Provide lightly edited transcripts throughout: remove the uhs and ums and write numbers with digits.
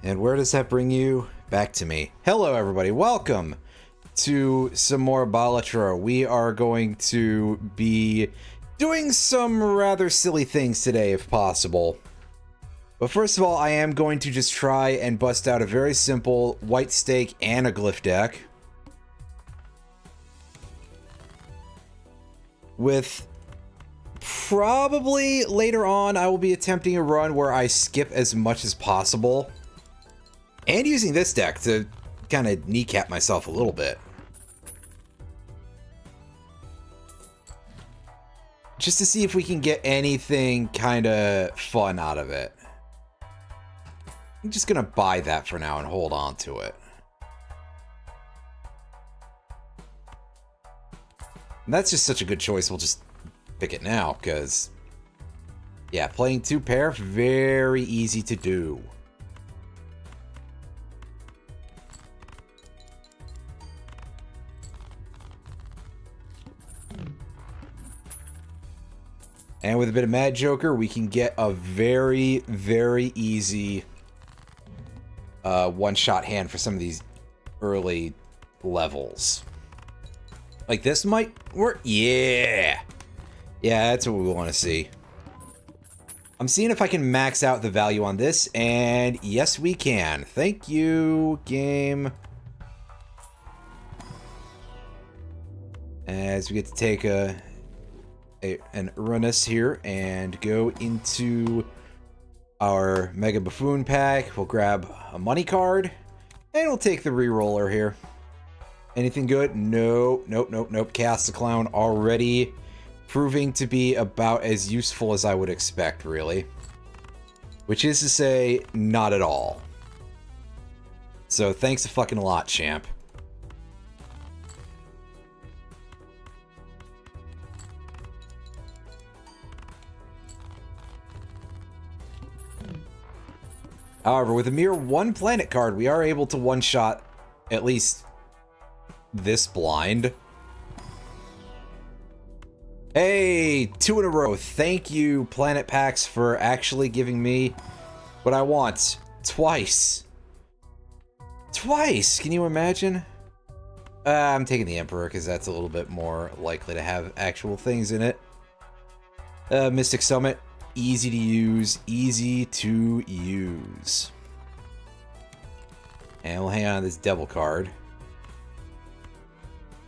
And where does that bring you? Back to me. Hello, everybody. Welcome to some more Balatro. We are going to be doing some rather silly things today, if possible. But first of all, I am going to just try and bust out a very simple white stake and a glyph deck. With probably later on, I will be attempting a run where I skip as much as possible. And using this deck to kind of kneecap myself a little bit. Just to see if we can get anything kind of fun out of it. I'm just going to buy that for now and hold on to it. And that's just such a good choice. We'll just pick it now because, yeah, playing two pair, very easy to do. And with a bit of Mad Joker, we can get a very, very easy one-shot hand for some of these early levels. Like this might work. Yeah! Yeah, that's what we want to see. I'm seeing if I can max out the value on this, and yes, we can. Thank you, game. As we get to take an Uranus here and go into our Mega Buffoon pack. We'll grab a money card, and we'll take the re-roller here. Anything good? No, nope. Chaos the Clown already proving to be about as useful as I would expect, really. Which is to say, not at all. So thanks a fucking lot, champ. However, with a mere one planet card, we are able to one-shot at least this blind. Hey, 2 in a row. Thank you, Planet Packs, for actually giving me what I want. Twice. Twice! Can you imagine? I'm taking the Emperor, because that's a little bit more likely to have actual things in it. Mystic Summit. Easy to use, easy to use. And we'll hang on to this Devil card.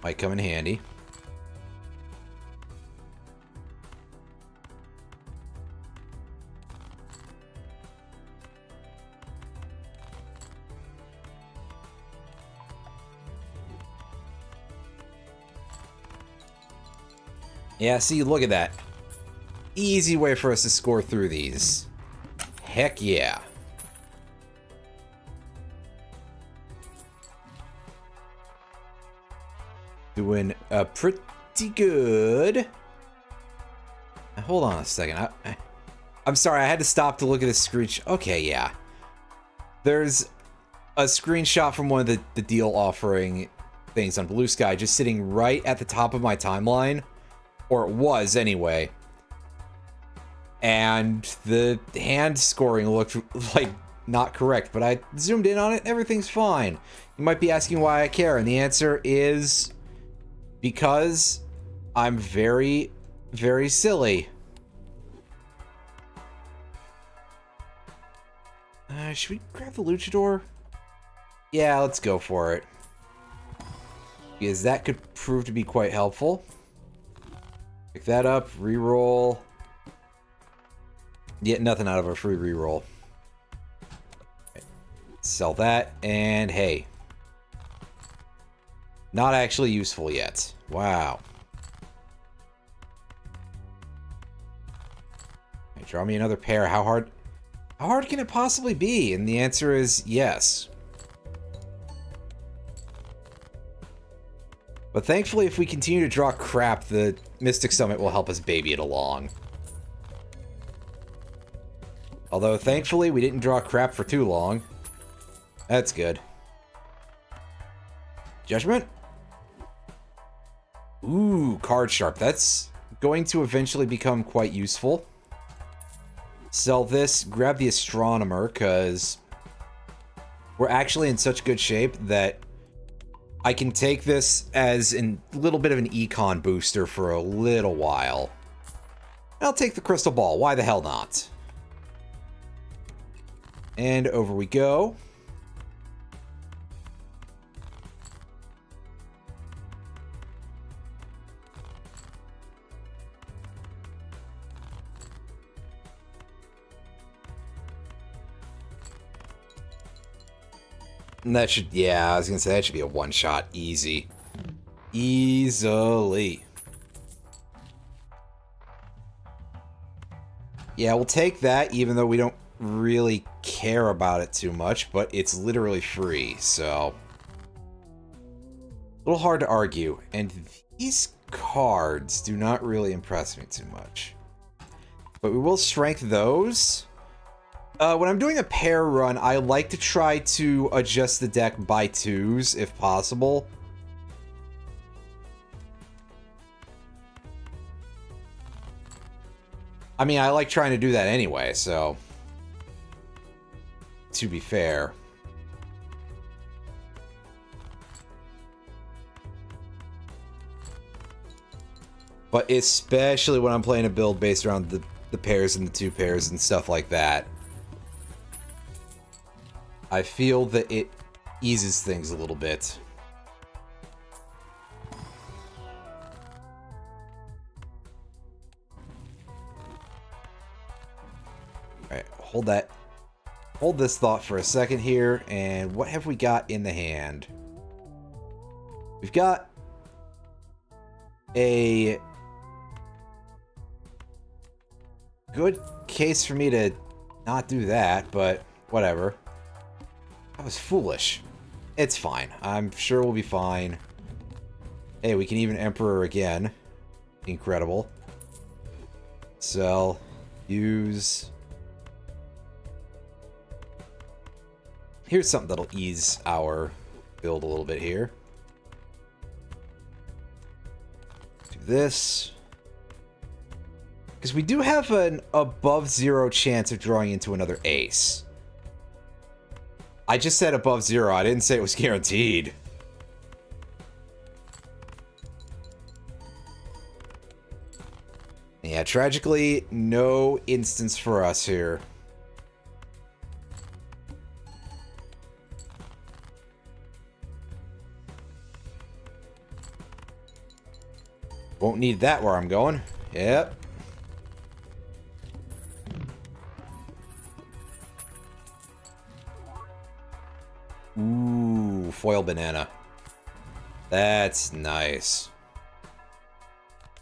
Might come in handy. Yeah, see, look at that. Easy way for us to score through these. Heck yeah. Doing pretty good. Hold on a second. I'm sorry, I had to stop to look at this screenshot. Okay, yeah. There's a screenshot from one of the deal offering things on Blue Sky just sitting right at the top of my timeline. Or it was, anyway. And the hand scoring looked like not correct, but I zoomed in on it, everything's fine. You might be asking why I care, and the answer is because I'm very, very silly. Should we grab the Luchador? Yeah, let's go for it. Because that could prove to be quite helpful. Pick that up, reroll. Get nothing out of a free reroll. Sell that, and hey. Not actually useful yet. Wow. Okay, draw me another pair. How hard can it possibly be? And the answer is yes. But thankfully, if we continue to draw crap, the Mystic Summit will help us baby it along. Although, thankfully, we didn't draw crap for too long. That's good. Judgment? Ooh, Card Sharp. That's going to eventually become quite useful. Sell this, grab the Astronomer, because we're actually in such good shape that I can take this as a little bit of an econ booster for a little while. I'll take the crystal ball. Why the hell not? And over we go. And that should, yeah, I was gonna say that should be a one-shot. Easy. Easily. Yeah, we'll take that, even though we don't really care about it too much, but it's literally free, so... a little hard to argue, and these cards do not really impress me too much. But we will strength those. When I'm doing a pair run, I like to try to adjust the deck by twos, if possible. I mean, I like trying to do that anyway, so... to be fair. But especially when I'm playing a build based around the pairs and the two pairs and stuff like that. I feel that it eases things a little bit. Alright, hold that. Hold this thought for a second here, and what have we got in the hand? We've got a good case for me to not do that, but whatever. That was foolish. It's fine. I'm sure we'll be fine. Hey, we can even Emperor again. Incredible. Sell. Use. Here's something that'll ease our build a little bit here. Do this. Because we do have an above 0 chance of drawing into another ace. I just said above 0. I didn't say it was guaranteed. Yeah, tragically, no instance for us here. Won't need that where I'm going. Yep. Ooh, foil banana. That's nice.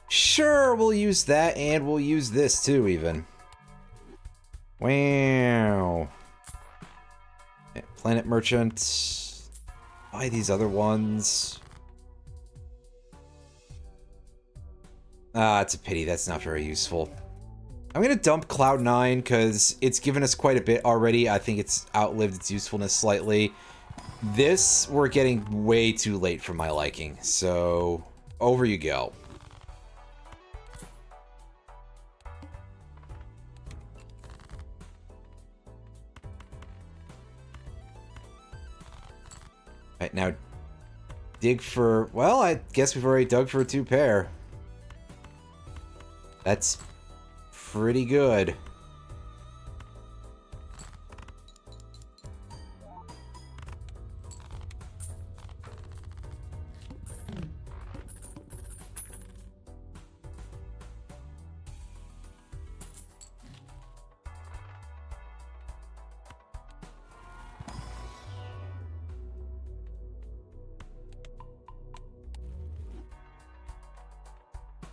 Sure, we'll use that, and we'll use this too, even. Wow. Yeah, Planet Merchant. Buy these other ones. Ah, it's a pity. That's not very useful. I'm going to dump Cloud9 because it's given us quite a bit already. I think it's outlived its usefulness slightly. This, we're getting way too late for my liking. So, over you go. Alright, now dig for... well, I guess we've already dug for a 2-pair. That's pretty good.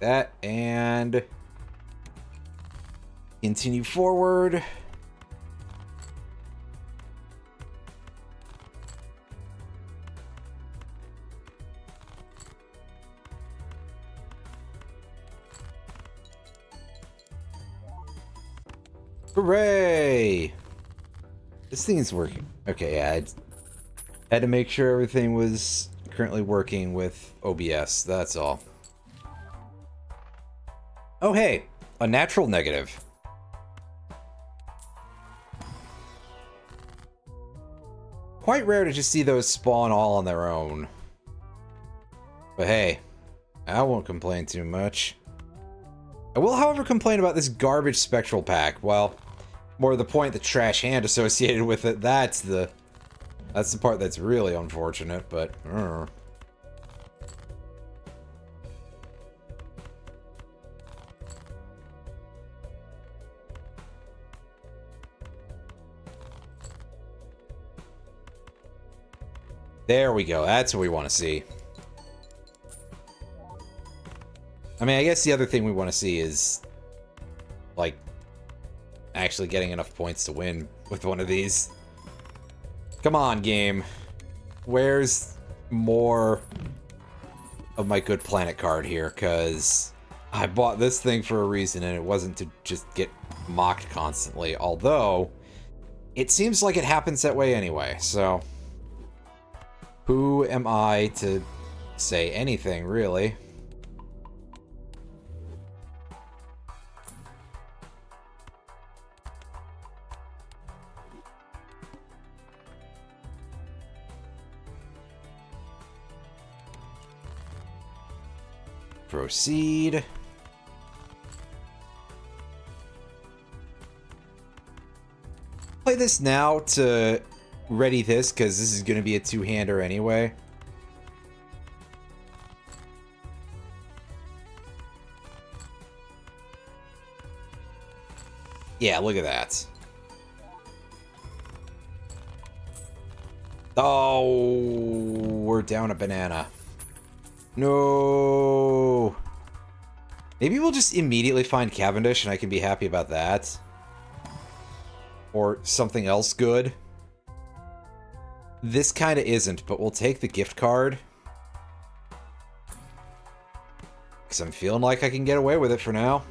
That, and continue forward. Hooray! This thing is working. Okay, yeah, I had to make sure everything was currently working with OBS, that's all. Oh, hey, a natural negative. quite rare to just see those spawn all on their own. But hey, I won't complain too much. I will, however, complain about this garbage spectral pack. Well, more to the point, the trash hand associated with it. That's the part that's really unfortunate, but... There we go. That's what we want to see. I mean, I guess the other thing we want to see is, like, actually getting enough points to win with one of these. Come on, game. Where's more of my Good Planet card here? Because I bought this thing for a reason, and it wasn't to just get mocked constantly. Although, it seems like it happens that way anyway, so... Who am I to say anything, really? Proceed. Play this now to ready this, because this is going to be a two-hander anyway. Yeah, look at that. Oh, we're down a banana. No. Maybe we'll just immediately find Cavendish and I can be happy about that. Or something else good. This kind of isn't, but we'll take the gift card. Because I'm feeling like I can get away with it for now.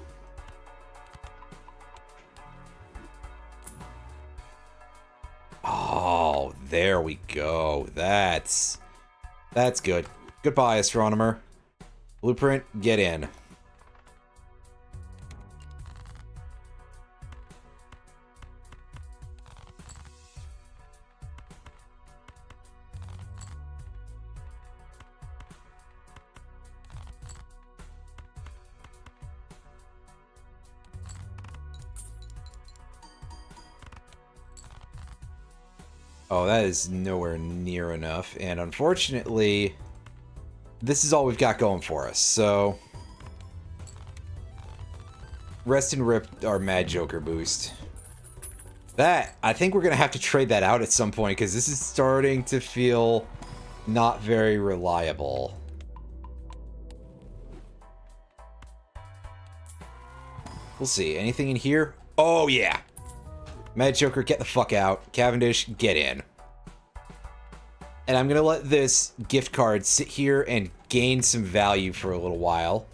Oh, there we go. That's good. Goodbye, Astronomer. Blueprint, get in. Oh, that is nowhere near enough, and unfortunately, this is all we've got going for us, so... Rest and rip our Mad Joker boost. That, I think we're gonna have to trade that out at some point, because this is starting to feel not very reliable. We'll see. Anything in here? Oh, yeah! Mad Joker, get the fuck out. Cavendish, get in. And I'm gonna let this gift card sit here and gain some value for a little while.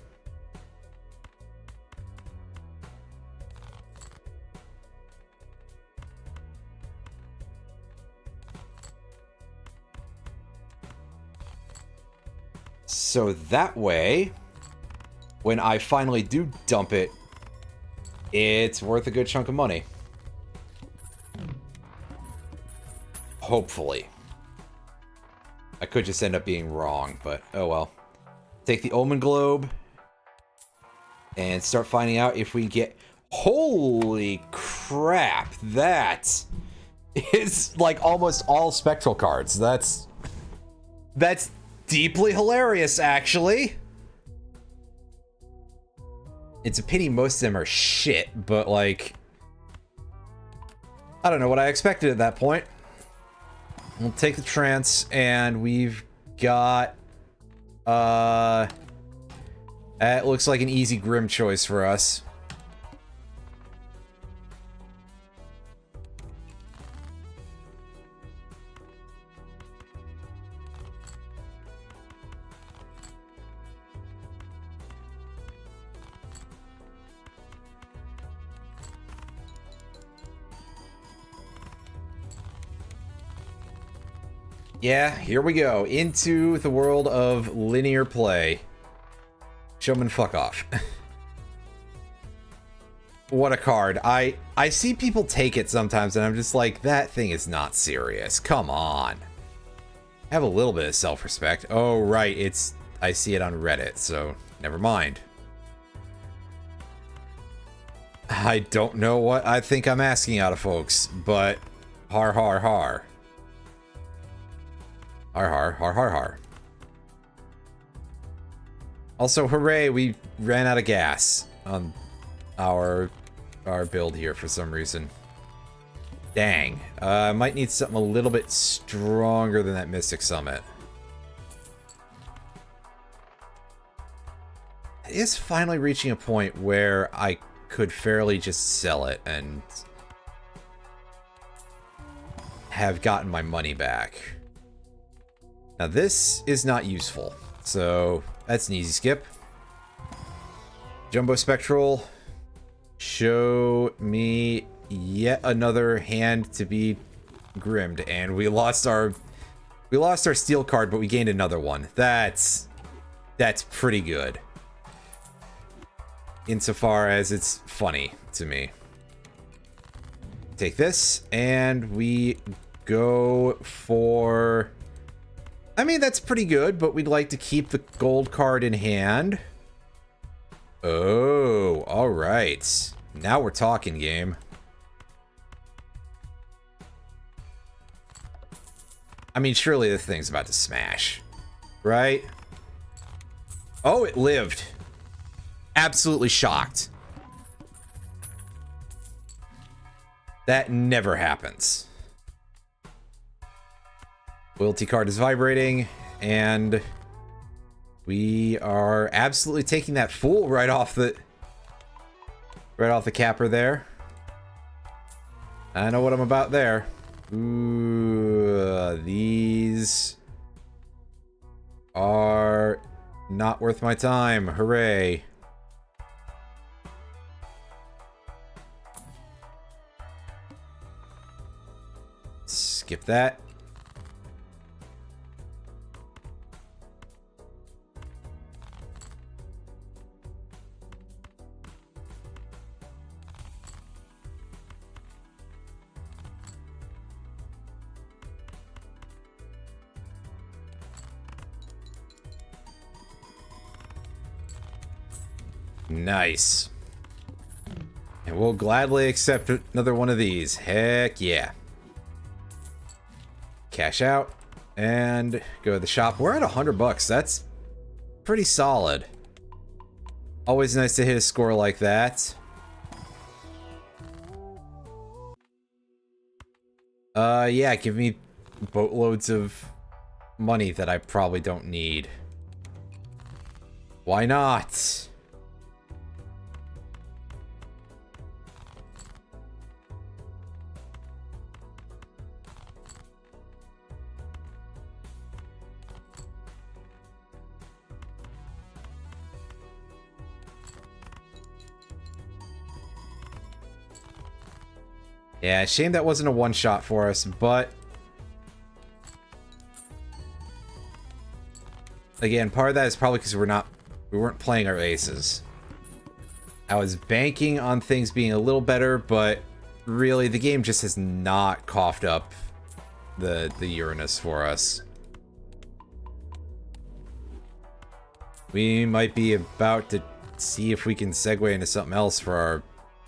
So that way, when I finally do dump it, it's worth a good chunk of money. Hopefully. I could just end up being wrong, but oh well. Take the Omen Globe and start finding out if we get... Holy crap! That is like almost all spectral cards. That's deeply hilarious, actually. It's a pity most of them are shit, but like... I don't know what I expected at that point. We'll take the trance, and we've got... It looks like an easy Grim choice for us. Yeah, here we go. Into the world of linear play. Showman, fuck off. What a card. I see people take it sometimes, and I'm just like, that thing is not serious. Come on. Have a little bit of self-respect. Oh, right. I see it on Reddit, so never mind. I don't know what I think I'm asking out of folks, but har har har. Har har har har har. Also, hooray, we ran out of gas on our build here for some reason. Dang. I might need something a little bit stronger than that Mystic Summit. It is finally reaching a point where I could fairly just sell it and have gotten my money back. Now this is not useful, so that's an easy skip. Jumbo Spectral, show me yet another hand to be grimmed, and we lost our steel card, but we gained another one. That's pretty good. Insofar as it's funny to me. Take this, and we go for... I mean, that's pretty good, but we'd like to keep the gold card in hand. Oh, alright. Now we're talking, game. I mean, surely this thing's about to smash. Right? Oh, it lived. Absolutely shocked. That never happens. Loyalty card is vibrating, and we are absolutely taking that fool right off the capper there. I know what I'm about there. Ooh, these are not worth my time. Hooray. Skip that. Nice. And we'll gladly accept another one of these. Heck yeah. Cash out and go to the shop. We're at $100. That's pretty solid. Always nice to hit a score like that. Yeah, give me boatloads of money that I probably don't need. Why not? Yeah, shame that wasn't a one-shot for us, but... Again, part of that is probably because we weren't playing our aces. I was banking on things being a little better, but really, the game just has not coughed up the Uranus for us. We might be about to see if we can segue into something else for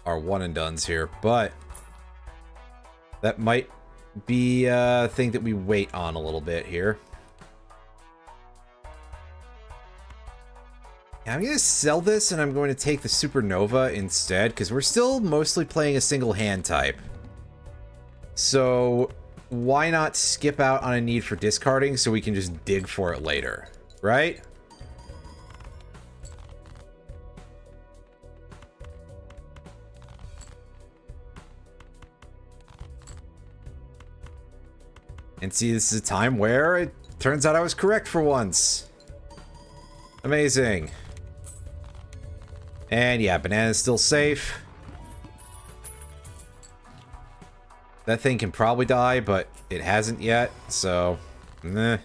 our one-and-dones here, but... That might be a thing that we wait on a little bit here. I'm going to sell this, and I'm going to take the Supernova instead, because we're still mostly playing a single hand type. So, why not skip out on a need for discarding so we can just dig for it later, right? And see, this is a time where it turns out I was correct for once. Amazing. And yeah, banana's still safe. That thing can probably die, but it hasn't yet, so... Meh.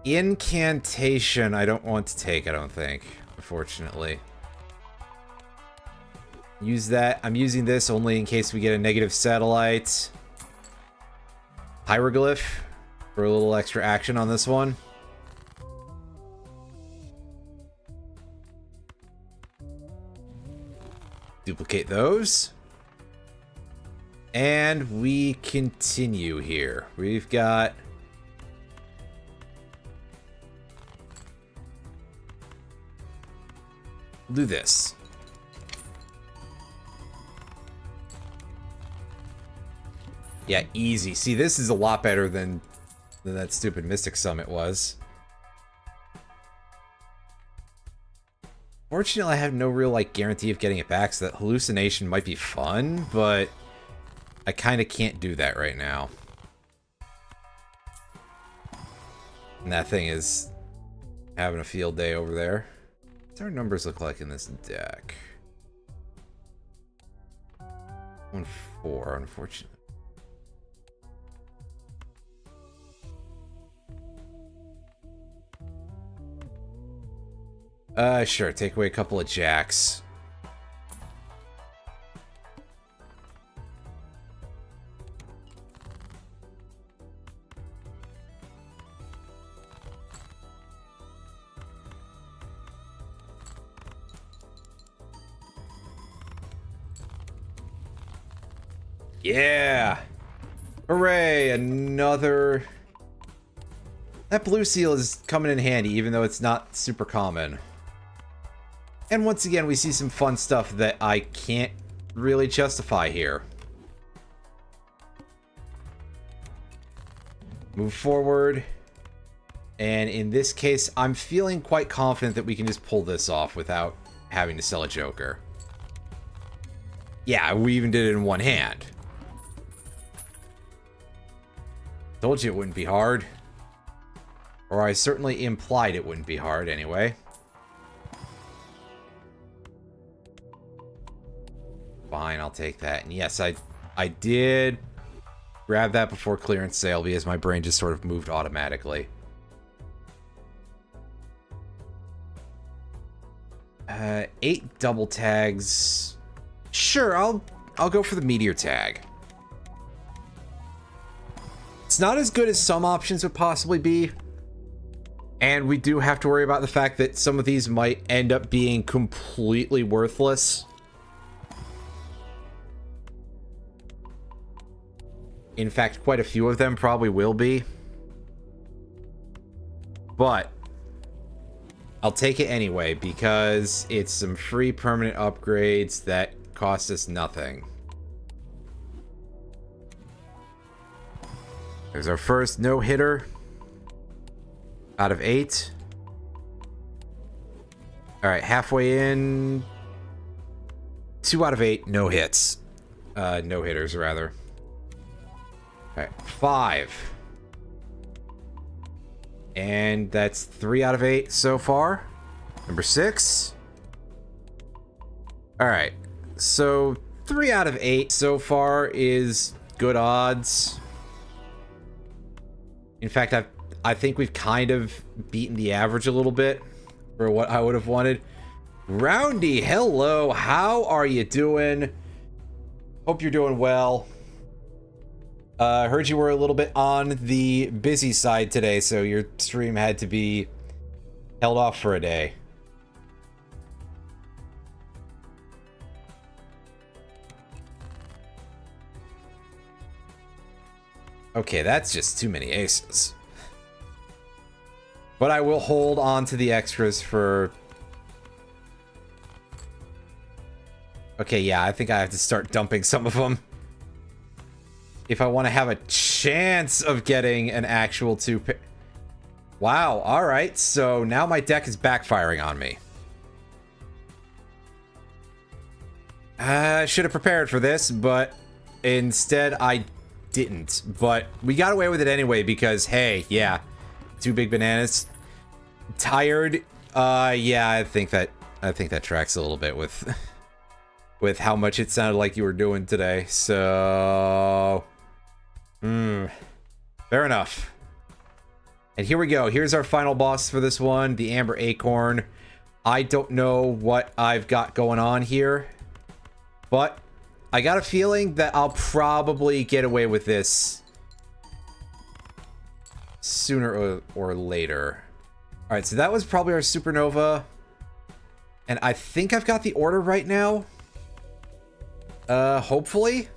Incantation I don't want to take, I don't think, unfortunately. Use that. I'm using this only in case we get a negative satellite. Hieroglyph for a little extra action on this one. Duplicate those. And we continue here. We've got... We'll do this. Yeah, easy. See, this is a lot better than that stupid Mystic Summit was. Fortunately, I have no real, like, guarantee of getting it back, so that hallucination might be fun, but I kind of can't do that right now. And that thing is having a field day over there. What's our numbers look like in this deck? 1-4, unfortunately. Sure, take away a couple of jacks. Yeah! Hooray! Another... That blue seal is coming in handy, even though it's not super common. And once again, we see some fun stuff that I can't really justify here. Move forward. And in this case, I'm feeling quite confident that we can just pull this off without having to sell a Joker. Yeah, we even did it in one hand. Told you it wouldn't be hard. Or I certainly implied it wouldn't be hard anyway. Fine, I'll take that. And yes, I did grab that before clearance sale because my brain just sort of moved automatically. 8 double tags. Sure, I'll go for the meteor tag. It's not as good as some options would possibly be. And we do have to worry about the fact that some of these might end up being completely worthless. In fact, quite a few of them probably will be. But I'll take it anyway because it's some free permanent upgrades that cost us nothing. There's our first no-hitter out of 8. Alright, halfway in. 2 out of 8, no hits. No hitters, rather. Alright, 5. And that's 3 out of 8 so far. Number 6. Alright, so 3 out of 8 so far is good odds. In fact, I think we've kind of beaten the average a little bit for what I would have wanted. Roundy, hello. How are you doing? Hope you're doing well. Heard you were a little bit on the busy side today, so your stream had to be held off for a day. Okay, that's just too many aces. But I will hold on to the extras for... Okay, yeah, I think I have to start dumping some of them. If I want to have a chance of getting an actual 2 pair. Wow, alright, so now my deck is backfiring on me. I should have prepared for this, but instead I didn't. But we got away with it anyway because, hey, yeah, 2 big bananas. Tired? Yeah, I think that tracks a little bit with with how much it sounded like you were doing today. So, fair enough. And here we go. Here's our final boss for this one, the Amber Acorn. I don't know what I've got going on here. But I got a feeling that I'll probably get away with this sooner or later. All right, so that was probably our supernova. And I think I've got the order right now. Hopefully.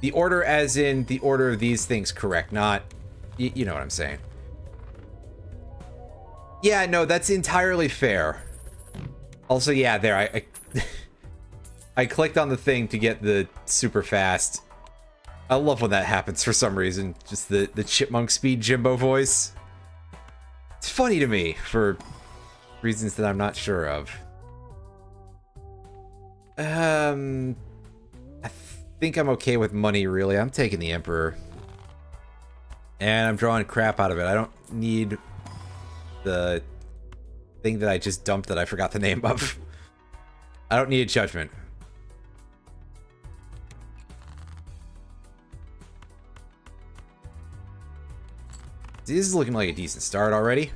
The order as in the order of these things correct, not... you know what I'm saying. Yeah, no, that's entirely fair. Also, yeah, there, I I clicked on the thing to get the super fast. I love when that happens for some reason. Just the chipmunk speed Jimbo voice. It's funny to me for reasons that I'm not sure of. I think I'm okay with money, really. I'm taking the Emperor. And I'm drawing crap out of it. I don't need the thing that I just dumped that I forgot the name of. I don't need Judgment. This is looking like a decent start already.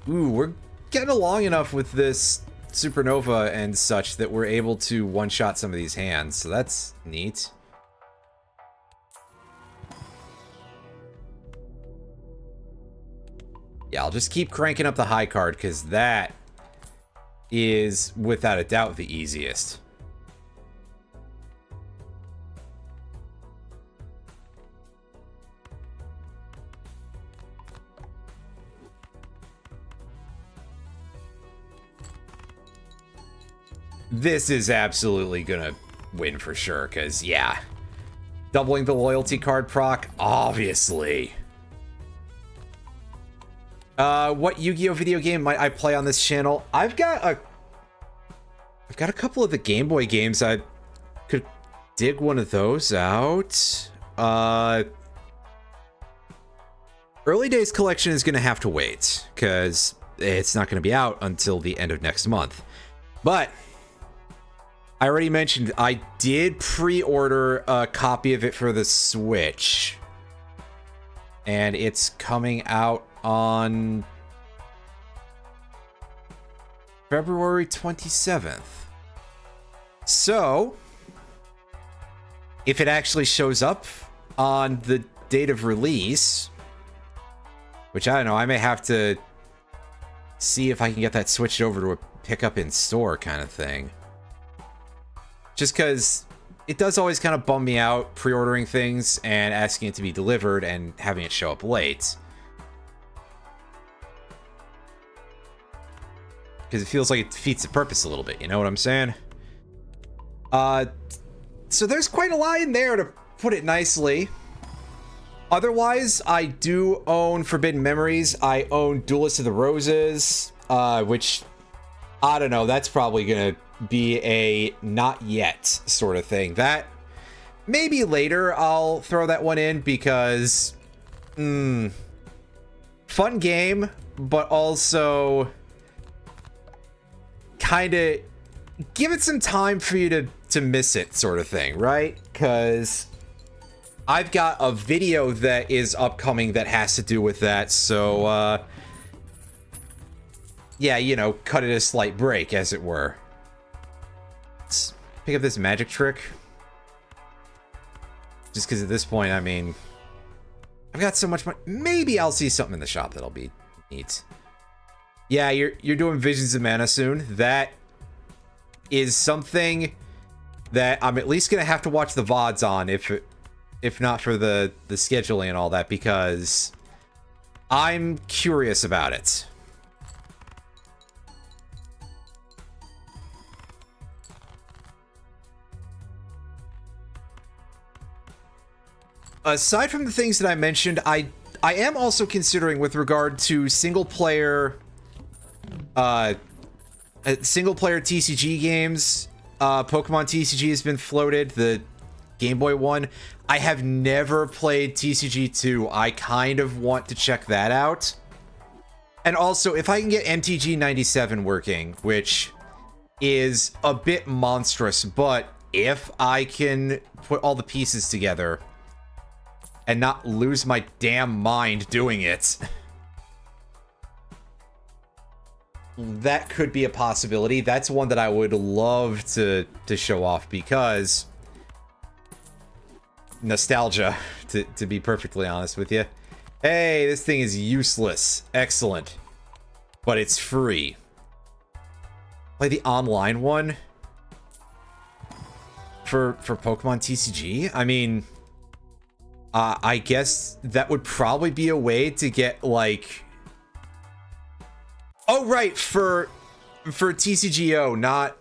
Ooh, we're getting along enough with this supernova and such that we're able to one-shot some of these hands, so that's neat. Yeah, I'll just keep cranking up the high card, because that is, without a doubt, the easiest. This is absolutely gonna win for sure, because, yeah. Doubling the loyalty card proc, obviously. What Yu-Gi-Oh! Video game might I play on this channel? I've got a couple of the Game Boy games. I could dig one of those out. Early Days Collection is gonna have to wait, because it's not gonna be out until the end of next month. But I already mentioned I did pre-order a copy of it for the Switch. And it's coming out on February 27th. So, if it actually shows up on the date of release, which I don't know, I may have to see if I can get that switched over to a pickup in store kind of thing. Just because it does always kind of bum me out pre-ordering things and asking it to be delivered and having it show up late. Because it feels like it defeats the purpose a little bit, you know what I'm saying? So there's quite a lot in there, to put it nicely. Otherwise, I do own Forbidden Memories. I own Duelist of the Roses, which, I don't know, that's probably gonna be a not yet sort of thing. That maybe later I'll throw that one in, because fun game, but also kind of give it some time for you to miss it sort of thing, right? Because I've got a video that is upcoming that has to do with that, so yeah, you know, cut it a slight break, as it were. Let's pick up this magic trick. Just because at this point, I mean, I've got so much money. Maybe I'll see something in the shop that'll be neat. Yeah, you're doing Visions of Mana soon. That is something that I'm at least gonna have to watch the VODs on, if not for the scheduling and all that, because I'm curious about it. Aside from the things that I mentioned, I am also considering, with regard to single player TCG games. Pokemon TCG has been floated, the Game Boy one. I have never played TCG 2. I kind of want to check that out. And also, if I can get MTG 97 working, which is a bit monstrous, but if I can put all the pieces together and not lose my damn mind doing it. that could be a possibility. That's one that I would love to show off because nostalgia, to be perfectly honest with you. Hey, this thing is useless. Excellent. But it's free. Play the online one for Pokemon TCG? I mean, I guess that would probably be a way to get, like... Oh, right, for TCGO, not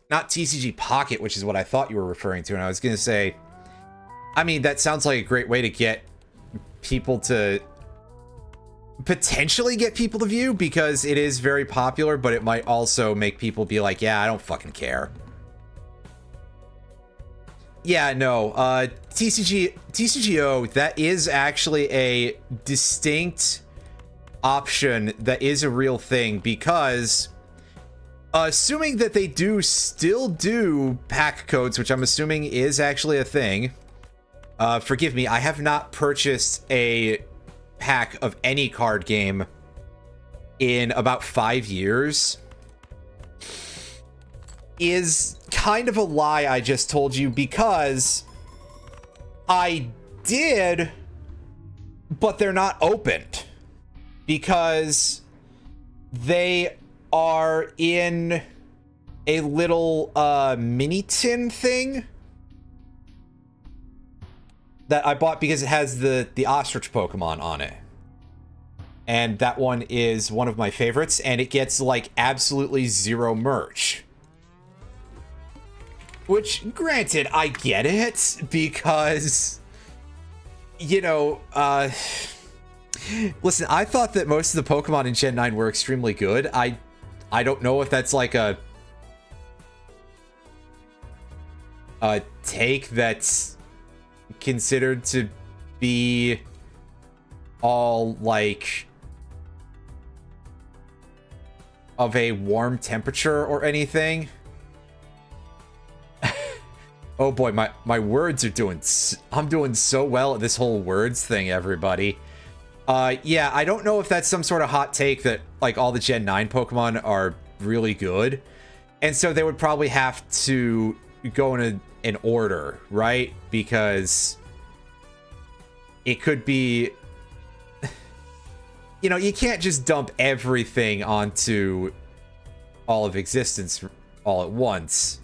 TCG Pocket, which is what I thought you were referring to. And I was going to say, I mean, that sounds like a great way to get people to... potentially get people to view, because it is very popular, but it might also make people be like, yeah, I don't fucking care. Yeah, no, TCGO, that is actually a distinct option that is a real thing, because assuming that they do still do pack codes, which I'm assuming is actually a thing. Forgive me, I have not purchased a pack of any card game in about 5 years. Is kind of a lie I just told you, because I did, but they're not opened because they are in a little mini tin thing that I bought because it has the ostrich Pokemon on it. And that one is one of my favorites, and it gets like absolutely zero merch. Which, granted, I get it, because, you know, listen, I thought that most of the Pokemon in Gen 9 were extremely good. I don't know if that's like a take that's considered to be all, like, of a warm temperature or anything. Oh boy, my words are doing... I'm doing so well at this whole words thing, everybody. Yeah, I don't know if that's some sort of hot take that, like, all the Gen 9 Pokemon are really good. And so they would probably have to go in an order, right? Because it could be... You know, you can't just dump everything onto all of existence all at once.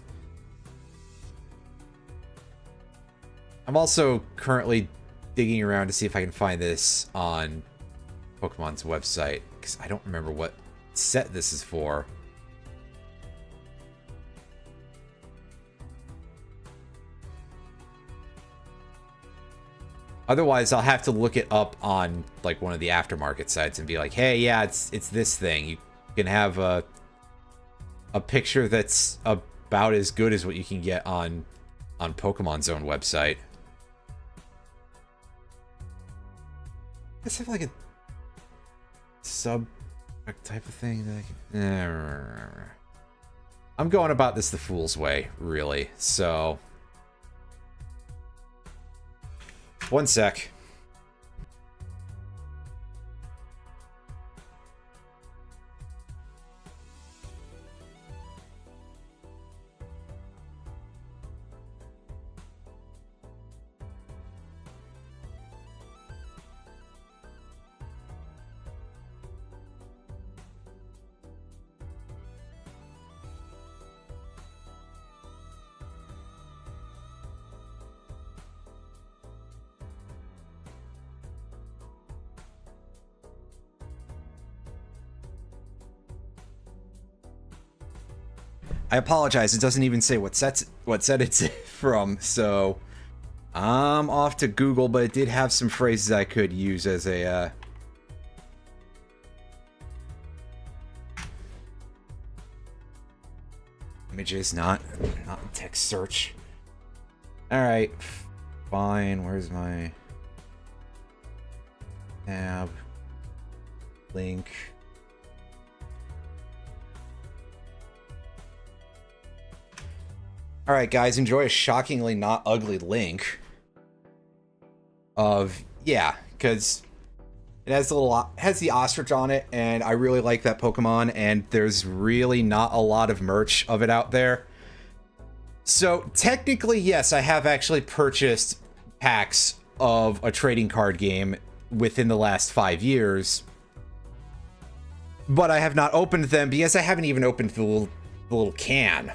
I'm also currently digging around to see if I can find this on Pokemon's website, because I don't remember what set this is for. Otherwise, I'll have to look it up on, like, one of the aftermarket sites and be like, hey, yeah, it's this thing. You can have a picture that's about as good as what you can get on Pokemon's own website. Let's have like a sub type of thing that I can... I'm going about this the fool's way, really. So, one sec. I apologize, it doesn't even say what set it's from, so I'm off to Google, but it did have some phrases I could use as a images, not text search. Alright, fine, where's my tab? Link. Alright, guys, enjoy a shockingly not ugly link of, yeah, because It has has the ostrich on it, and I really like that Pokemon, and there's really not a lot of merch of it out there. So technically, yes, I have actually purchased packs of a trading card game within the last 5 years, but I have not opened them because I haven't even opened the little can.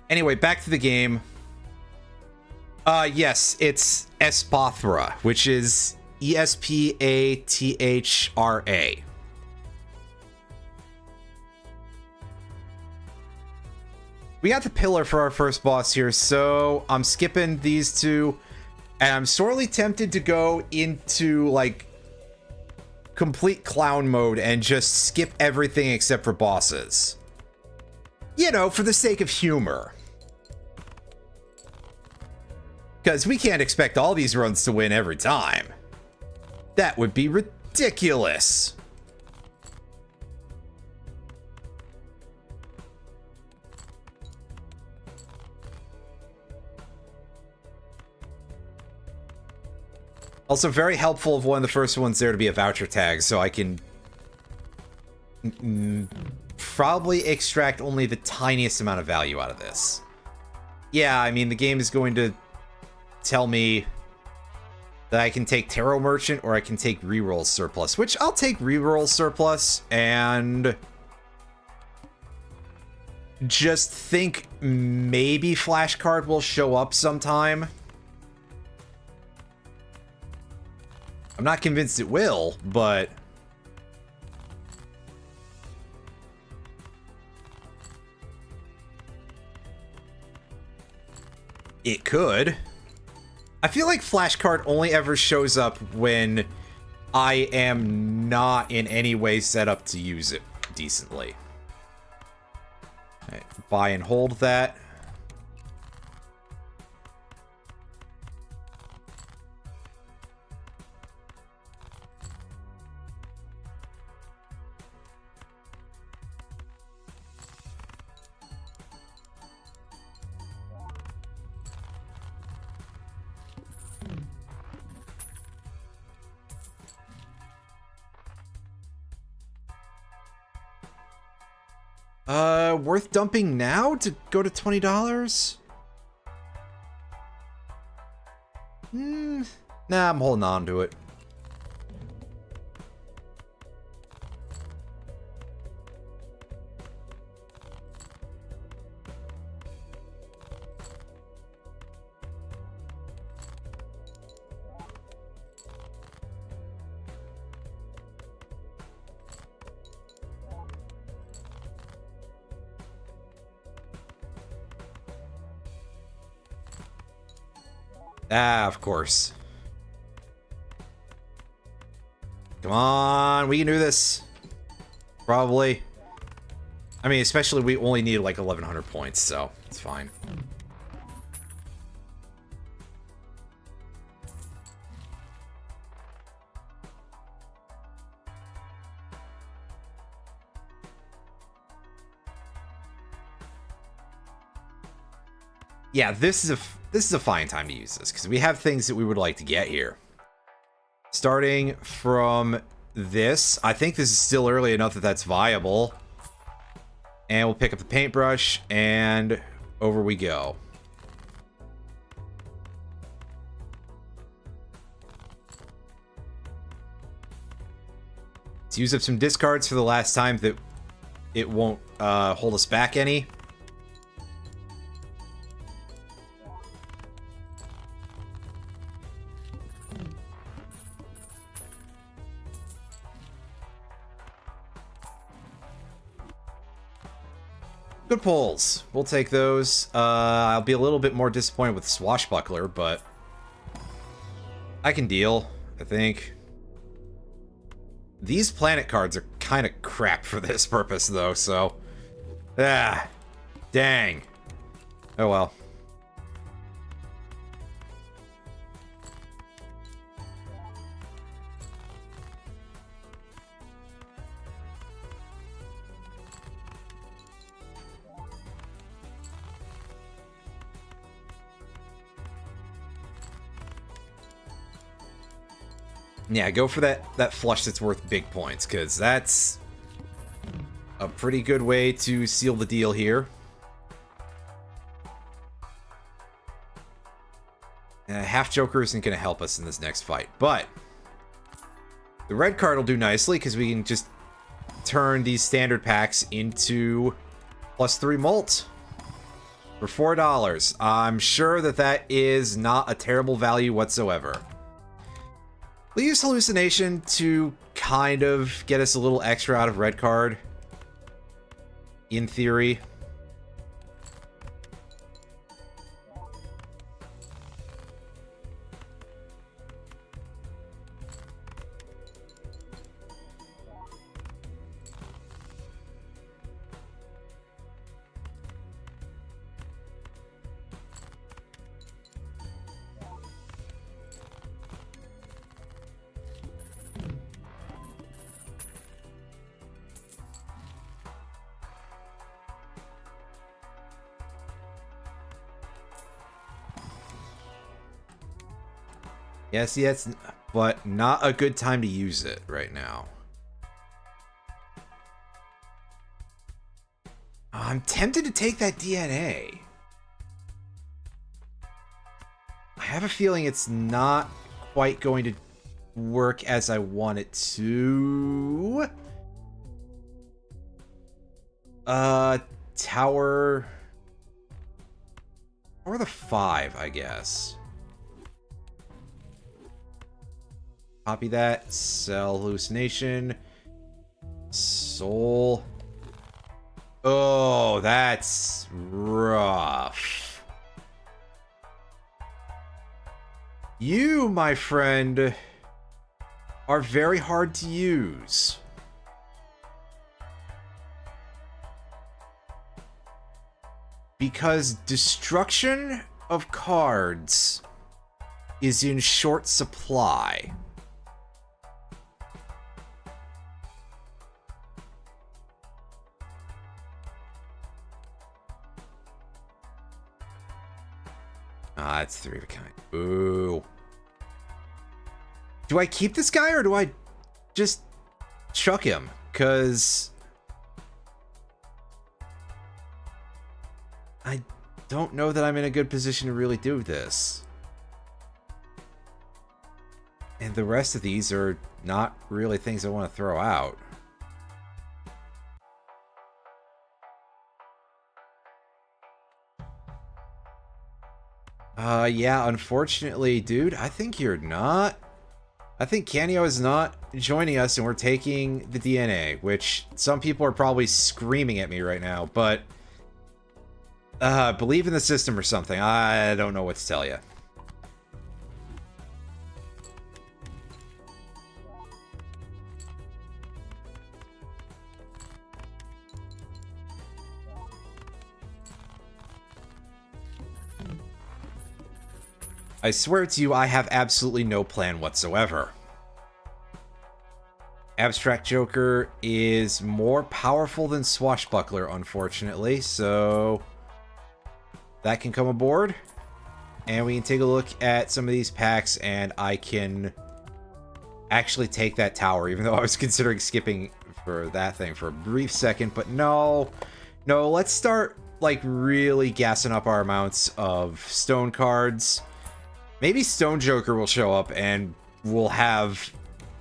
Anyway, back to the game. Yes, it's Espathra, which is Espathra. We got the pillar for our first boss here, so I'm skipping these two, and I'm sorely tempted to go into, like, complete clown mode and just skip everything except for bosses. You know, for the sake of humor. Because we can't expect all these runs to win every time. That would be ridiculous. Also, very helpful of one of the first ones there to be a voucher tag, so I can probably extract only the tiniest amount of value out of this. Yeah, I mean, the game is going to tell me that I can take Tarot Merchant or I can take Reroll Surplus, which I'll take Reroll Surplus and just think maybe Flashcard will show up sometime. I'm not convinced it will, but it could. I feel like Flashcard only ever shows up when I am not in any way set up to use it decently. All right, buy and hold that. Worth dumping now to go to $20? Nah, I'm holding on to it. Ah, of course. Come on, we can do this. Probably. I mean, especially we only need like 1,100 points, so it's fine. Yeah, this is a fine time to use this, because we have things that we would like to get here. Starting from this, I think this is still early enough that that's viable. And we'll pick up the paintbrush, and over we go. Let's use up some discards for the last time that it won't hold us back any. Good pulls. We'll take those. I'll be a little bit more disappointed with Swashbuckler, but I can deal, I think. These planet cards are kind of crap for this purpose, though, so... Ah, dang. Oh well. Yeah, go for that flush that's worth big points, because that's a pretty good way to seal the deal here. Half Joker isn't going to help us in this next fight, but the red card will do nicely, because we can just turn these standard packs into +3 Molt for $4. I'm sure that is not a terrible value whatsoever. We'll use Hallucination to kind of get us a little extra out of red card, in theory. Yes, yes, but not a good time to use it right now. I'm tempted to take that DNA. I have a feeling it's not quite going to work as I want it to. Tower or the 5, I guess. Copy that. Sell Hallucination. Soul. Oh, that's rough. You, my friend, are very hard to use. Because destruction of cards is in short supply. Ah, it's 3 of a kind. Ooh. Do I keep this guy or do I just chuck him? Because I don't know that I'm in a good position to really do this. And the rest of these are not really things I want to throw out. Yeah, unfortunately, dude, I think you're not. I think Canio is not joining us and we're taking the DNA, which some people are probably screaming at me right now, but believe in the system or something. I don't know what to tell you. I swear to you, I have absolutely no plan whatsoever. Abstract Joker is more powerful than Swashbuckler, unfortunately, so that can come aboard. And we can take a look at some of these packs, and I can actually take that tower, even though I was considering skipping for that thing for a brief second, but no. No, let's start, like, really gassing up our amounts of stone cards. Maybe Stone Joker will show up and we'll have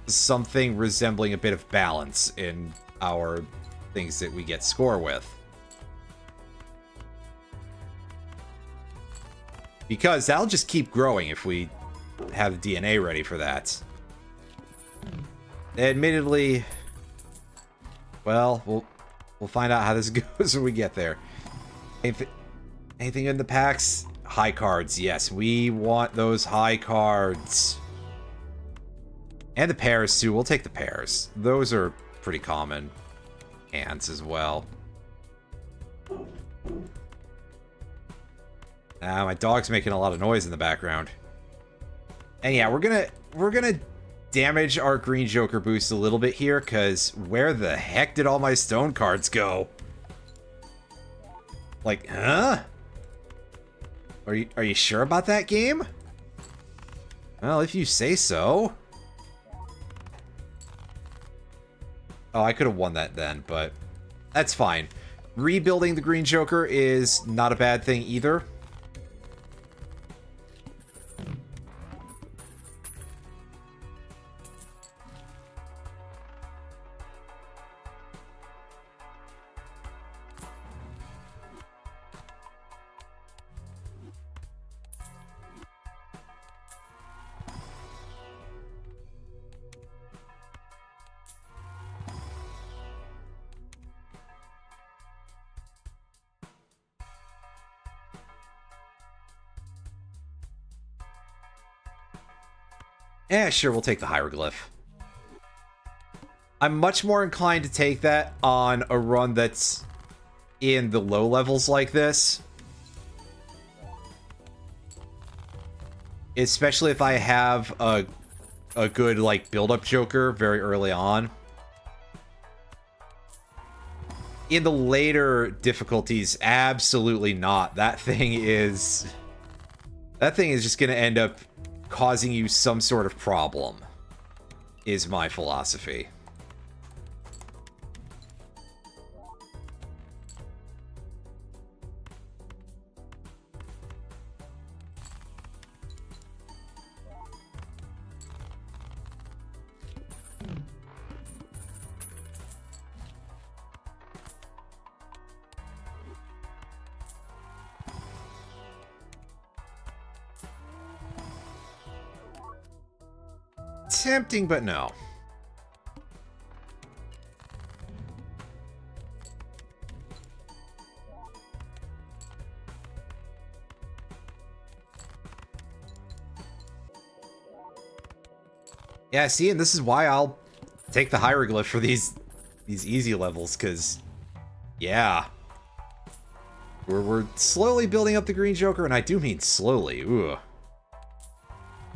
something resembling a bit of balance in our things that we get score with. Because that'll just keep growing if we have the DNA ready for that. Admittedly, well, we'll find out how this goes when we get there. Anything in the packs? High cards, yes. We want those high cards. And the pairs, too. We'll take the pairs. Those are pretty common hands as well. My dog's making a lot of noise in the background. And yeah, we're gonna damage our green Joker boost a little bit here, because where the heck did all my stone cards go? Like, huh? Are you sure about that game? Well, if you say so. Oh, I could have won that then, but that's fine. Rebuilding the Green Joker is not a bad thing either. Yeah, sure, we'll take the hieroglyph. I'm much more inclined to take that on a run that's in the low levels like this. Especially if I have a good, like, build-up Joker very early on. In the later difficulties, absolutely not. That thing is just going to end up causing you some sort of problem, is my philosophy. Tempting, but no. Yeah, see, and this is why I'll take the hieroglyph for these easy levels, because, yeah. We're slowly building up the Green Joker, and I do mean slowly, ooh.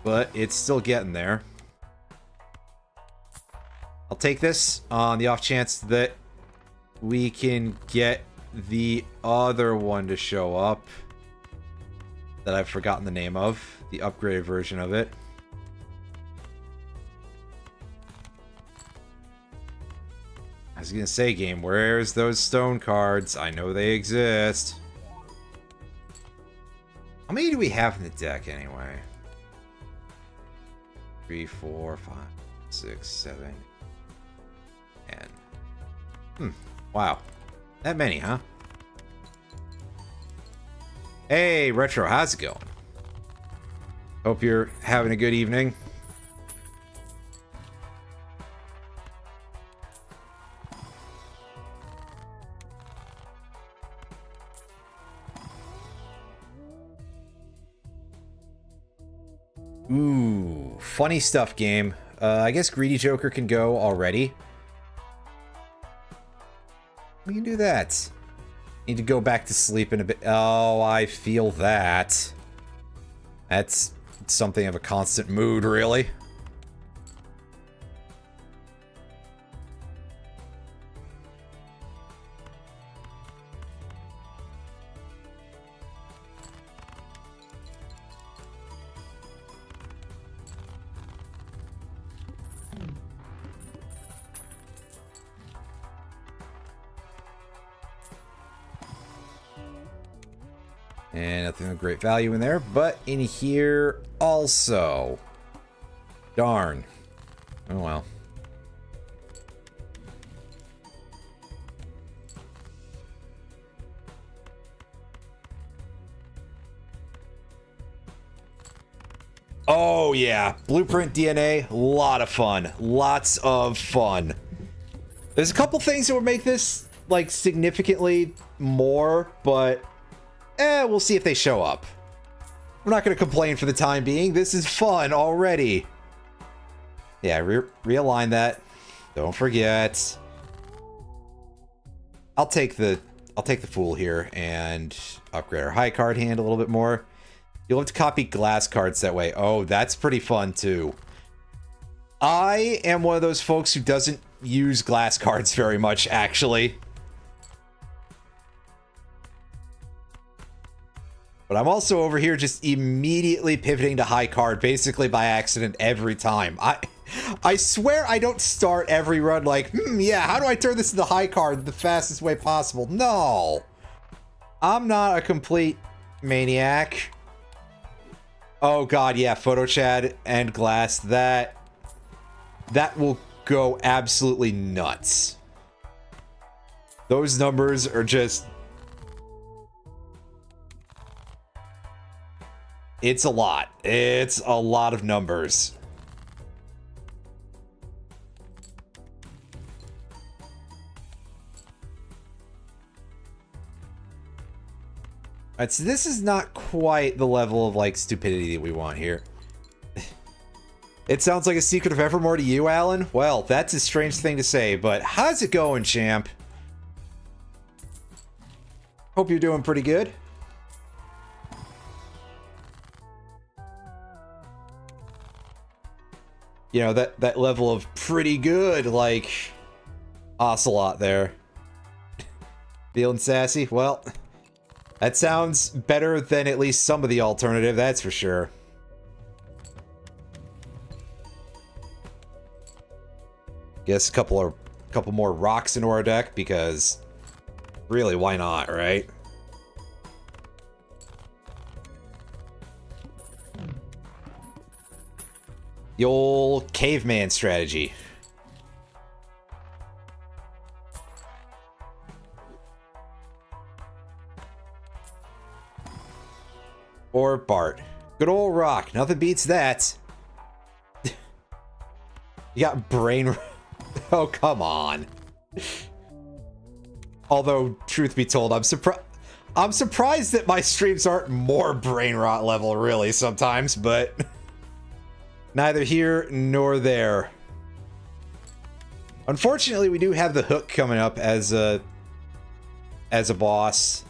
But it's still getting there. I'll take this on the off chance that we can get the other one to show up that I've forgotten the name of, the upgraded version of it. I was gonna say, game, where's those stone cards? I know they exist. How many do we have in the deck anyway? 3, 4, 5, 6, 7, 10. Wow. That many, huh? Hey, Retro, how's it going? Hope you're having a good evening. Ooh, funny stuff, game. I guess Greedy Joker can go already. We can do that. Need to go back to sleep in a bit. Oh, I feel that. That's something of a constant mood, really. And nothing of great value in there, but in here also. Darn. Oh well. Oh yeah, Blueprint DNA, a lot of fun. Lots of fun. There's a couple things that would make this, like, significantly more, but we'll see if they show up. I'm not going to complain for the time being. This is fun already. Yeah, realign that. Don't forget. I'll take the Fool here and upgrade our high card hand a little bit more. You'll have to copy glass cards that way. Oh, that's pretty fun too. I am one of those folks who doesn't use glass cards very much, actually. But I'm also over here just immediately pivoting to high card, basically by accident every time. I swear I don't start every run like, yeah, how do I turn this into high card the fastest way possible? No. I'm not a complete maniac. Oh god, yeah, Photo Chad and Glass, that will go absolutely nuts. Those numbers are just... It's a lot. It's a lot of numbers. Alright, so this is not quite the level of, like, stupidity that we want here. It sounds like a secret of Evermore to you, Alan? Well, that's a strange thing to say, but how's it going, champ? Hope you're doing pretty good. You know, that level of pretty good, like, Ocelot there. Feeling sassy? Well... That sounds better than at least some of the alternative, that's for sure. Guess a couple more rocks into our deck, because really, why not, right? The old caveman strategy. Or Bart. Good old rock. Nothing beats that. You got brain... Oh, come on. Although, truth be told, I'm surprised that my streams aren't more brain rot level, really, sometimes, but... Neither here nor there. Unfortunately, we do have the hook coming up as a boss,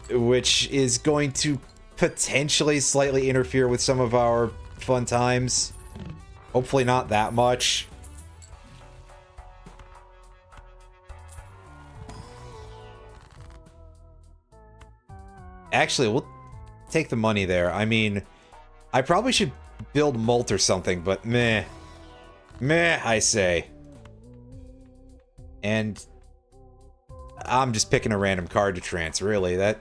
which is going to potentially slightly interfere with some of our fun times. Hopefully not that much. Actually, we'll take the money there. I mean, I probably should build Molt or something, but meh. Meh, I say. And I'm just picking a random card to trance, really. That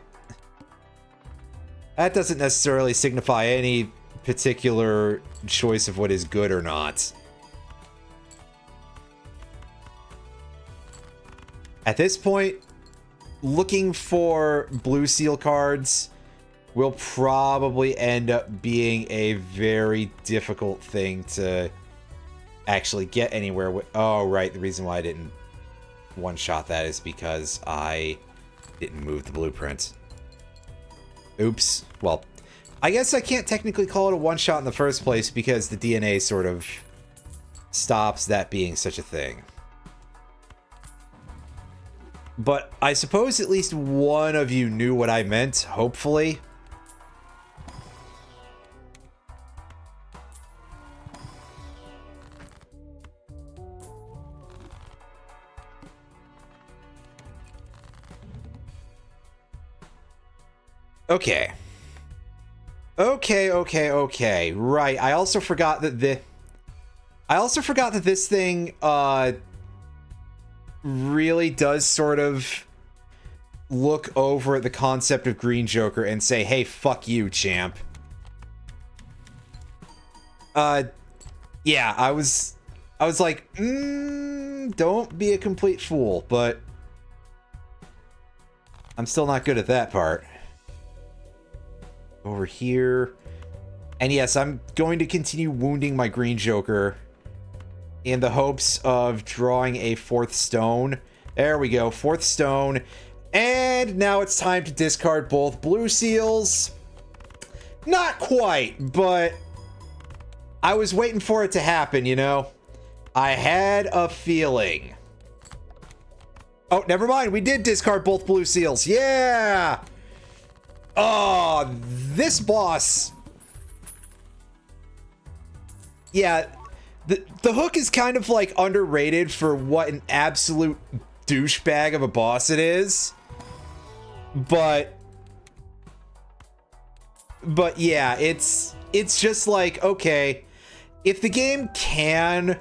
doesn't necessarily signify any particular choice of what is good or not. At this point, looking for blue seal cards will probably end up being a very difficult thing to actually get anywhere with. Oh, right. The reason why I didn't one-shot that is because I didn't move the blueprint. Oops. Well, I guess I can't technically call it a one-shot in the first place because the DNA sort of stops that being such a thing. But I suppose at least one of you knew what I meant, hopefully. Okay. Okay. Right. I also forgot that this thing really does sort of look over at the concept of Green Joker and say, "Hey, fuck you, champ." Yeah, I was like, don't be a complete fool, but I'm still not good at that part. Over here. And yes, I'm going to continue wounding my Green Joker in the hopes of drawing a fourth stone. There we go, fourth stone. And now it's time to discard both blue seals. Not quite, but I was waiting for it to happen, you know? I had a feeling. Oh, never mind, we did discard both blue seals. Yeah! Oh, this boss. Yeah, the hook is kind of like underrated for what an absolute douchebag of a boss it is. But yeah, it's just like, okay, if the game can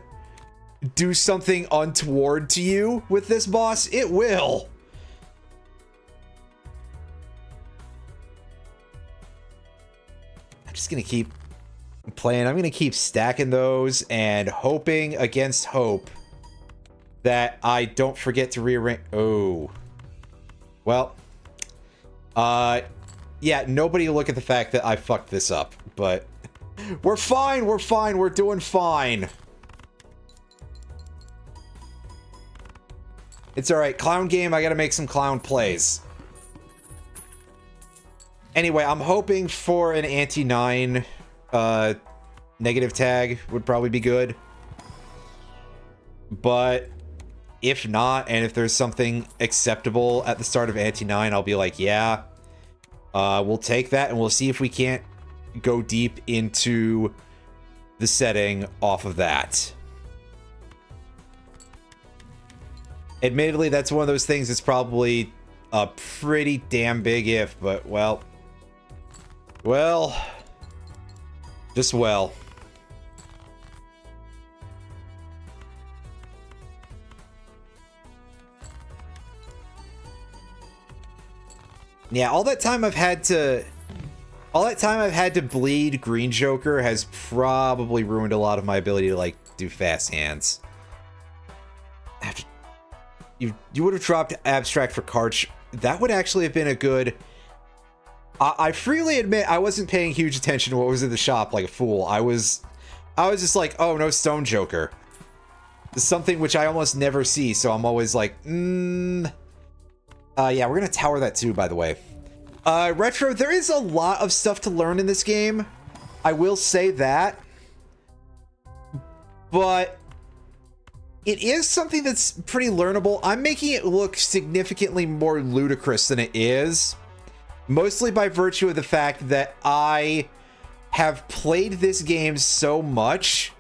do something untoward to you with this boss, it will. I'm just gonna keep playing. I'm gonna keep stacking those and hoping against hope that I don't forget to rearrange. Oh. Well. Yeah, nobody look at the fact that I fucked this up, but we're fine, we're doing fine. It's alright, clown game, I gotta make some clown plays. Anyway, I'm hoping for an anti-9 negative tag would probably be good. But if not, and if there's something acceptable at the start of anti-9, I'll be like, yeah, we'll take that and we'll see if we can't go deep into the setting off of that. Admittedly, that's one of those things that's probably a pretty damn big if, but well, just well. Yeah, all that time I've had to bleed Green Joker has probably ruined a lot of my ability to, like, do fast hands. You would have dropped Abstract for Karch. That would actually have been a good... I freely admit I wasn't paying huge attention to what was in the shop like a fool. I was just like, oh, no Stone Joker. Something which I almost never see, so I'm always like, yeah, we're gonna tower that too, by the way. Retro, there is a lot of stuff to learn in this game. I will say that. But it is something that's pretty learnable. I'm making it look significantly more ludicrous than it is. Mostly by virtue of the fact that I have played this game so much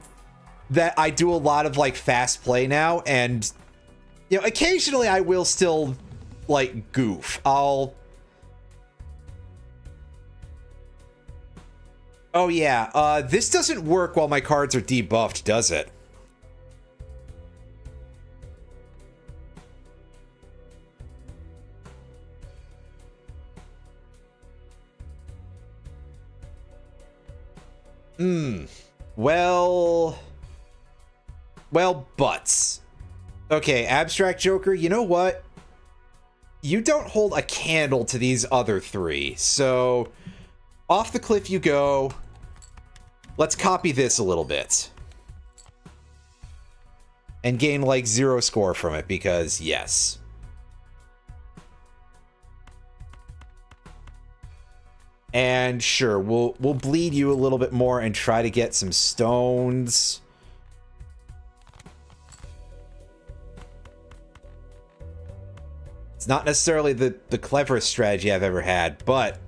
that I do a lot of, like, fast play now. And, you know, occasionally I will still, like, goof. Oh yeah, this doesn't work while my cards are debuffed, does it? Well, butts. Okay, Abstract Joker, you know what? You don't hold a candle to these other three, so off the cliff you go. Let's copy this a little bit. And gain, like, 0 score from it, because, yes. And sure, we'll bleed you a little bit more and try to get some stones. It's not necessarily the cleverest strategy I've ever had, but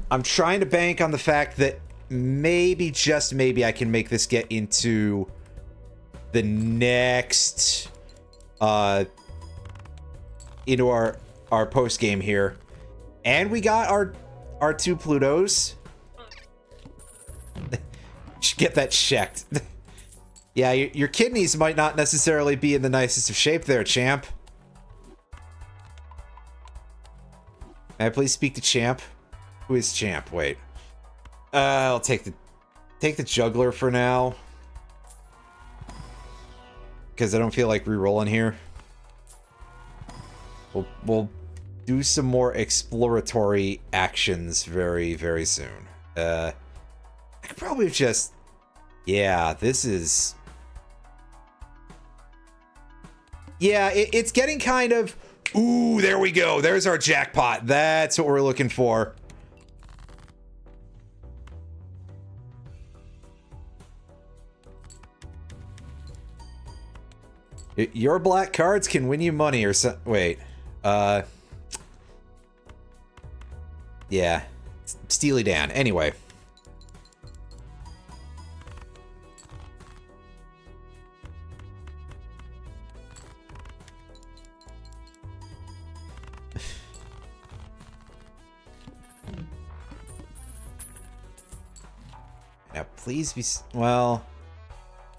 I'm trying to bank on the fact that maybe, just maybe, I can make this get into the next, into our post game here. And we got our 2 Plutos. Should get that checked. Yeah, your kidneys might not necessarily be in the nicest of shape there, champ. May I please speak to champ? Who is champ? Wait. I'll take the juggler for now. Because I don't feel like re-rolling here. We'll do some more exploratory actions very, very soon. I could probably just... Yeah, this is... Yeah, it's getting kind of... Ooh, there we go. There's our jackpot. That's what we're looking for. Your black cards can win you money or so... Wait. Yeah. Steely Dan. Anyway. Yeah, please be... Well,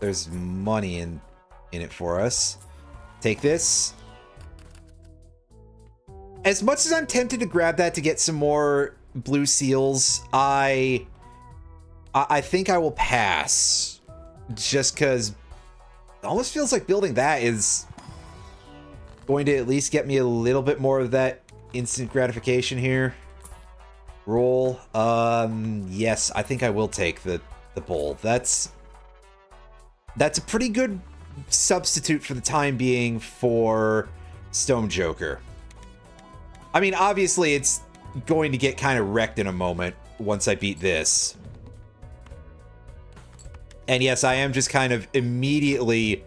there's money in it for us. Take this. As much as I'm tempted to grab that to get some more blue seals, I think I will pass. Just because it almost feels like building that is going to at least get me a little bit more of that instant gratification here. Roll. Yes, I think I will take the bowl. That's a pretty good substitute for the time being for Stone Joker. I mean, obviously, it's going to get kind of wrecked in a moment once I beat this. And yes, I am just kind of immediately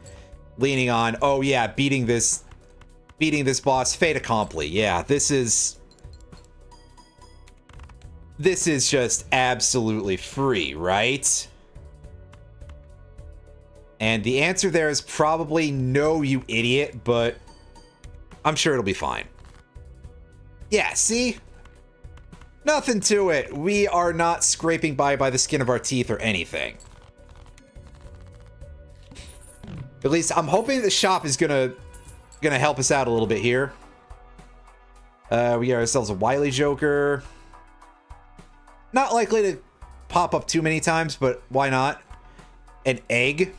leaning on, oh yeah, beating this boss, fait accompli. Yeah, this is just absolutely free, right? And the answer there is probably no, you idiot, but I'm sure it'll be fine. Yeah, see? Nothing to it. We are not scraping by the skin of our teeth or anything. At least I'm hoping the shop is gonna help us out a little bit here. We got ourselves a Wily Joker. Not likely to pop up too many times, but why not? An egg.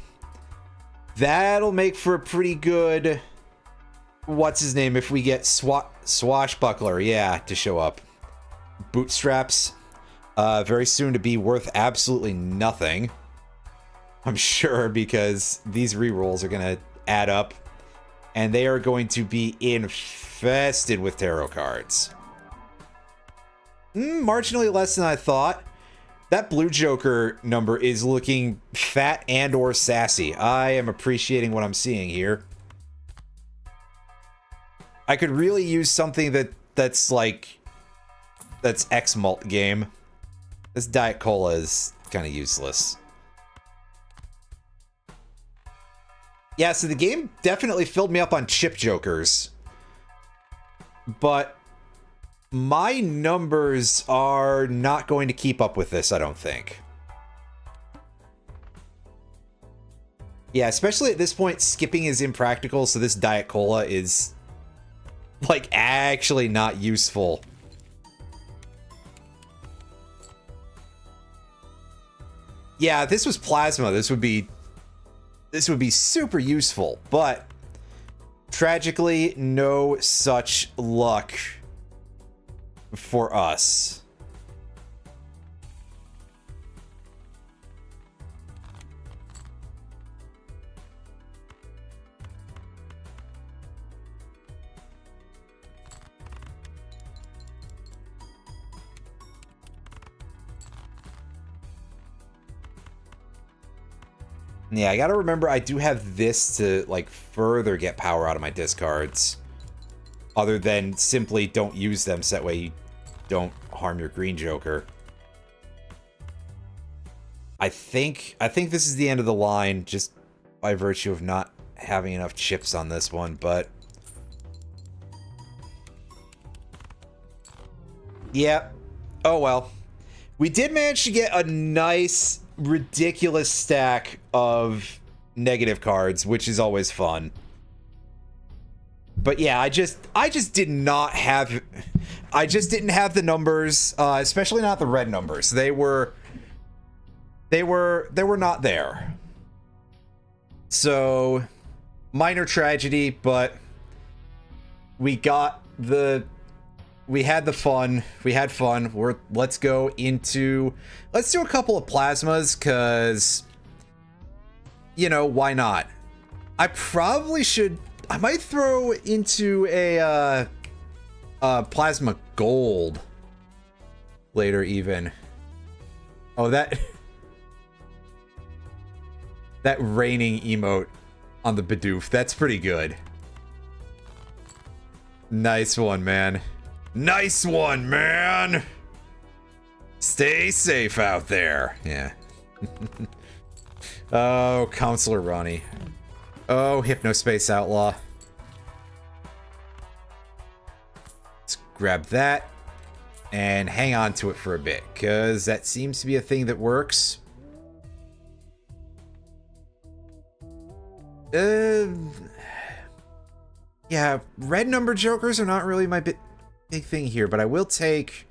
That'll make for a pretty good... What's his name if we get Swashbuckler, yeah, to show up. Bootstraps. Very soon to be worth absolutely nothing. I'm sure, because these rerolls are going to add up. And they are going to be infested with tarot cards. Marginally less than I thought. That blue Joker number is looking fat and or sassy. I am appreciating what I'm seeing here. I could really use something that's X-Malt game. This Diet Cola is kind of useless. Yeah, so the game definitely filled me up on chip jokers. But my numbers are not going to keep up with this, I don't think. Yeah, especially at this point, skipping is impractical, so this Diet Cola is, like, actually not useful. Yeah, if this was plasma, this would be super useful, but tragically, no such luck for us. Yeah, I gotta remember I do have this to, like, further get power out of my discards. Other than simply don't use them so that way you don't harm your green Joker. I think this is the end of the line, just by virtue of not having enough chips on this one, but... yeah. Oh well. We did manage to get a nice... ridiculous stack of negative cards, which is always fun. But yeah, I just didn't have the numbers, especially not the red numbers. They were not there. So minor tragedy, but we had fun. Let's do a couple of plasmas, because, you know, why not? I might throw into a plasma gold later even. Oh, that raining emote on the Bidoof, that's pretty good. Nice one, man. Nice one, man! Stay safe out there. Yeah. Oh, Counselor Ronnie. Oh, Hypnospace Outlaw. Let's grab that and hang on to it for a bit, because that seems to be a thing that works. Uh, yeah, red number jokers are not really my big thing here, but I will take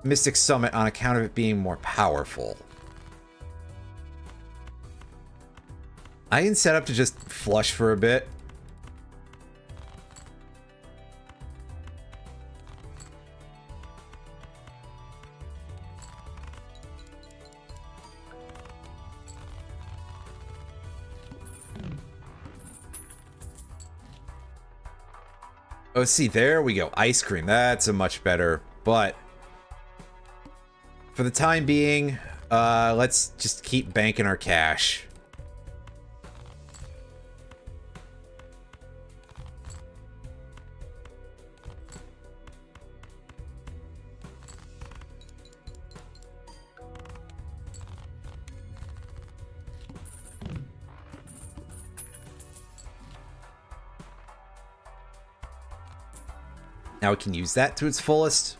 Mystic Summit on account of it being more powerful. I can set up to just flush for a bit. Oh, see, there we go. Ice cream. That's a much better, but for the time being, let's just keep banking our cash. Now we can use that to its fullest.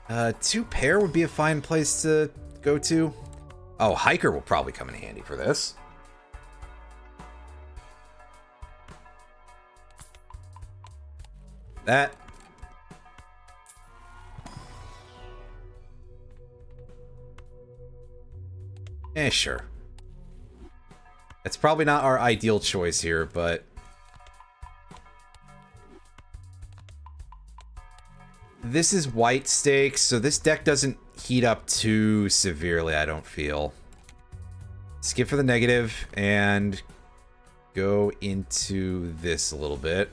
2 pair would be a fine place to go to. Oh, hiker will probably come in handy for this. That. Sure. It's probably not our ideal choice here, but this is white stakes, so this deck doesn't heat up too severely, I don't feel. Skip for the negative and go into this a little bit.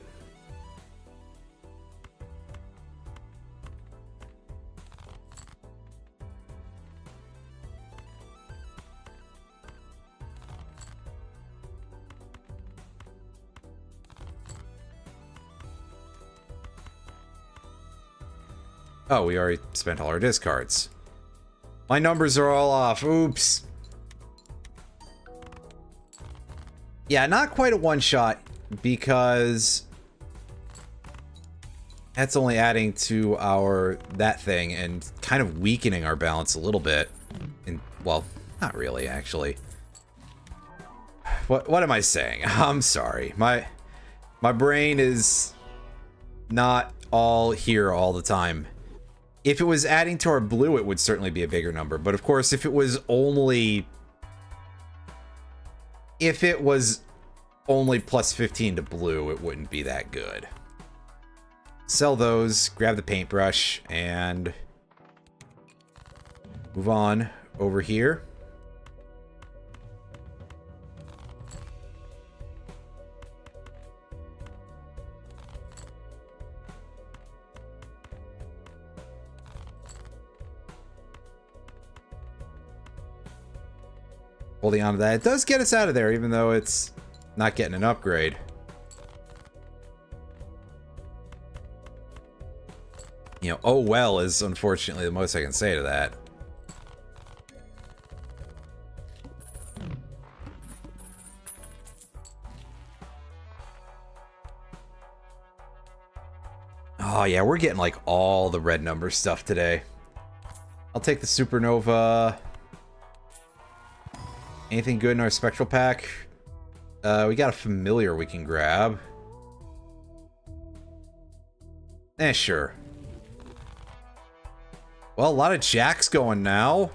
Oh, we already spent all our discards. My numbers are all off. Oops. Yeah, not quite a one-shot, because that's only adding to that thing and kind of weakening our balance a little bit. And, well, not really, actually. What am I saying? I'm sorry. My brain is not all here all the time. If it was adding to our blue, it would certainly be a bigger number. But of course, if it was only plus 15 to blue, it wouldn't be that good. Sell those, grab the paintbrush, and move on over here. Holding on to that. It does get us out of there, even though it's not getting an upgrade. You know, oh well is unfortunately the most I can say to that. Oh yeah, we're getting like all the red number stuff today. I'll take the supernova. Anything good in our spectral pack? We got a familiar we can grab. Sure. Well, a lot of jacks going now.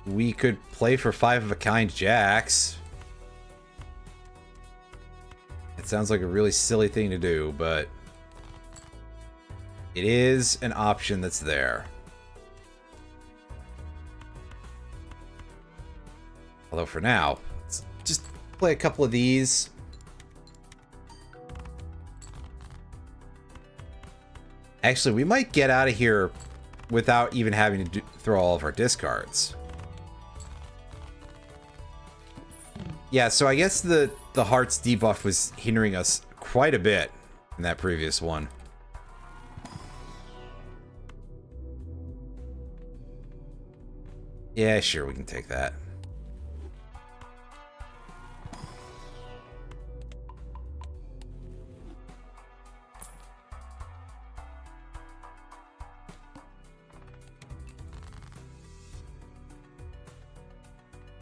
We could play for 5-of-a-kind jacks. It sounds like a really silly thing to do, but it is an option that's there. Although for now, let's just play a couple of these. Actually, we might get out of here without even having to throw all of our discards. Yeah, so I guess the hearts debuff was hindering us quite a bit in that previous one. Yeah, sure, we can take that.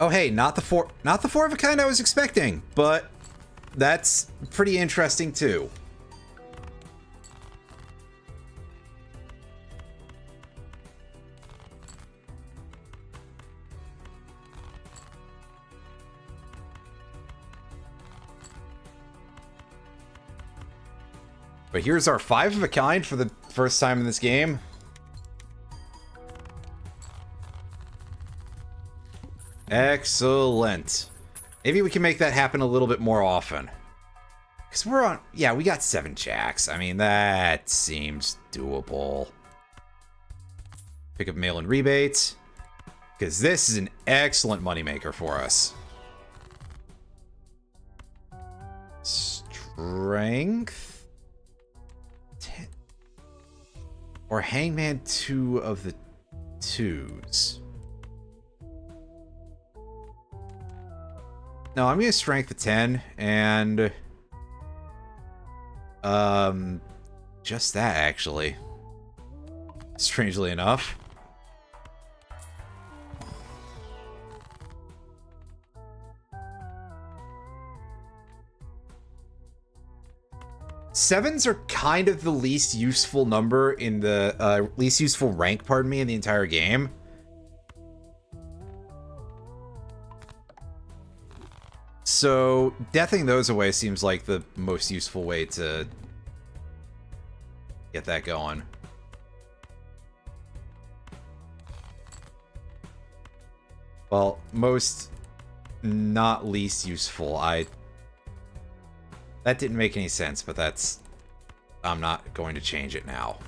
Oh, hey, not the four of a kind I was expecting, but that's pretty interesting too. But here's our 5 of a kind for the first time in this game. Excellent. Maybe we can make that happen a little bit more often. Because we're on... Yeah, we got 7 jacks. I mean, that seems doable. Pick up mail-in rebates. Because this is an excellent moneymaker for us. Strength? 10. Or hangman 2 of the 2s. No, I'm gonna strength a 10 and just that actually. Strangely enough. Sevens are kind of the least useful number in the least useful rank, pardon me, in the entire game. So, deathing those away seems like the most useful way to get that going. Well, most not least useful. That didn't make any sense, but that's... I'm not going to change it now.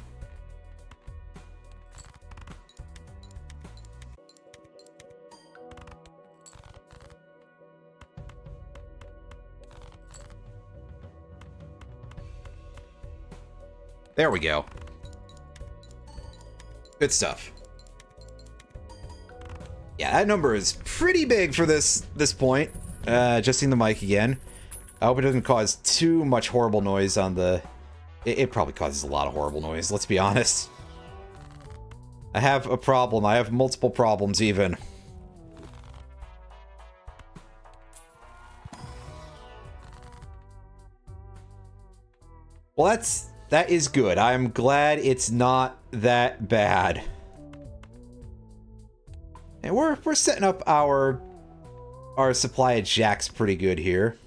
There we go. Good stuff. Yeah, that number is pretty big for this point. Adjusting the mic again. I hope it doesn't cause too much horrible noise on the... It probably causes a lot of horrible noise, let's be honest. I have a problem. I have multiple problems, even. Well, that is good. I'm glad it's not that bad. And we're setting up our supply of jacks pretty good here.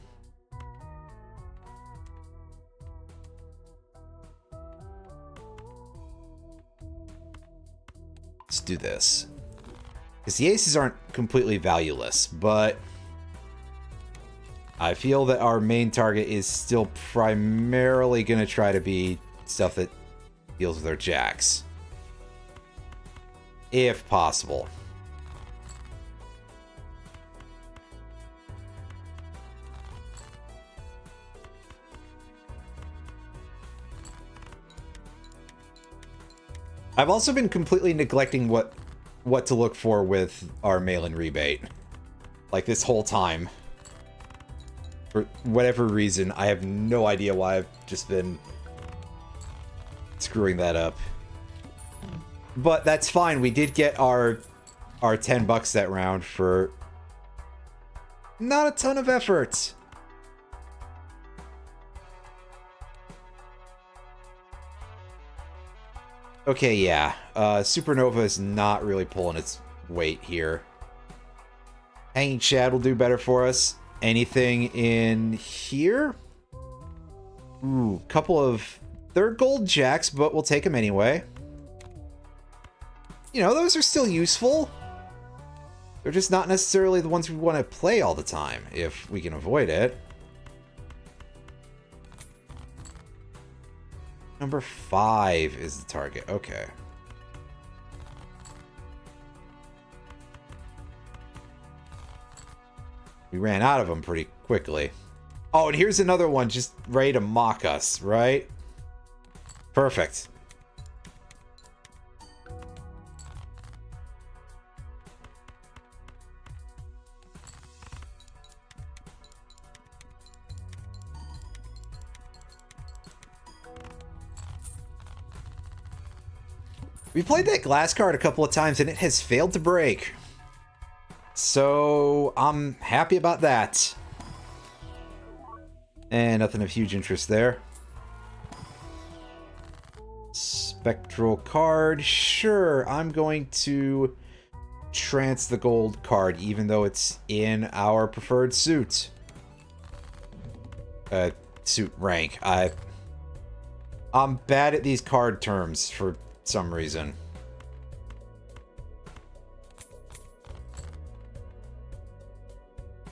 Let's do this. Because the aces aren't completely valueless, but I feel that our main target is still primarily going to try to be stuff that deals with our jacks. If possible. I've also been completely neglecting what to look for with our mail-in rebate. Like this whole time. For whatever reason, I have no idea why I've just been screwing that up. But that's fine. We did get our $10 that round for not a ton of effort. Okay, yeah. Supernova is not really pulling its weight here. Hanging Shad will do better for us. Anything in here? Ooh, couple of... They're gold jacks, but we'll take them anyway. You know, those are still useful. They're just not necessarily the ones we want to play all the time, if we can avoid it. Number 5 is the target. Okay. We ran out of them pretty quickly. Oh, and here's another one just ready to mock us, right? Perfect. We played that glass card a couple of times and it has failed to break. So I'm happy about that. And nothing of huge interest there. Spectral card. Sure, I'm going to trance the gold card, even though it's in our preferred suit. Suit rank. I'm bad at these card terms for some reason.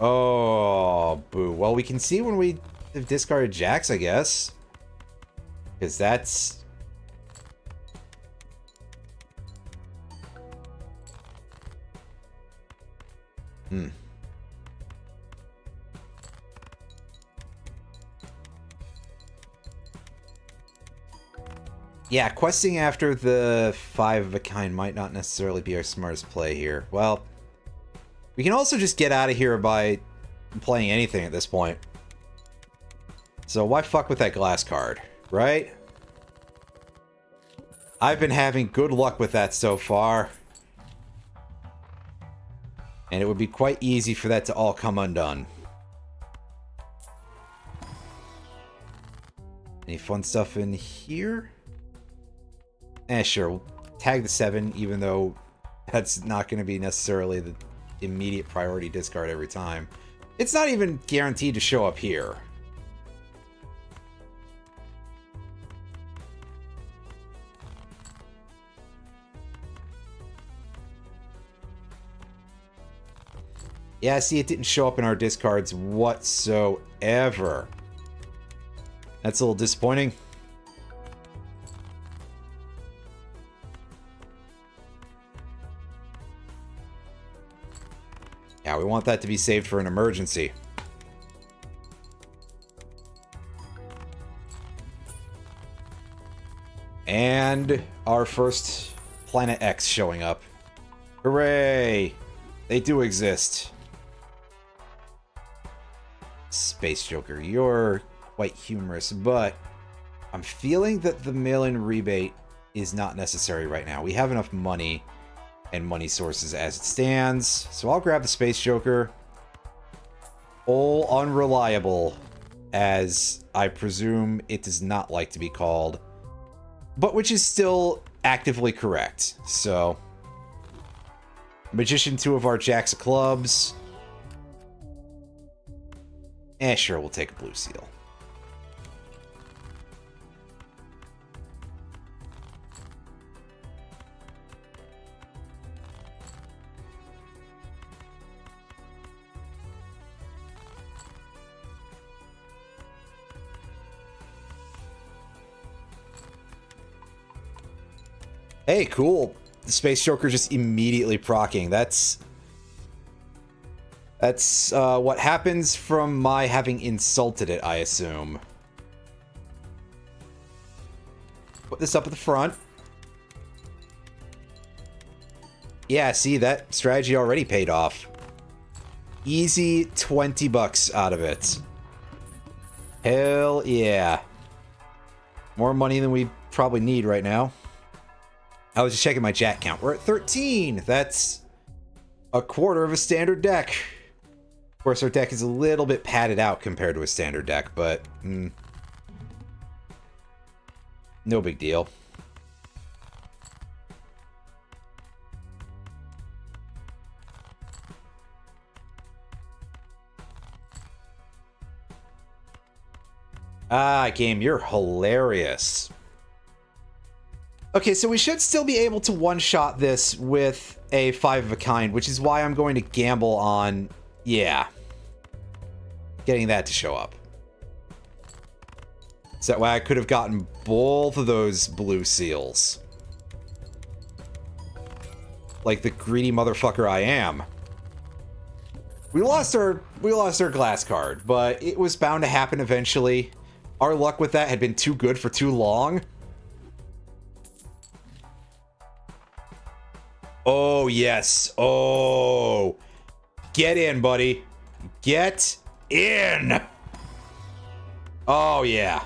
Oh, boo. Well, we can see when we have discarded jacks, I guess. Because that's... Yeah, questing after the 5 of a kind might not necessarily be our smartest play here. Well, we can also just get out of here by playing anything at this point. So why fuck with that glass card, right? I've been having good luck with that so far. And it would be quite easy for that to all come undone. Any fun stuff in here? Sure. We'll tag the 7, even though that's not going to be necessarily the immediate priority discard every time. It's not even guaranteed to show up here. Yeah, see, it didn't show up in our discards whatsoever. That's a little disappointing. Yeah, we want that to be saved for an emergency. And our first Planet X showing up. Hooray! They do exist. Space Joker, you're quite humorous, but I'm feeling that the mail-in rebate is not necessary right now. We have enough money and money sources as it stands, so I'll grab the Space Joker. All unreliable, as I presume it does not like to be called, but which is still actively correct. So, Magician, 2 of our jacks of clubs. Sure, we'll take a blue seal. Hey, cool. The Space Joker just immediately proccing. That's what happens from my having insulted it, I assume. Put this up at the front. Yeah, see, that strategy already paid off. Easy 20 bucks out of it. Hell yeah. More money than we probably need right now. I was just checking my jack count. We're at 13. That's a quarter of a standard deck. Of course, our deck is a little bit padded out compared to a standard deck, but no big deal. Ah, game, you're hilarious. Okay, so we should still be able to one-shot this with a 5 of a kind, which is why I'm going to gamble on, yeah, getting that to show up. So that way I could have gotten both of those blue seals. Like the greedy motherfucker I am. We lost our glass card, but it was bound to happen eventually. Our luck with that had been too good for too long. Oh, yes. Oh. Get in, buddy. Get in. Oh, yeah.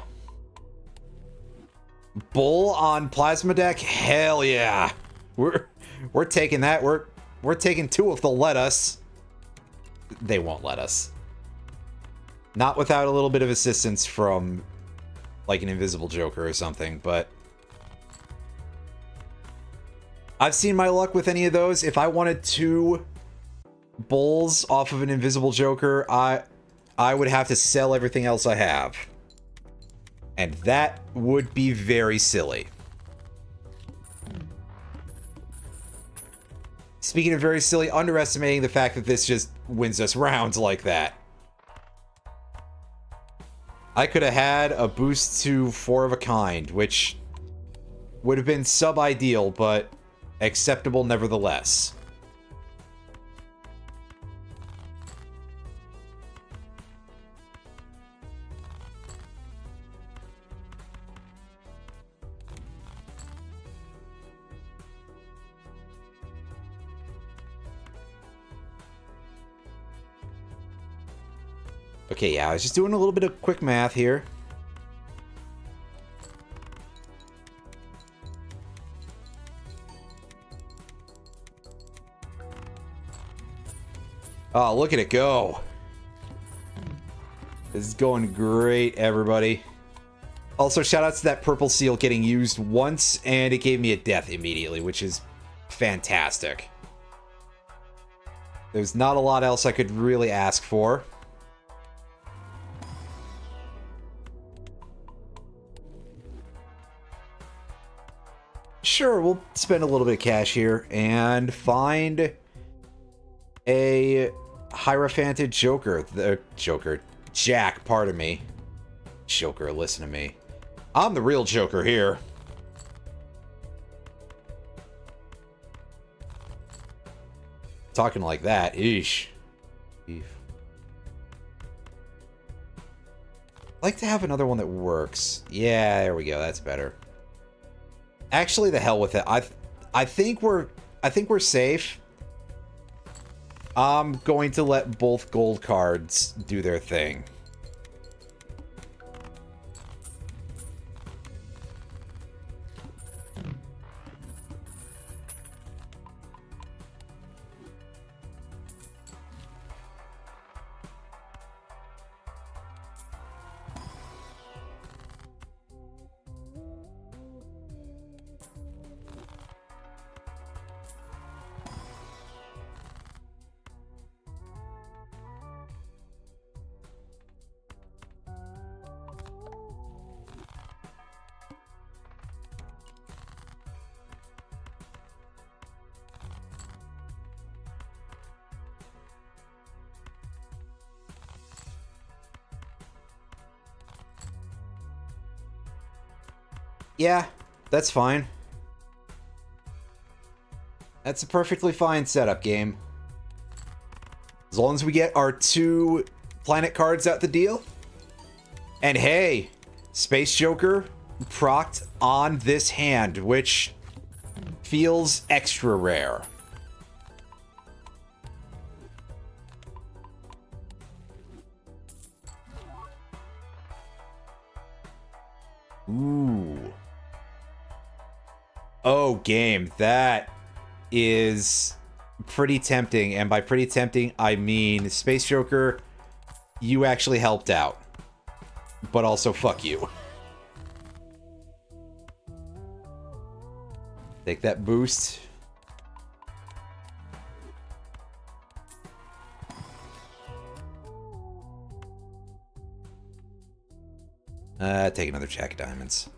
Bull on plasma deck? Hell yeah. We're taking that. We're taking 2 if they'll let us. they won't let us. Not without a little bit of assistance from, like, an invisible Joker or something, but... I've seen my luck with any of those. If I wanted 2 bulls off of an invisible Joker, I would have to sell everything else I have. And that would be very silly. Speaking of very silly, underestimating the fact that this just wins us rounds like that. I could have had a boost to 4 of a kind, which would have been sub-ideal, but acceptable nevertheless. Okay, yeah, I was just doing a little bit of quick math here. Oh, look at it go. This is going great, everybody. Also, shoutouts to that purple seal getting used once, and it gave me a death immediately, which is fantastic. There's not a lot else I could really ask for. Sure, we'll spend a little bit of cash here and find a Hierophanted Joker. Jack, pardon me. Joker, listen to me. I'm the real Joker here. Talking like that, eesh. I'd like to have another one that works. Yeah, there we go, that's better. Actually, the hell with it. I think we're safe. I'm going to let both gold cards do their thing. Yeah, that's fine. That's a perfectly fine setup, game. As long as we get our 2 planet cards out the deal. And hey, Space Joker procced on this hand, which feels extra rare. Ooh. Oh, game. That is pretty tempting. And by pretty tempting, I mean Space Joker, you actually helped out. But also, fuck you. Take that boost. Take another jack of diamonds.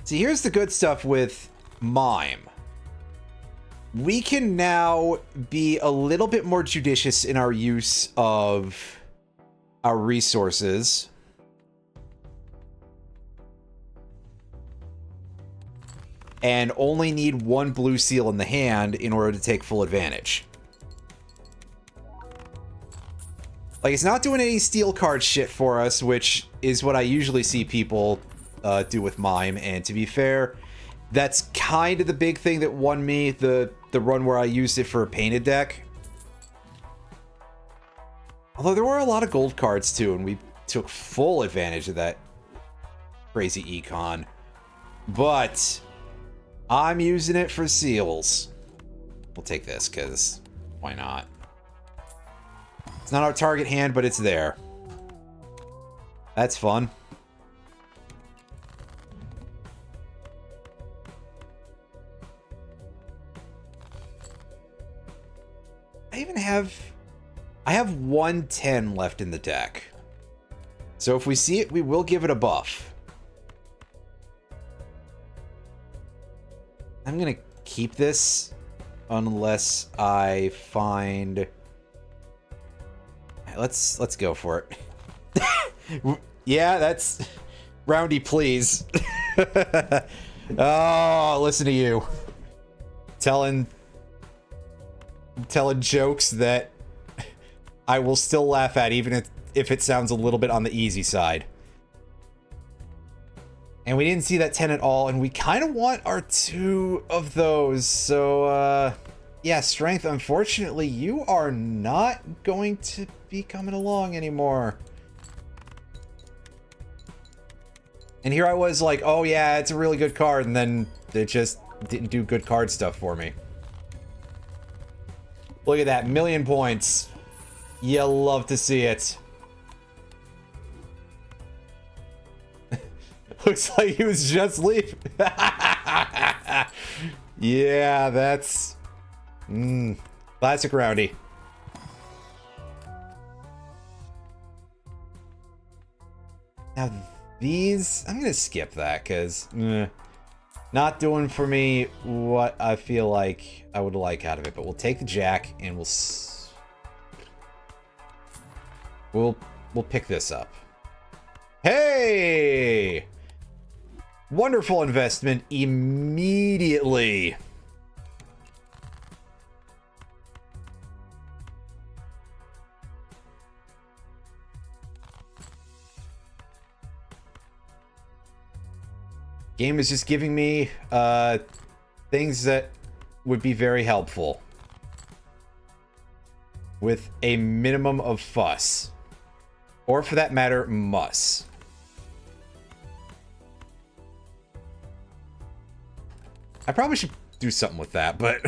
See, here's the good stuff with Mime. We can now be a little bit more judicious in our use of our resources. And only need 1 blue seal in the hand in order to take full advantage. Like, it's not doing any steel card shit for us, which is what I usually see people do with Mime. And to be fair, that's kind of the big thing that won me the run where I used it for a painted deck. Although there were a lot of gold cards too, and we took full advantage of that crazy econ. But I'm using it for seals. We'll take this, because why not? It's not our target hand, but it's there. That's fun. I have 110 left in the deck. So if we see it, we will give it a buff. I'm gonna keep this unless I find... Let's go for it. Yeah, that's... Roundy, please. Oh, listen to you. Telling jokes that I will still laugh at, even if it sounds a little bit on the easy side. And we didn't see that 10 at all, and we kind of want our 2 of those. So, yeah, strength, unfortunately, you are not going to be coming along anymore. And here I was like, oh yeah, it's a really good card, and then it just didn't do good card stuff for me. Look at that, 1,000,000 points. You love to see it. Looks like he was just leaving. Yeah, that's... classic Roundy. Now these... I'm gonna skip that, because... not doing for me what I feel like I would like out of it. But we'll take the jack, and we'll pick this up. Hey! Wonderful investment immediately. Game is just giving me things that would be very helpful with a minimum of fuss, or for that matter, muss. I probably should do something with that, but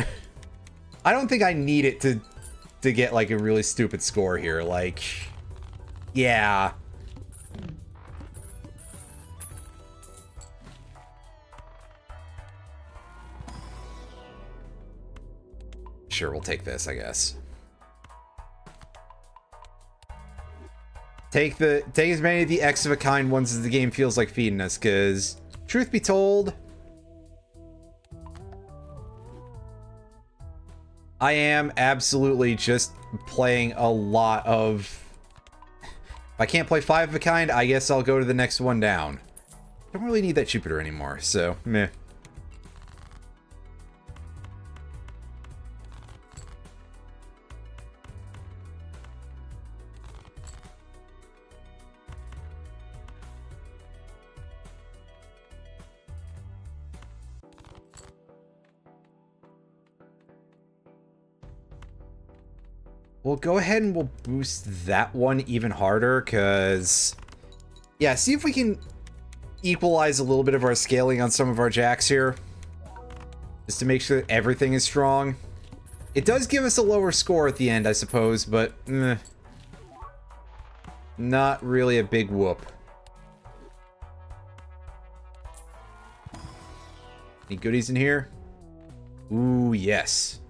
I don't think I need it to get like a really stupid score here. Like, yeah. Sure, we'll take this, I guess. Take as many of the X of a kind ones as the game feels like feeding us, because truth be told, I am absolutely just playing a lot of... If I can't play 5 of a kind, I guess I'll go to the next one down. Don't really need that Jupiter anymore, so meh. We'll go ahead and we'll boost that one even harder, because... Yeah, see if we can equalize a little bit of our scaling on some of our jacks here. Just to make sure that everything is strong. It does give us a lower score at the end, I suppose, but... not really a big whoop. Any goodies in here? Ooh, yes.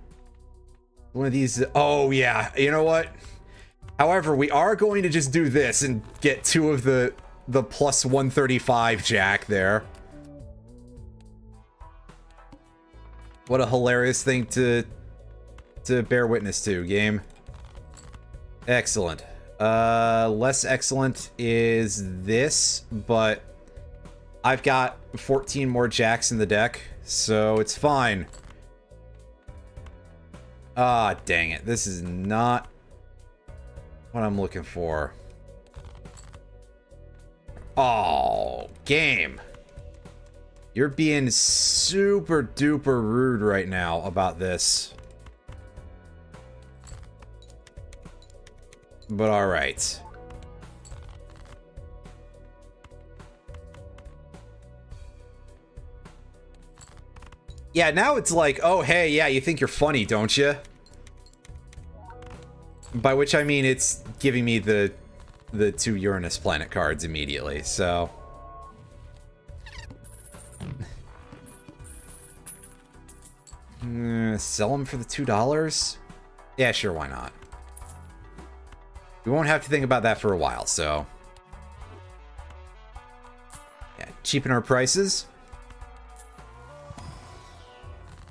One of these... Oh, yeah. You know what? However, we are going to just do this and get 2 of the plus 135 jack there. What a hilarious thing to bear witness to, game. Excellent. Less excellent is this, but I've got 14 more jacks in the deck, so it's fine. Ah, dang it. This is not what I'm looking for. Oh, game. You're being super duper rude right now about this. But alright. Yeah, now it's like, oh, hey, yeah, you think you're funny, don't you? By which I mean it's giving me the 2 Uranus planet cards immediately, so... Sell them for the $2? Yeah, sure, why not? We won't have to think about that for a while, so... Yeah, cheapen our prices.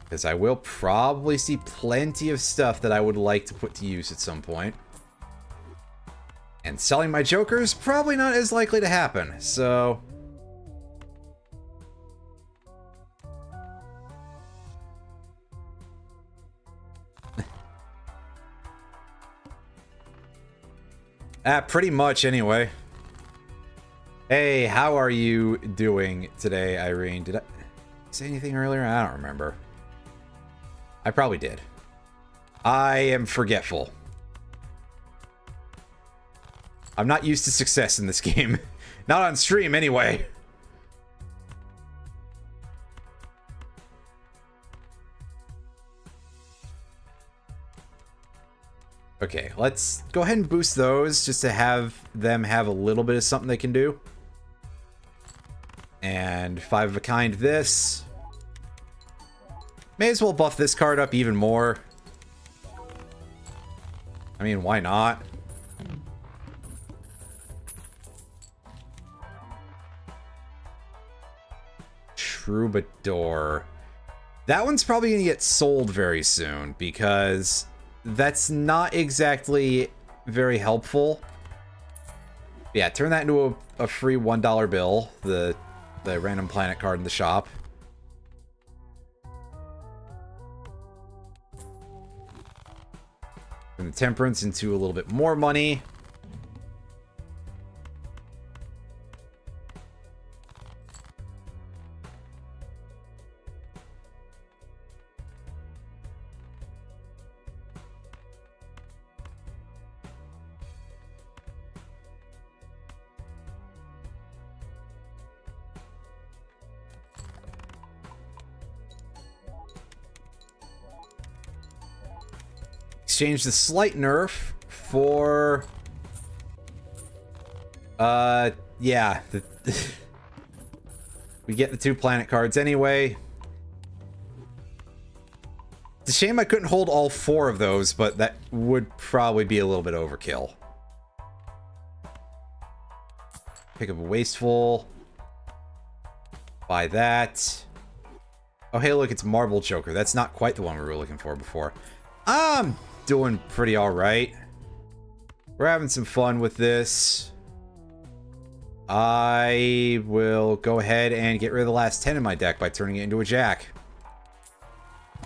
Because I will probably see plenty of stuff that I would like to put to use at some point. And selling my Jokers, probably not as likely to happen, so... Pretty much, anyway. Hey, how are you doing today, Irene? Did I say anything earlier? I don't remember. I probably did. I am forgetful. I'm not used to success in this game. Not on stream, anyway. Okay, let's go ahead and boost those just to have them have a little bit of something they can do. And 5 of a kind this. May as well buff this card up even more. I mean, why not? Troubadour. That one's probably going to get sold very soon because that's not exactly very helpful. Yeah, turn that into a free $1 bill, the random planet card in the shop. Turn the Temperance into a little bit more money. Exchange the slight nerf for yeah, we get the 2 planet cards anyway. It's a shame I couldn't hold all 4 of those, but that would probably be a little bit overkill. Pick up a Wasteful. Buy that. Oh, hey, look, it's Marble Joker. That's not quite the one we were looking for before. I'm doing pretty alright. We're having some fun with this. I will go ahead and get rid of the last 10 in my deck by turning it into a Jack.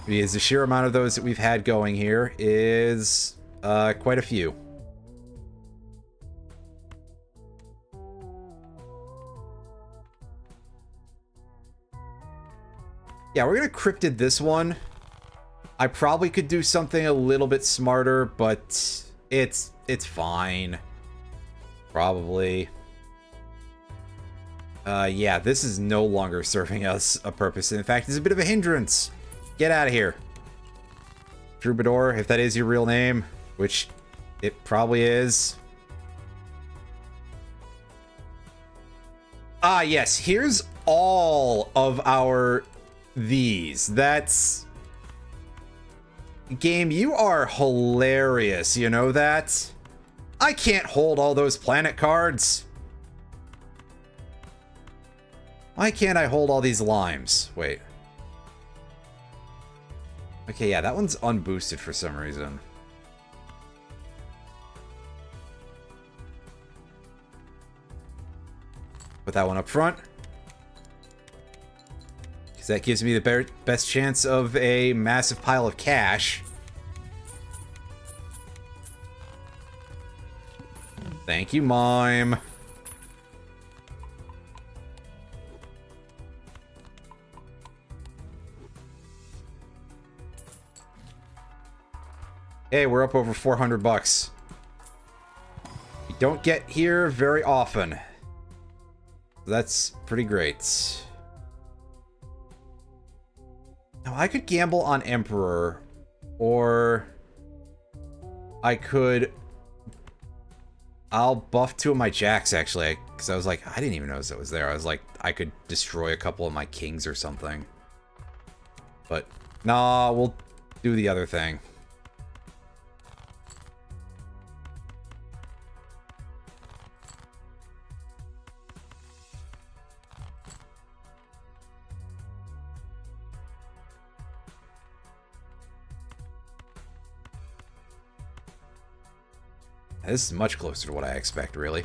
Because the sheer amount of those that we've had going here is quite a few. Yeah, we're gonna Cryptid this one. I probably could do something a little bit smarter, but it's fine. Probably. Yeah, this is no longer serving us a purpose. In fact, it's a bit of a hindrance. Get out of here. Troubadour, if that is your real name, which it probably is. Ah, yes, here's all of our these. That's... Game, you are hilarious, you know that? I can't hold all those planet cards. Why can't I hold all these limes? Wait. Okay, yeah, that one's unboosted for some reason. Put that one up front. Because that gives me the best chance of a massive pile of cash. Thank you, Mime. Hey, we're up over 400 bucks. We don't get here very often. That's pretty great. Now, I could gamble on Emperor, or I could... I'll buff 2 of my jacks, actually, because I was like, I didn't even notice it was there. I was like, I could destroy a couple of my kings or something. But, nah, we'll do the other thing. This is much closer to what I expect, really.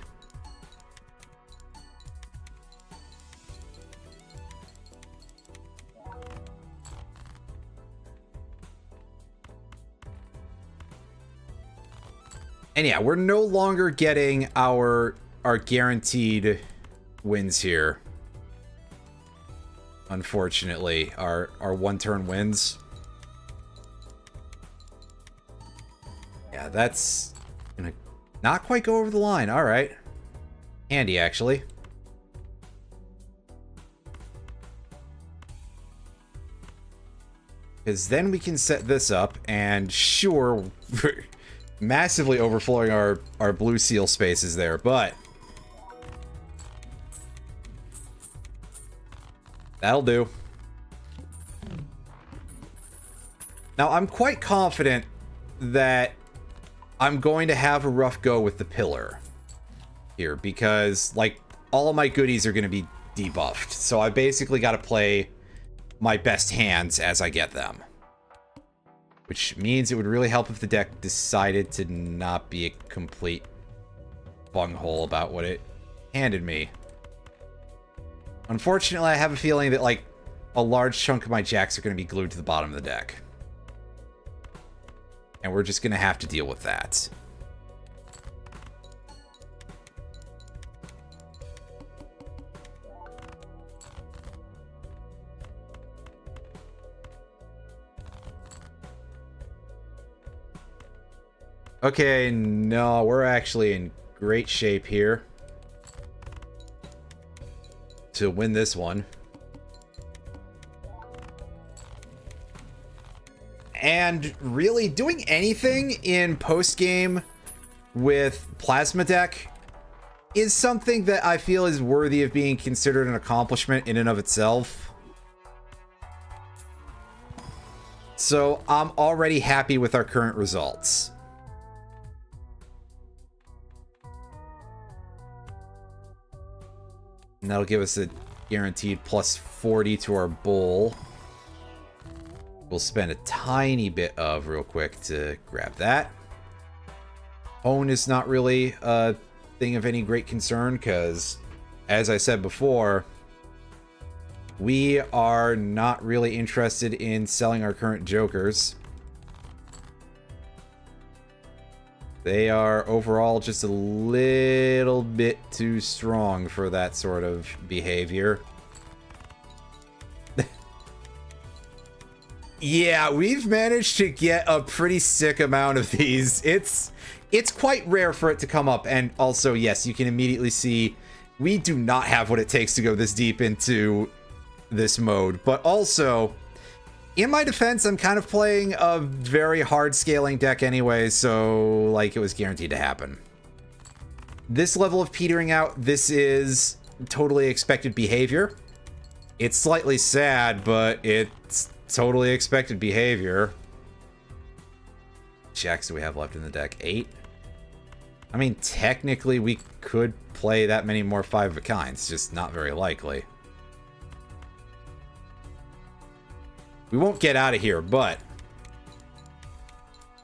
And yeah, we're no longer getting our guaranteed wins here. Unfortunately, our one-turn wins. Yeah, that's gonna not quite go over the line. All right. Handy, actually. Because then we can set this up, and sure, we're massively overflowing our blue seal spaces there, but that'll do. Now, I'm quite confident that I'm going to have a rough go with the pillar here, because, like, all of my goodies are going to be debuffed. So I basically got to play my best hands as I get them. Which means it would really help if the deck decided to not be a complete bunghole about what it handed me. Unfortunately, I have a feeling that, like, a large chunk of my jacks are going to be glued to the bottom of the deck. And we're just going to have to deal with that. Okay, no, we're actually in great shape here to win this one. And really, doing anything in post-game with Plasma Deck is something that I feel is worthy of being considered an accomplishment in and of itself. So I'm already happy with our current results. And that'll give us a guaranteed plus 40 to our bowl. We'll spend a tiny bit of real quick to grab that. Hone is not really a thing of any great concern because, as I said before, we are not really interested in selling our current jokers. They are overall just a little bit too strong for that sort of behavior. Yeah, we've managed to get a pretty sick amount of these. It's quite rare for it to come up, and also, yes, you can immediately see we do not have what it takes to go this deep into this mode. But also, in my defense, I'm kind of playing a very hard scaling deck anyway, so, like, it was guaranteed to happen. This level of petering out, this is totally expected behavior. It's slightly sad, but it's totally expected behavior. Jacks do we have left in the deck? 8? I mean, technically, we could play that many more 5 of a kinds, just not very likely. We won't get out of here, but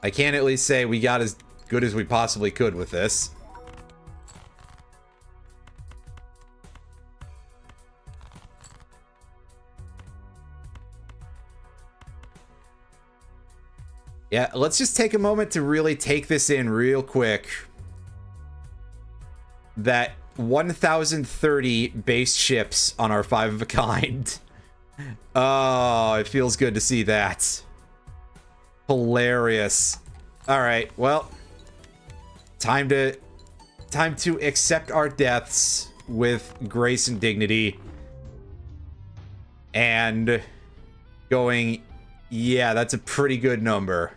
I can at least say we got as good as we possibly could with this. Yeah, let's just take a moment to really take this in real quick. That 1,030 base ships on our 5 of a kind. Oh, it feels good to see that. Hilarious. All right, well, time to accept our deaths with grace and dignity, and going Yeah, that's a pretty good number.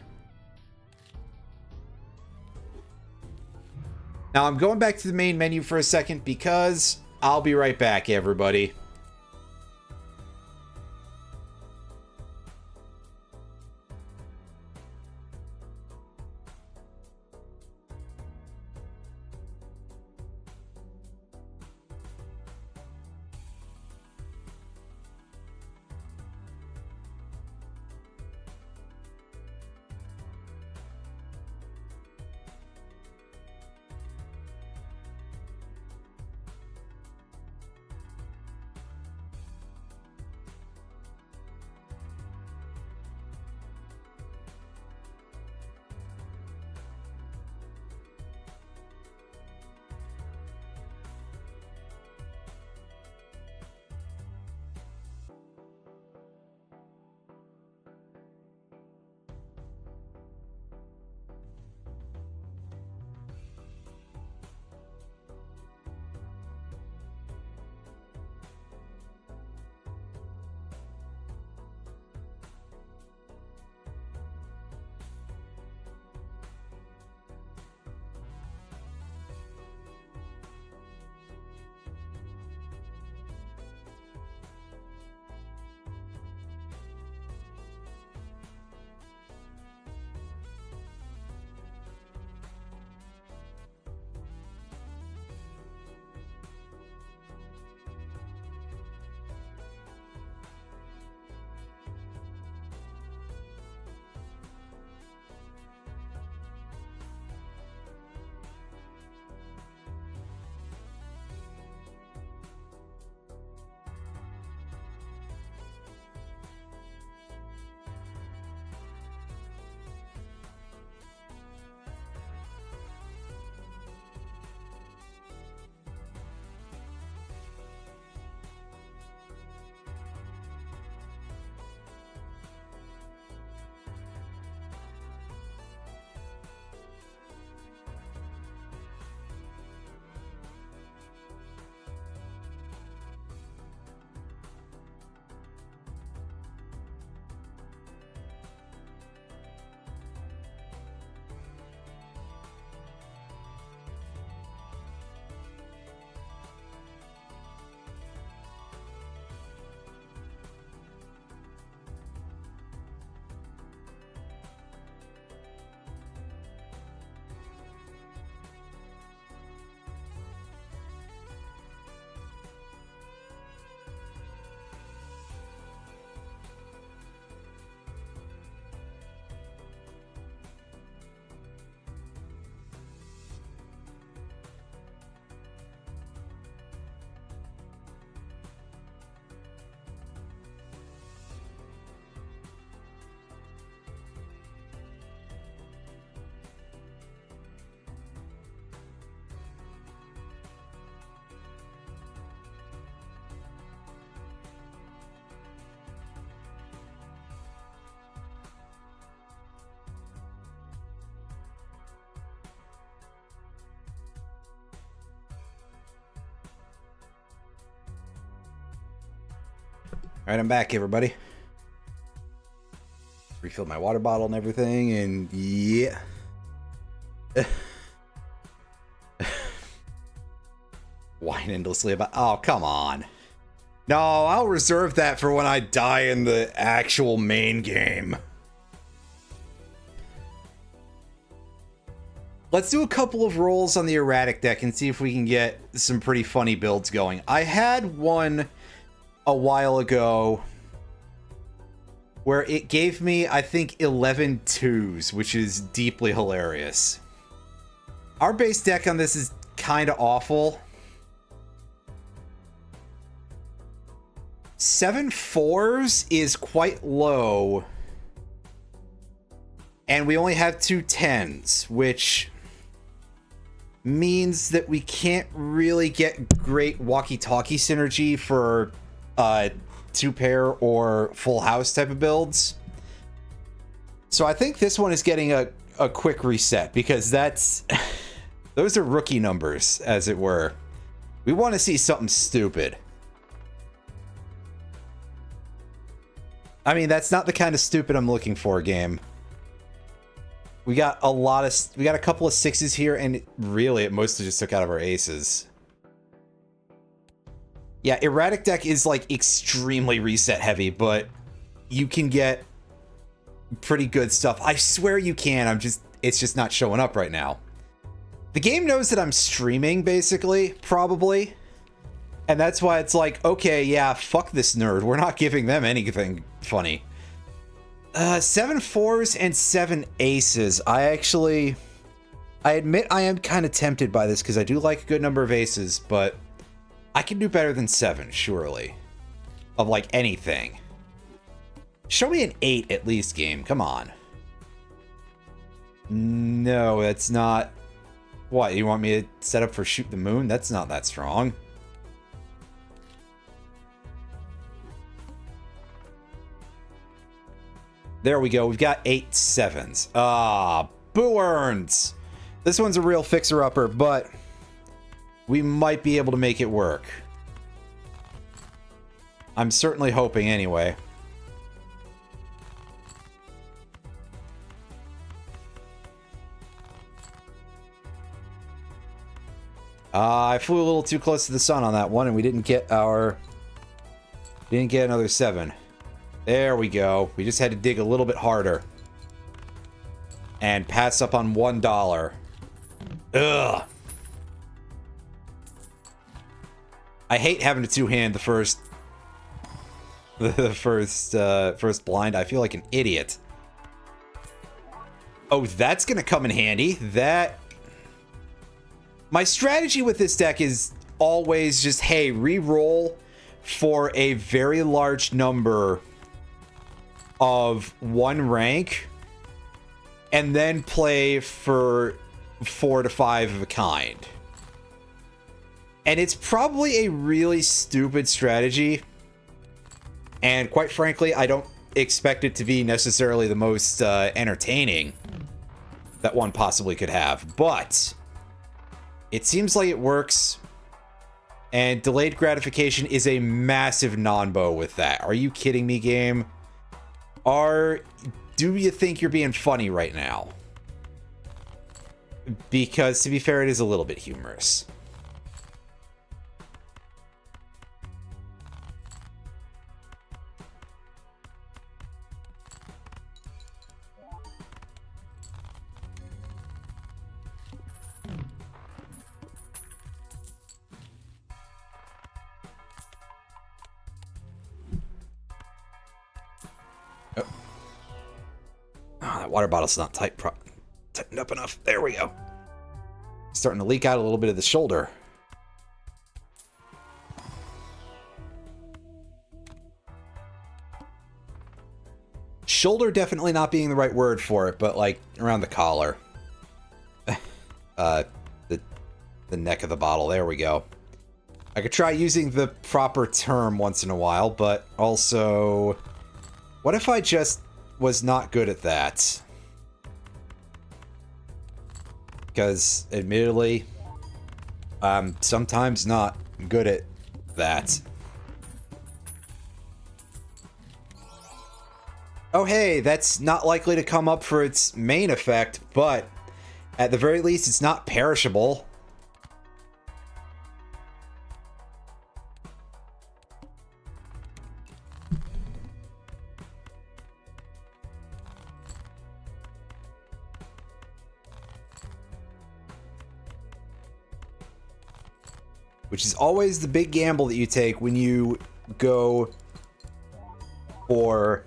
Now I'm going back to the main menu for a second because I'll be right back, everybody. Alright, I'm back, everybody. Refilled my water bottle and everything, and yeah. Whine endlessly about... Oh, come on. No, I'll reserve that for when I die in the actual main game. Let's do a couple of rolls on the erratic deck and see if we can get some pretty funny builds going. I had one a while ago where it gave me, I think, 11 twos, which is deeply hilarious. Our base deck on this is kind of awful. 7 4s is quite low. And we only have 2 10s, which means that we can't really get great walkie-talkie synergy for 2-pair or full house type of builds. So I think this one is getting a quick reset, because that's those are rookie numbers, as it were. We want to see something stupid. I mean, that's not the kind of stupid I'm looking for, game. We got a couple of sixes here, and really, it mostly just took out of our aces. Yeah, erratic deck is like extremely reset heavy, but you can get pretty good stuff. I swear you can. It's just not showing up right now. The game knows that I'm streaming, basically, probably. And that's why it's like, okay, yeah, fuck this nerd. We're not giving them anything funny. 7 fours and 7 aces. I admit I am kind of tempted by this because I do like a good number of aces, but I can do better than 7, surely. Of, like, anything. Show me an 8 at least, game. Come on. No, that's not... What, you want me to set up for Shoot the Moon? That's not that strong. There we go. We've got 8 sevens. Ah, Boo Earns. This one's a real fixer-upper, but we might be able to make it work. I'm certainly hoping anyway. I flew a little too close to the sun on that one, and we didn't get another 7. There we go. We just had to dig a little bit harder. And pass up on $1. Ugh. I hate having to two-hand the first blind. I feel like an idiot. Oh, that's gonna come in handy. My strategy with this deck is always just, hey, re-roll for a very large number of 1 rank, and then play for 4 to 5 of a kind. And it's probably a really stupid strategy, and quite frankly, I don't expect it to be necessarily the most entertaining that one possibly could have, but it seems like it works, and delayed gratification is a massive non-bow with that. Are you kidding me, game? Do you think you're being funny right now? Because, to be fair, it is a little bit humorous. That water bottle's not tightened up enough. There we go. Starting to leak out a little bit of the shoulder. Shoulder definitely not being the right word for it, but like around the collar. The neck of the bottle. There we go. I could try using the proper term once in a while, but also, what if I just was not good at that? Because, admittedly, I'm sometimes not good at that. Oh hey, that's not likely to come up for its main effect, but at the very least, it's not perishable. Which is always the big gamble that you take when you go for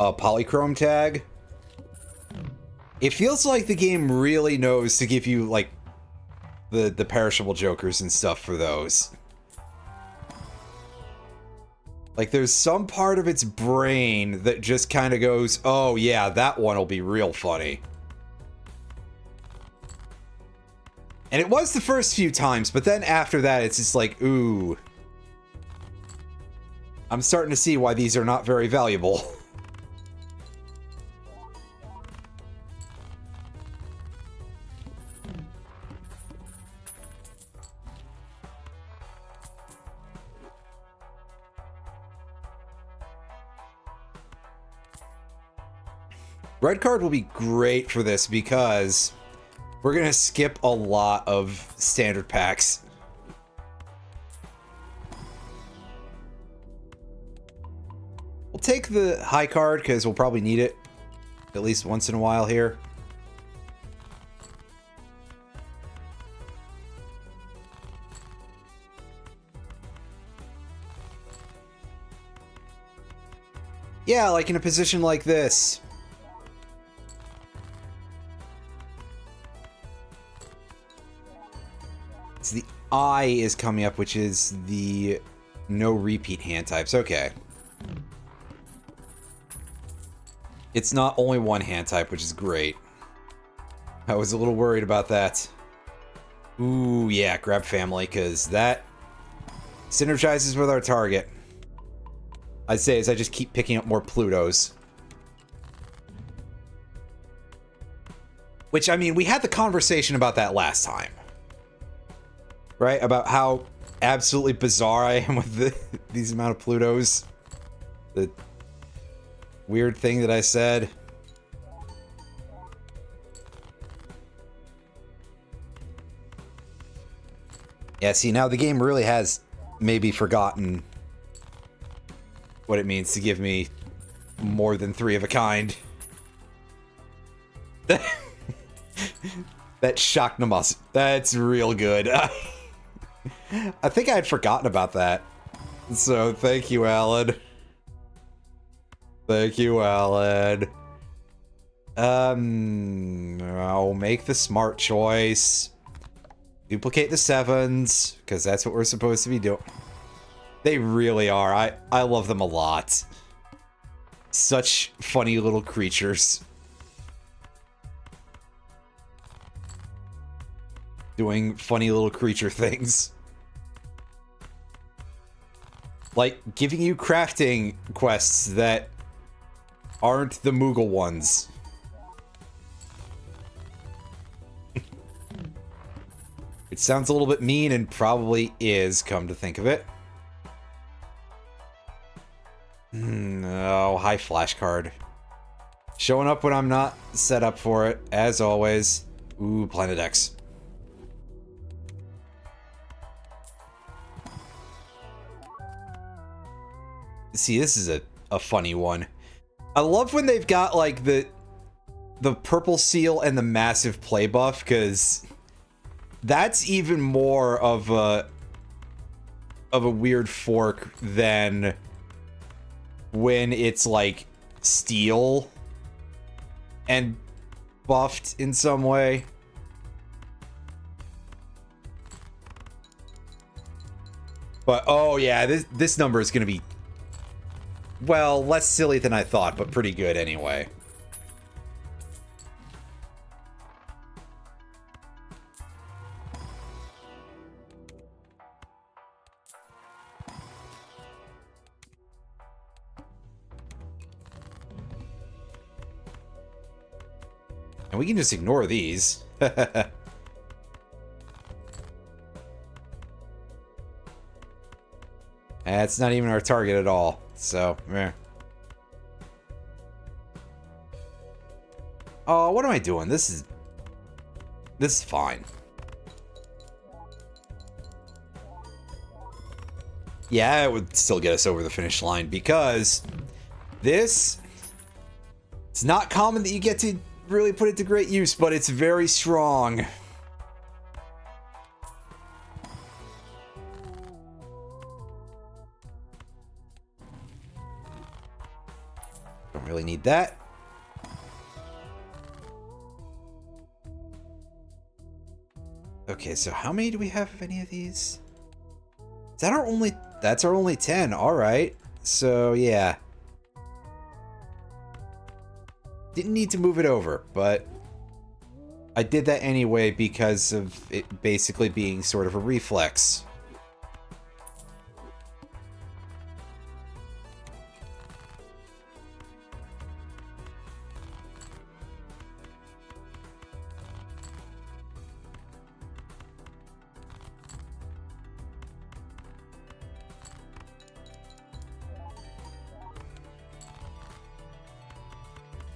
a polychrome tag. It feels like the game really knows to give you, like, the perishable jokers and stuff for those. Like, there's some part of its brain that just kind of goes, oh yeah, that one will be real funny. And it was the first few times, but then after that, it's just like, ooh. I'm starting to see why these are not very valuable. Red card will be great for this because we're going to skip a lot of standard packs. We'll take the high card because we'll probably need it at least once in a while here. Yeah, like in a position like this. So the I is coming up, which is the no repeat hand types. Okay. It's not only one hand type, which is great. I was a little worried about that. Ooh, yeah, grab family, because that synergizes with our target. I'd say as I just keep picking up more Plutos. Which, I mean, we had the conversation about that last time. Right? About how absolutely bizarre I am with these amount of Plutos. The weird thing that I said. Yeah, see, now the game really has maybe forgotten what it means to give me more than 3 of a kind. That shock namas. That's real good. I think I had forgotten about that. So, thank you, Alan. Thank you, Alan. I'll make the smart choice. Duplicate the 7s, because that's what we're supposed to be doing. They really are. I love them a lot. Such funny little creatures. Doing funny little creature things. Like, giving you crafting quests that aren't the Moogle ones. It sounds a little bit mean and probably is, come to think of it. No, high flash card. Showing up when I'm not set up for it, as always. Ooh, Planet X. See, this is a funny one. I love when they've got, like, the purple seal and the massive play buff, because that's even more of a weird fork than when it's, like, steel and buffed in some way. But, oh yeah, this number is going to be, well, less silly than I thought, but pretty good anyway. And we can just ignore these. That's not even our target at all. So, meh. Oh, what am I doing? This is fine. Yeah, it would still get us over the finish line because it's not common that you get to really put it to great use, but it's very strong. Don't really need that. Okay, so how many do we have of any of these? Is that our only... That's our only 10. Alright. So, yeah. Didn't need to move it over, but I did that anyway because of it basically being sort of a reflex.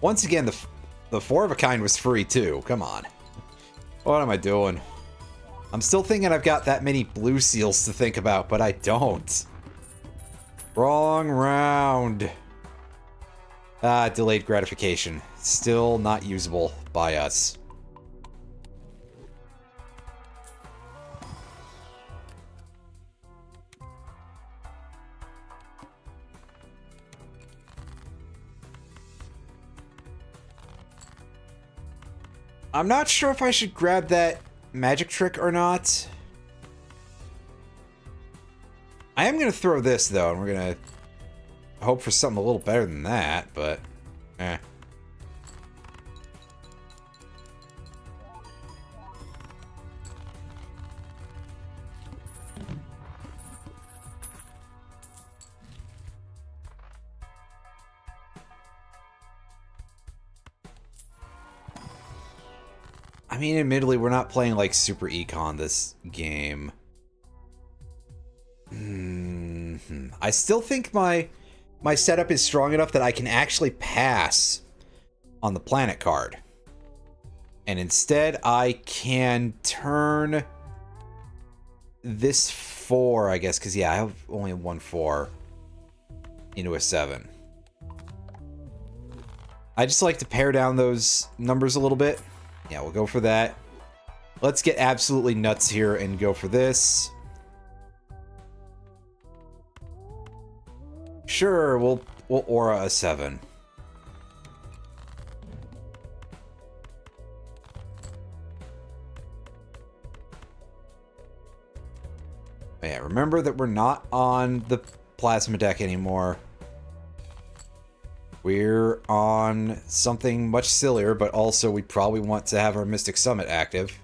Once again, the 4 of a kind was free too. Come on. What am I doing? I'm still thinking I've got that many blue seals to think about, but I don't. Wrong round. Ah, delayed gratification. Still not usable by us. I'm not sure if I should grab that magic trick or not. I am going to throw this, though, and we're going to hope for something a little better than that, but... eh. I mean, admittedly, we're not playing, like, Super Econ this game. I still think my setup is strong enough that I can actually pass on the planet card. And instead, I can turn this 4, I guess, because, yeah, I have only 1 4 into a 7. I just like to pare down those numbers a little bit. Yeah, we'll go for that. Let's get absolutely nuts here and go for this. Sure, we'll aura a 7. But yeah, remember that we're not on the plasma deck anymore. We're on something much sillier, but also we probably want to have our Mystic Summit active.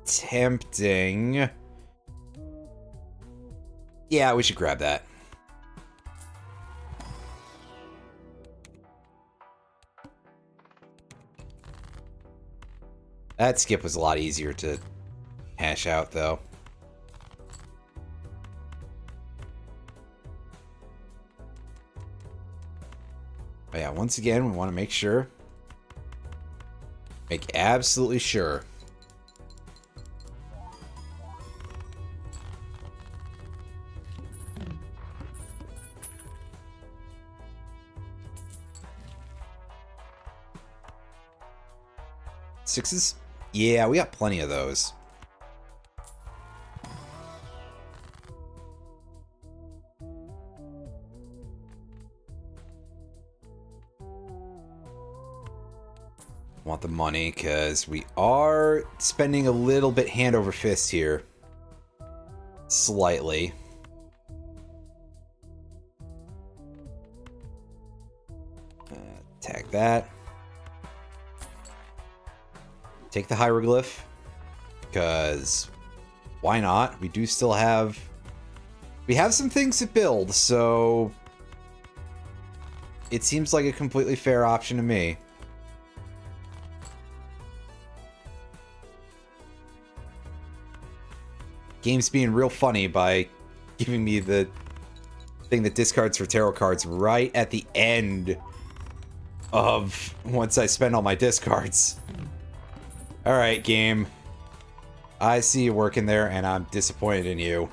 Tempting. Yeah, we should grab that. That skip was a lot easier to hash out, though. But yeah, once again, we want to make sure. Make absolutely sure. Sixes? Yeah, we got plenty of those. Want the money, because we are spending a little bit hand over fist here. Slightly. Tag that. Take the hieroglyph, because why not? We do still have... we have some things to build, so... it seems like a completely fair option to me. Game's being real funny by giving me the thing that discards for tarot cards right at the end of once I spend all my discards. Alright, game. I see you working there, and I'm disappointed in you.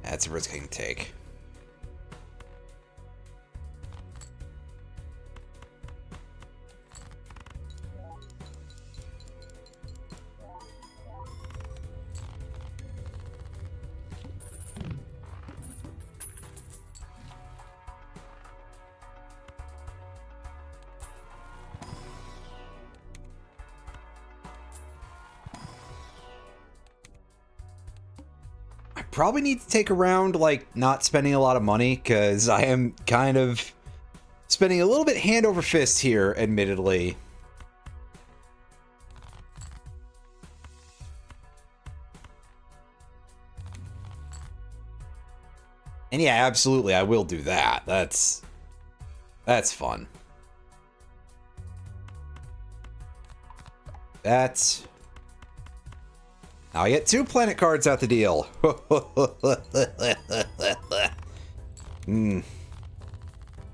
That's a risk I can take. probably need to take a round, like, not spending a lot of money, because I am kind of spending a little bit hand over fist here, admittedly. And yeah, absolutely, I will do that. That's fun. That's... Now I get 2 planet cards out the deal.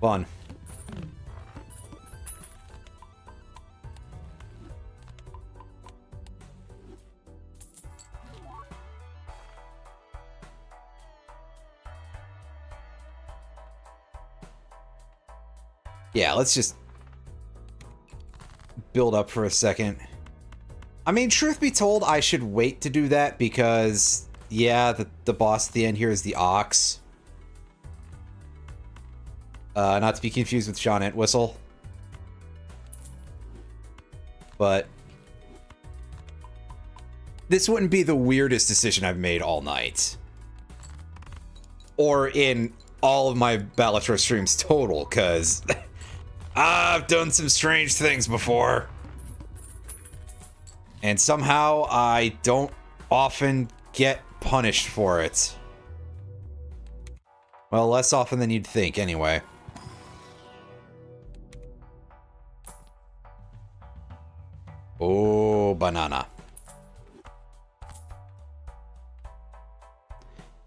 Fun. Yeah, let's just build up for a second. I mean, truth be told, I should wait to do that because, yeah, the boss at the end here is the Ox. Not to be confused with Sean Entwistle. But this wouldn't be the weirdest decision I've made all night. Or in all of my Balatro streams total, because I've done some strange things before. And somehow I don't often get punished for it. Well, less often than you'd think, anyway. Oh, banana.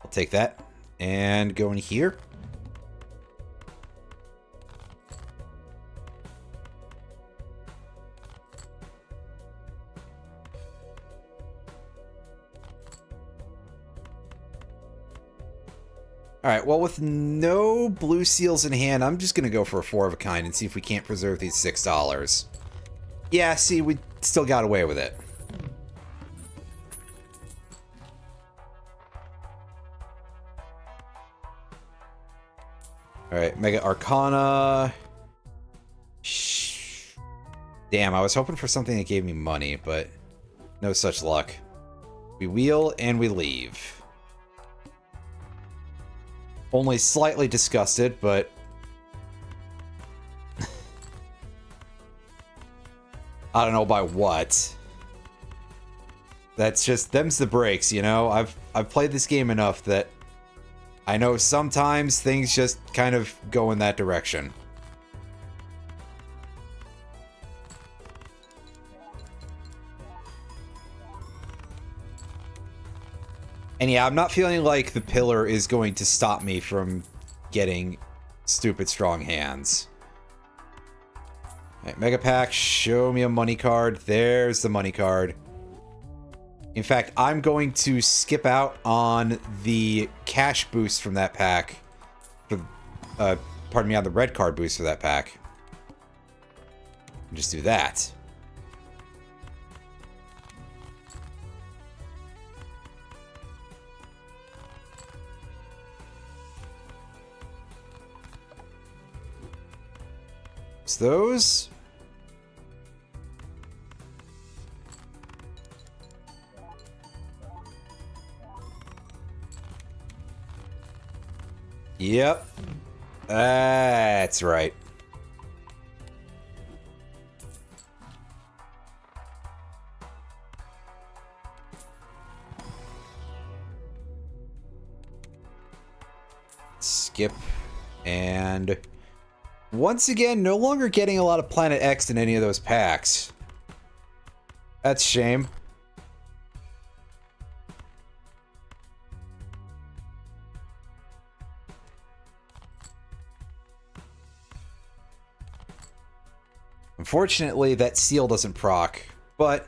I'll take that. And go in here. Alright, well, with no blue seals in hand, I'm just gonna go for a 4 of a kind and see if we can't preserve these $6. Yeah, see, we still got away with it. Alright, Mega Arcana. Damn, I was hoping for something that gave me money, but no such luck. We wheel and we leave. Only slightly disgusted, but I don't know by what. That's just, them's the breaks, you know? I've played this game enough that I know sometimes things just kind of go in that direction. And yeah, I'm not feeling like the pillar is going to stop me from getting stupid strong hands. Alright, Mega Pack, show me a money card. There's the money card. In fact, I'm going to skip out on the cash boost from that pack. Pardon me, on the red card boost for that pack. Just do that. Those. Yep. That's right. Skip and once again, no longer getting a lot of Planet X in any of those packs. That's a shame. Unfortunately, that seal doesn't proc, but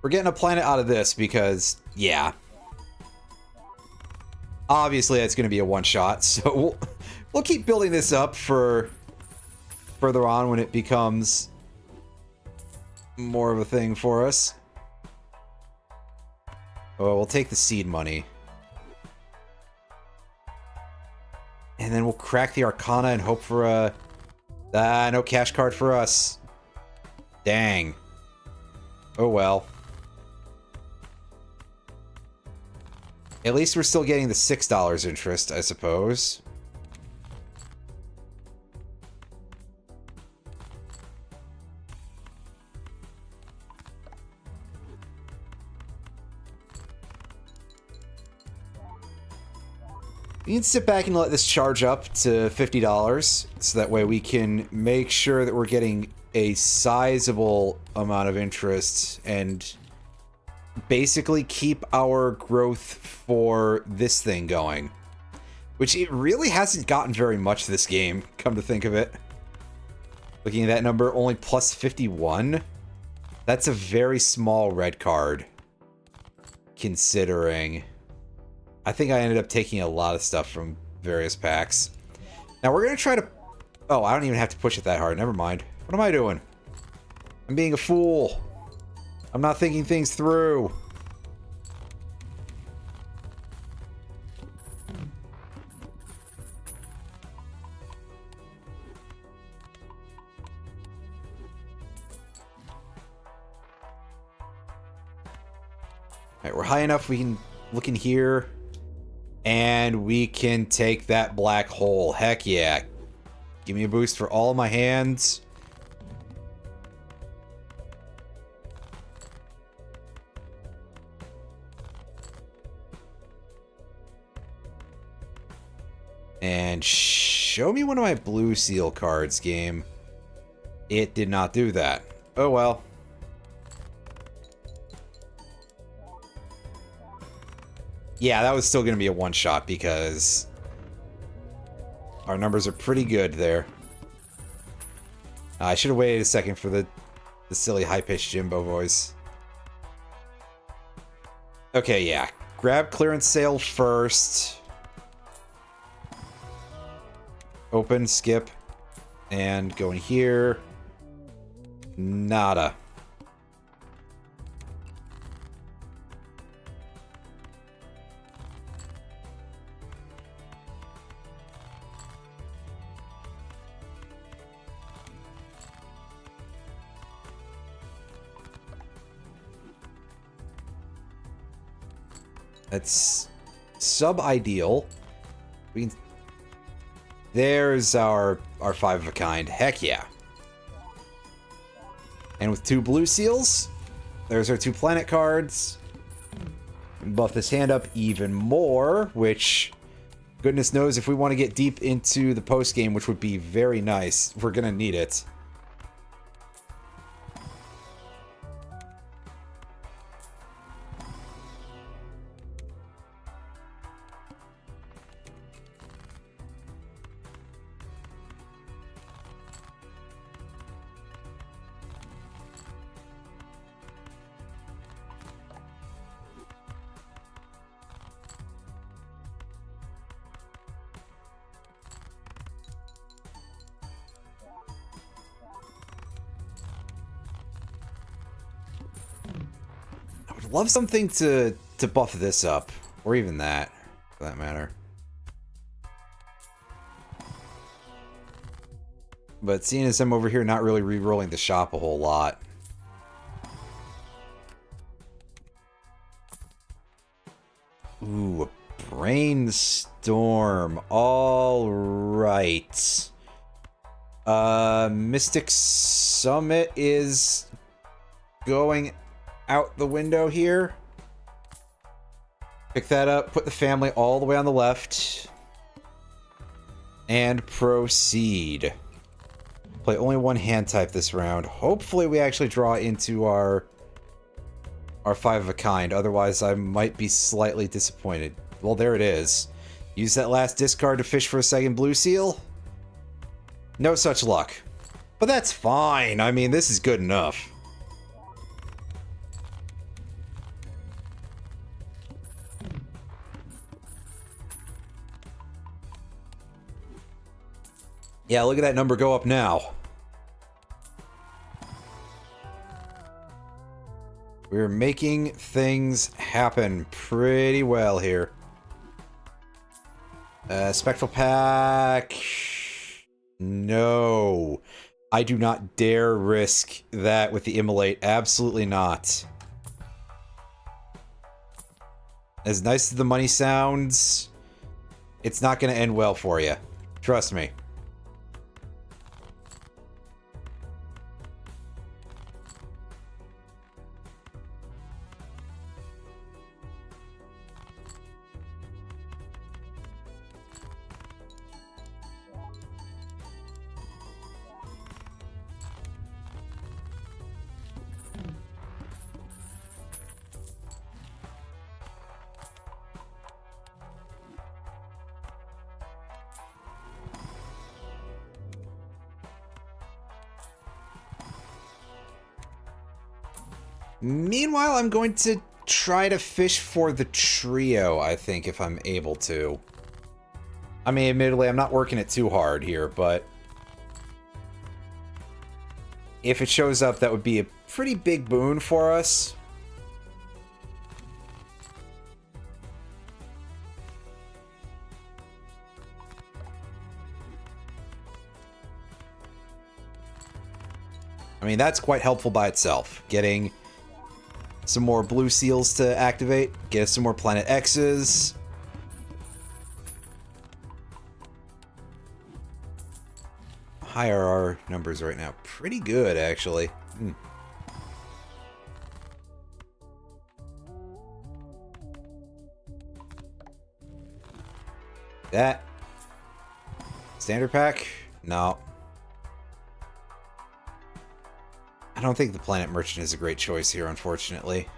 we're getting a planet out of this because, yeah. Obviously, that's going to be a one-shot, so we'll keep building this up for further on when it becomes more of a thing for us. Oh, we'll take the seed money. And then we'll crack the Arcana and hope for a... no cash card for us. Dang. Oh well. At least we're still getting the $6 interest, I suppose. You can sit back and let this charge up to $50, so that way we can make sure that we're getting a sizable amount of interest and basically keep our growth for this thing going. Which it really hasn't gotten very much this game, come to think of it. Looking at that number, only plus 51. That's a very small red card, considering... I think I ended up taking a lot of stuff from various packs. Now we're going to try to... Oh, I don't even have to push it that hard. Never mind. What am I doing? I'm being a fool. I'm not thinking things through. Alright, we're high enough we can look in here. And we can take that black hole. Heck yeah. Give me a boost for all of my hands. And show me one of my blue seal cards, game. It did not do that. Oh well. Yeah, that was still going to be a one-shot because our numbers are pretty good there. I should have waited a second for the silly high-pitched Jimbo voice. Okay, yeah. Grab clearance sale first. Open, skip, and go in here. Nada. That's sub-ideal. We can... There's our 5 of a kind. Heck yeah. And with 2 blue seals, there's our 2 planet cards. Buff this hand up even more, which, goodness knows, if we want to get deep into the post-game, which would be very nice, we're going to need it. Love something to buff this up, or even that, for that matter. But seeing as I'm over here not really re-rolling the shop a whole lot. Ooh, a brainstorm. All right. Mystic Summit is going out the window here. Pick that up, put the family all the way on the left, and proceed. Play only one hand type this round. Hopefully we actually draw into our 5 of a kind, otherwise I might be slightly disappointed. Well, there it is. Use that last discard to fish for a second blue seal. No such luck. But that's fine. I mean, this is good enough. Yeah, look at that number go up now. We're making things happen pretty well here. Spectral Pack. No. I do not dare risk that with the Immolate. Absolutely not. As nice as the money sounds, it's not going to end well for you. Trust me. Meanwhile, I'm going to try to fish for the trio, I think, if I'm able to. I mean, admittedly, I'm not working it too hard here, but if it shows up, that would be a pretty big boon for us. I mean, that's quite helpful by itself. Getting some more blue seals to activate. Get us some more Planet X's. High are our numbers right now? Pretty good, actually. That. Standard pack? No. I don't think the Planet Merchant is a great choice here, unfortunately.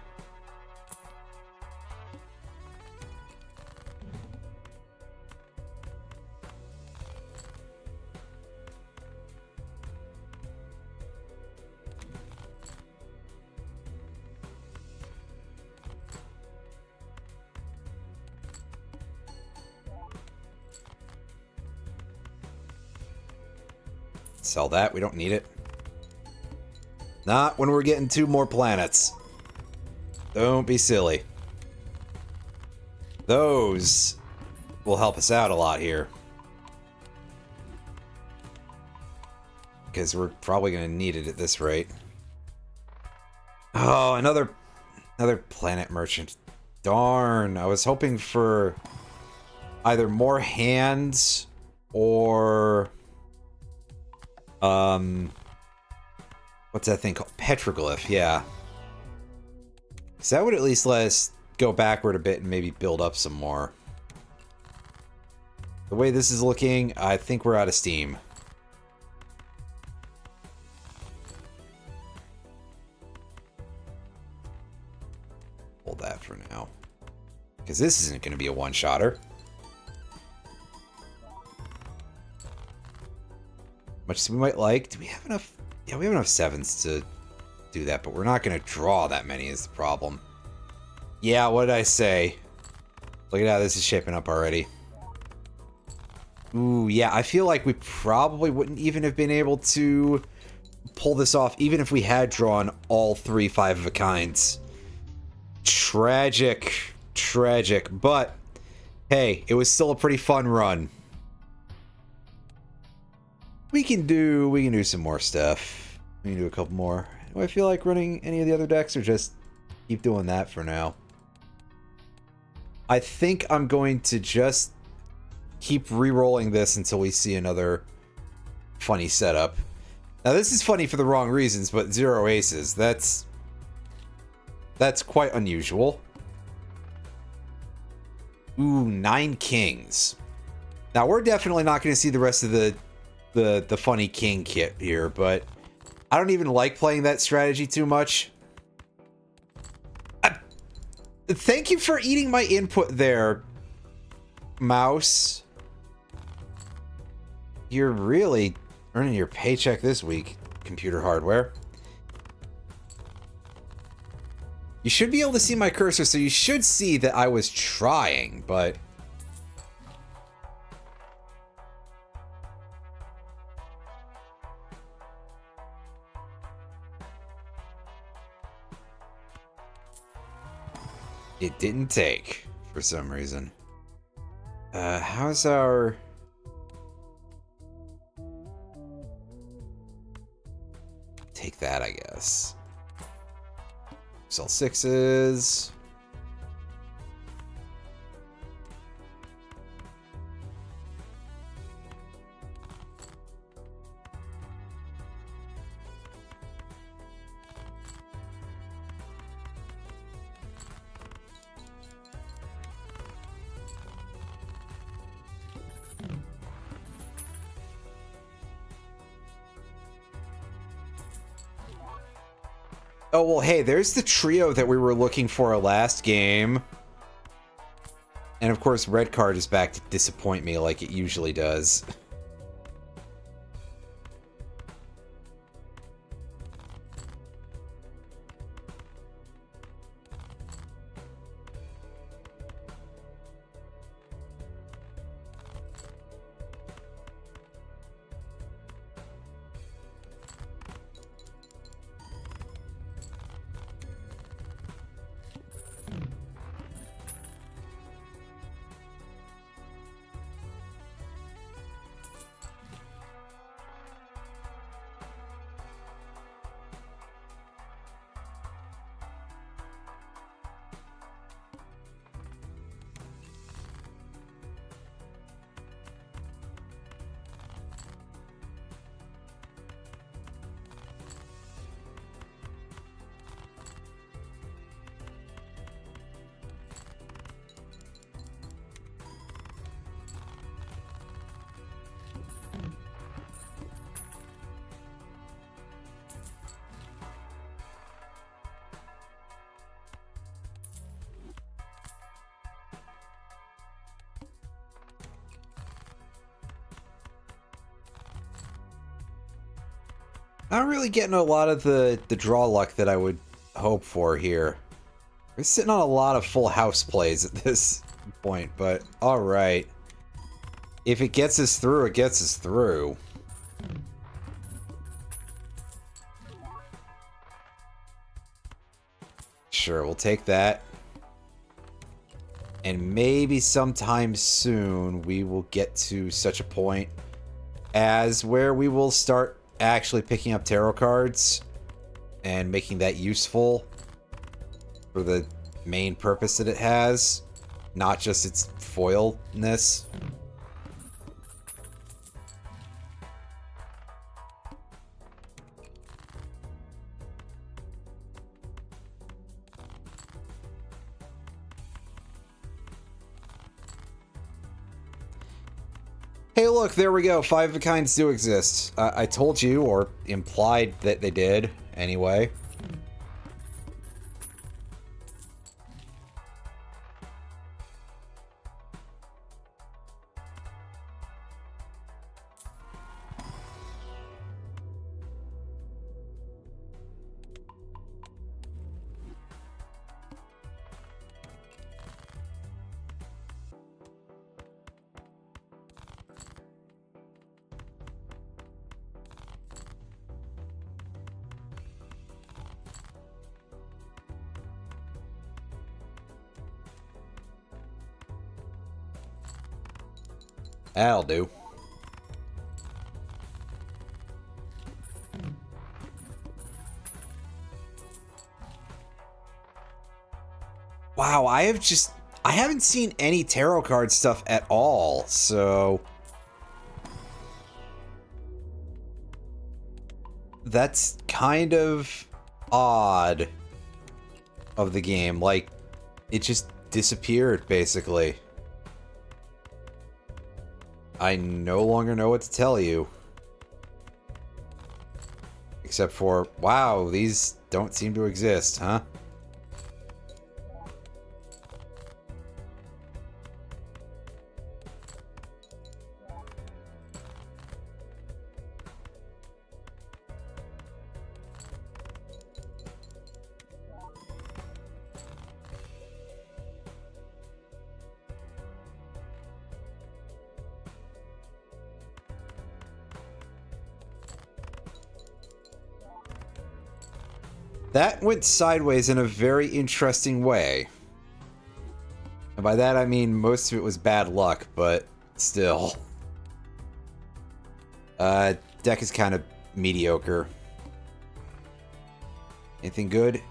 Sell that, we don't need it. Not when we're getting 2 more planets. Don't be silly. Those will help us out a lot here. Because we're probably going to need it at this rate. Oh, another Planet Merchant. Darn, I was hoping for either more hands or what's that thing called? Petroglyph, yeah. So that would at least let us go backward a bit and maybe build up some more. The way this is looking, I think we're out of steam. Hold that for now. Because this isn't going to be a one-shotter. Much as we might like. Do we have enough? Yeah, we have enough 7s to do that, but we're not going to draw that many is the problem. Yeah, what did I say? Look at how this is shaping up already. Ooh, yeah, I feel like we probably wouldn't even have been able to pull this off, even if we had drawn all 3 5-of-a-kinds. Tragic. Tragic. But, hey, it was still a pretty fun run. We can do some more stuff. We can do a couple more. Do I feel like running any of the other decks, or just keep doing that for now? I think I'm going to just keep re-rolling this until we see another funny setup. Now this is funny for the wrong reasons, but 0 aces, that's quite unusual. Ooh, 9 kings. Now we're definitely not going to see the rest of the funny king kit here, but I don't even like playing that strategy too much. Thank you for eating my input there, mouse. You're really earning your paycheck this week, computer hardware. You should be able to see my cursor, so you should see that I was trying, but it didn't take, for some reason. How's our... Take that, I guess. Sell 6s. Oh, well, hey, there's the trio that we were looking for last game. And of course, red card is back to disappoint me like it usually does. Not really getting a lot of the draw luck that I would hope for here. We're sitting on a lot of full house plays at this point, but alright. If it gets us through, it gets us through. Sure, we'll take that. And maybe sometime soon we will get to such a point as where we will start actually picking up tarot cards and making that useful for the main purpose that it has, not just its foilness. Hey, look, there we go. 5 of a kinds do exist. I told you, or implied that they did, anyway. That'll do. Wow, I haven't seen any tarot card stuff at all, so that's kind of odd of the game. Like, it just disappeared, basically. I no longer know what to tell you. Except for, wow, these don't seem to exist, huh? That went sideways in a very interesting way. And by that I mean most of it was bad luck, but still. Deck is kind of mediocre. Anything good?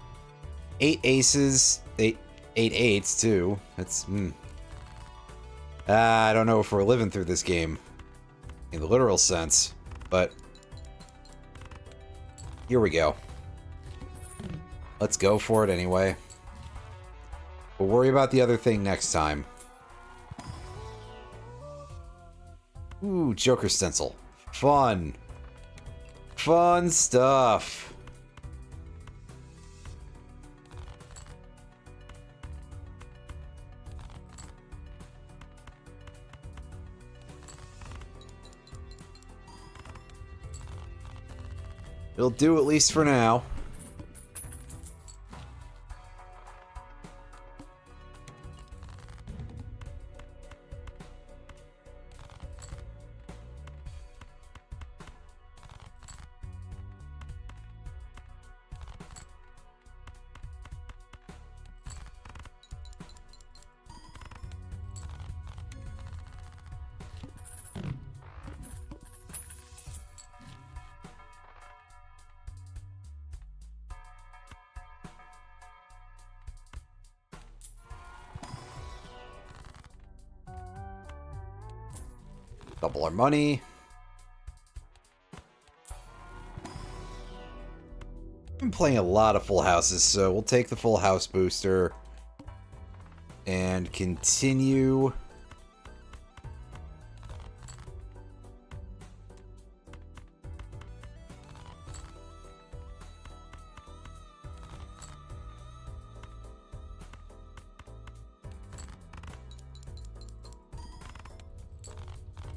8 aces, 8 eights too. That's, I don't know if we're living through this game in the literal sense, but here we go. Let's go for it anyway. We'll worry about the other thing next time. Ooh, Joker stencil. Fun. Fun stuff. It'll do at least for now. Double our money. I'm playing a lot of full houses, so we'll take the full house booster and continue.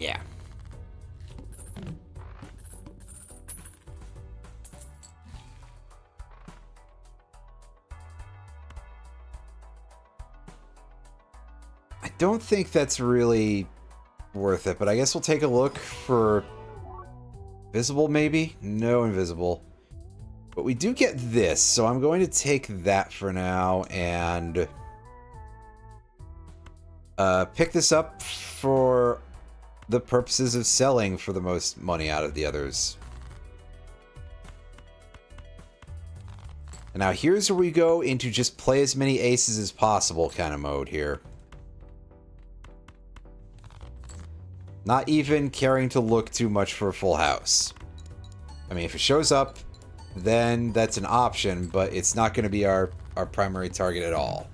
Yeah. I don't think that's really worth it, but I guess we'll take a look for visible, maybe? No invisible. But we do get this, so I'm going to take that for now and pick this up for the purposes of selling for the most money out of the others. And now here's where we go into just play as many aces as possible kind of mode here. Not even caring to look too much for a full house. I mean, if it shows up, then that's an option, but it's not going to be our primary target at all.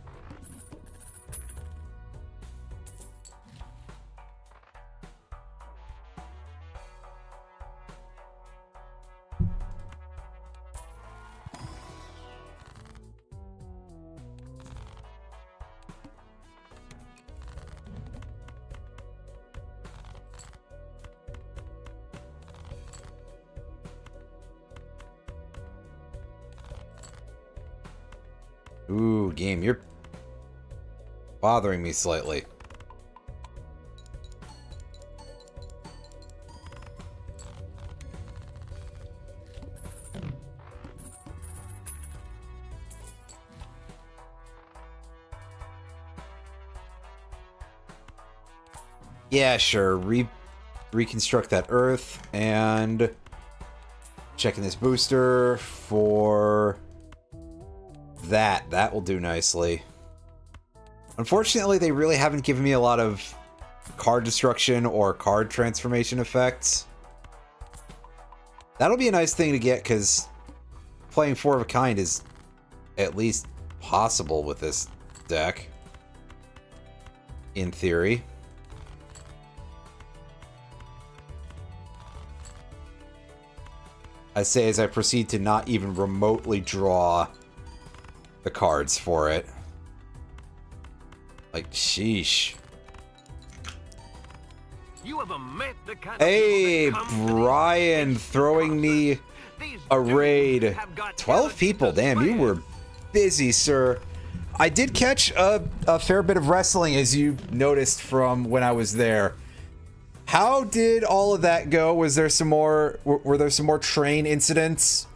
Ooh, game, you're bothering me slightly. Yeah, sure. Reconstruct that Earth and checking this booster for that. That will do nicely. Unfortunately, they really haven't given me a lot of card destruction or card transformation effects. That'll be a nice thing to get because playing Four of a Kind is at least possible with this deck. In theory. I say as I proceed to not even remotely draw the cards for it. Like, sheesh. You ever met the kind of Hey, people that come to Brian, these throwing me These a dudes raid. have got 12 people, damn, you were busy, sir. I did catch a fair bit of wrestling, as you noticed from when I was there. How did all of that go? Was there some more? Were there some more train incidents?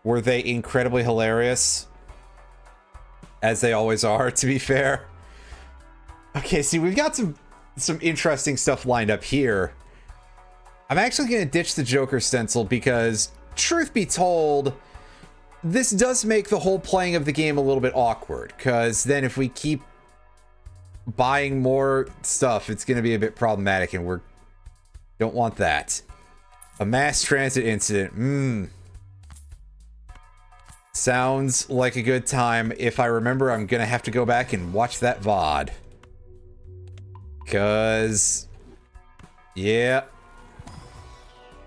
Were they incredibly hilarious? As they always are, to be fair. Okay, see, we've got some interesting stuff lined up here. I'm actually going to ditch the Joker stencil because, truth be told, this does make the whole playing of the game a little bit awkward. Because then if we keep buying more stuff, it's going to be a bit problematic, and we don't want that. A mass transit incident. Sounds like a good time. If I remember, I'm going to have to go back and watch that VOD. Because, yeah,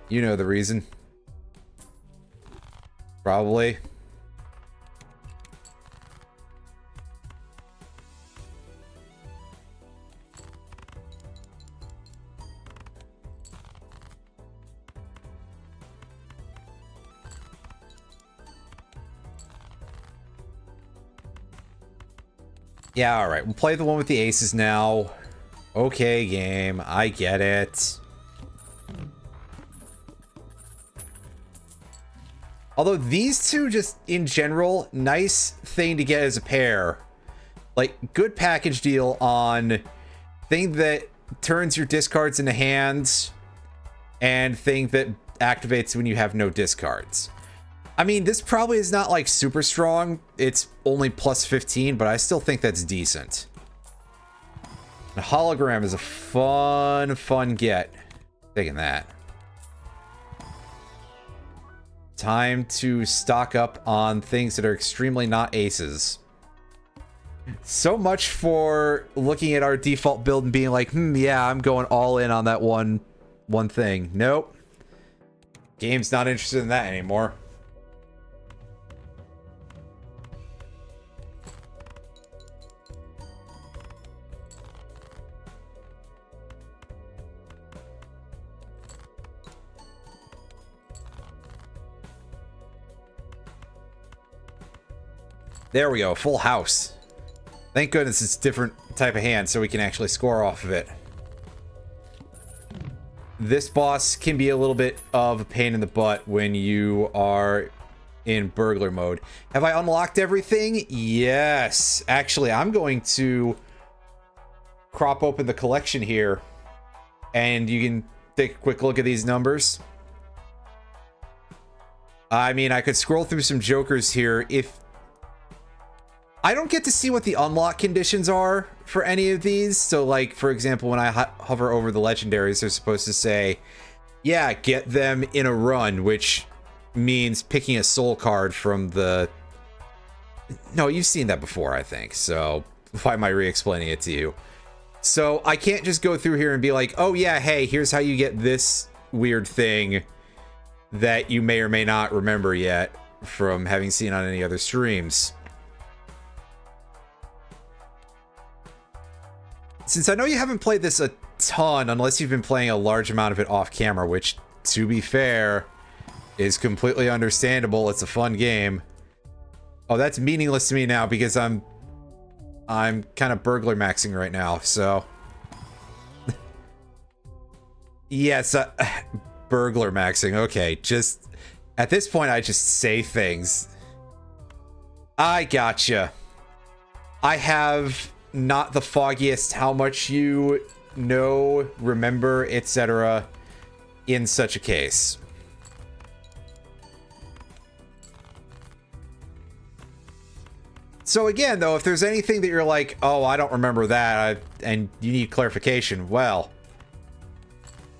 you know the reason. Probably. Yeah, alright. We'll play the one with the aces now. Okay, game. I get it. Although these two, just in general, nice thing to get as a pair. Like, good package deal on thing that turns your discards into hands and thing that activates when you have no discards. I mean, this probably is not, like, super strong. It's only plus 15, but I still think that's decent. A hologram is a fun get. Taking that. Time to stock up on things that are extremely not aces. So much for looking at our default build and being like, yeah, I'm going all in on that one thing. Nope. Game's not interested in that anymore. There we go, full house. Thank goodness it's a different type of hand so we can actually score off of it. This boss can be a little bit of a pain in the butt when you are in burglar mode. Have I unlocked everything? Yes. Actually, I'm going to crop open the collection here and you can take a quick look at these numbers. I mean, I could scroll through some jokers here. If I don't get to see what the unlock conditions are for any of these. So, like, for example, when I hover over the legendaries, they're supposed to say, yeah, get them in a run, which means picking a soul card from the... No, you've seen that before, I think. So, why am I re-explaining it to you? So, I can't just go through here and be like, oh, yeah, hey, here's how you get this weird thing that you may or may not remember yet from having seen on any other streams. Since I know you haven't played this a ton, unless you've been playing a large amount of it off camera, which, to be fair, is completely understandable. It's a fun game. Oh, that's meaningless to me now because I'm kind of burglar maxing right now, so... Yes, burglar maxing. Okay, just... At this point, I just say things. I gotcha. I have... not the foggiest how much you know, remember, etc. in such a case. So again, though, if there's anything that you're like, oh, I don't remember that, and you need clarification, well,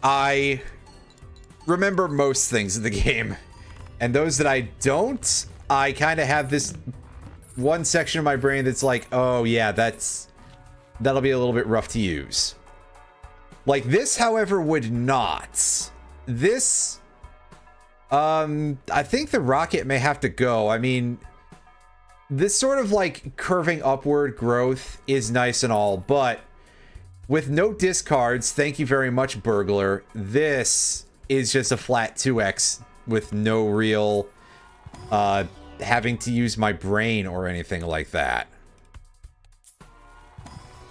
I remember most things in the game. And those that I don't, I kind of have this one section of my brain that's like, oh yeah, that'll be a little bit rough to use. Like this, however, would not. This, I think the rocket may have to go. I mean, this sort of like curving upward growth is nice and all, but with no discards, thank you very much, burglar, this is just a flat 2x with no real, having to use my brain or anything like that.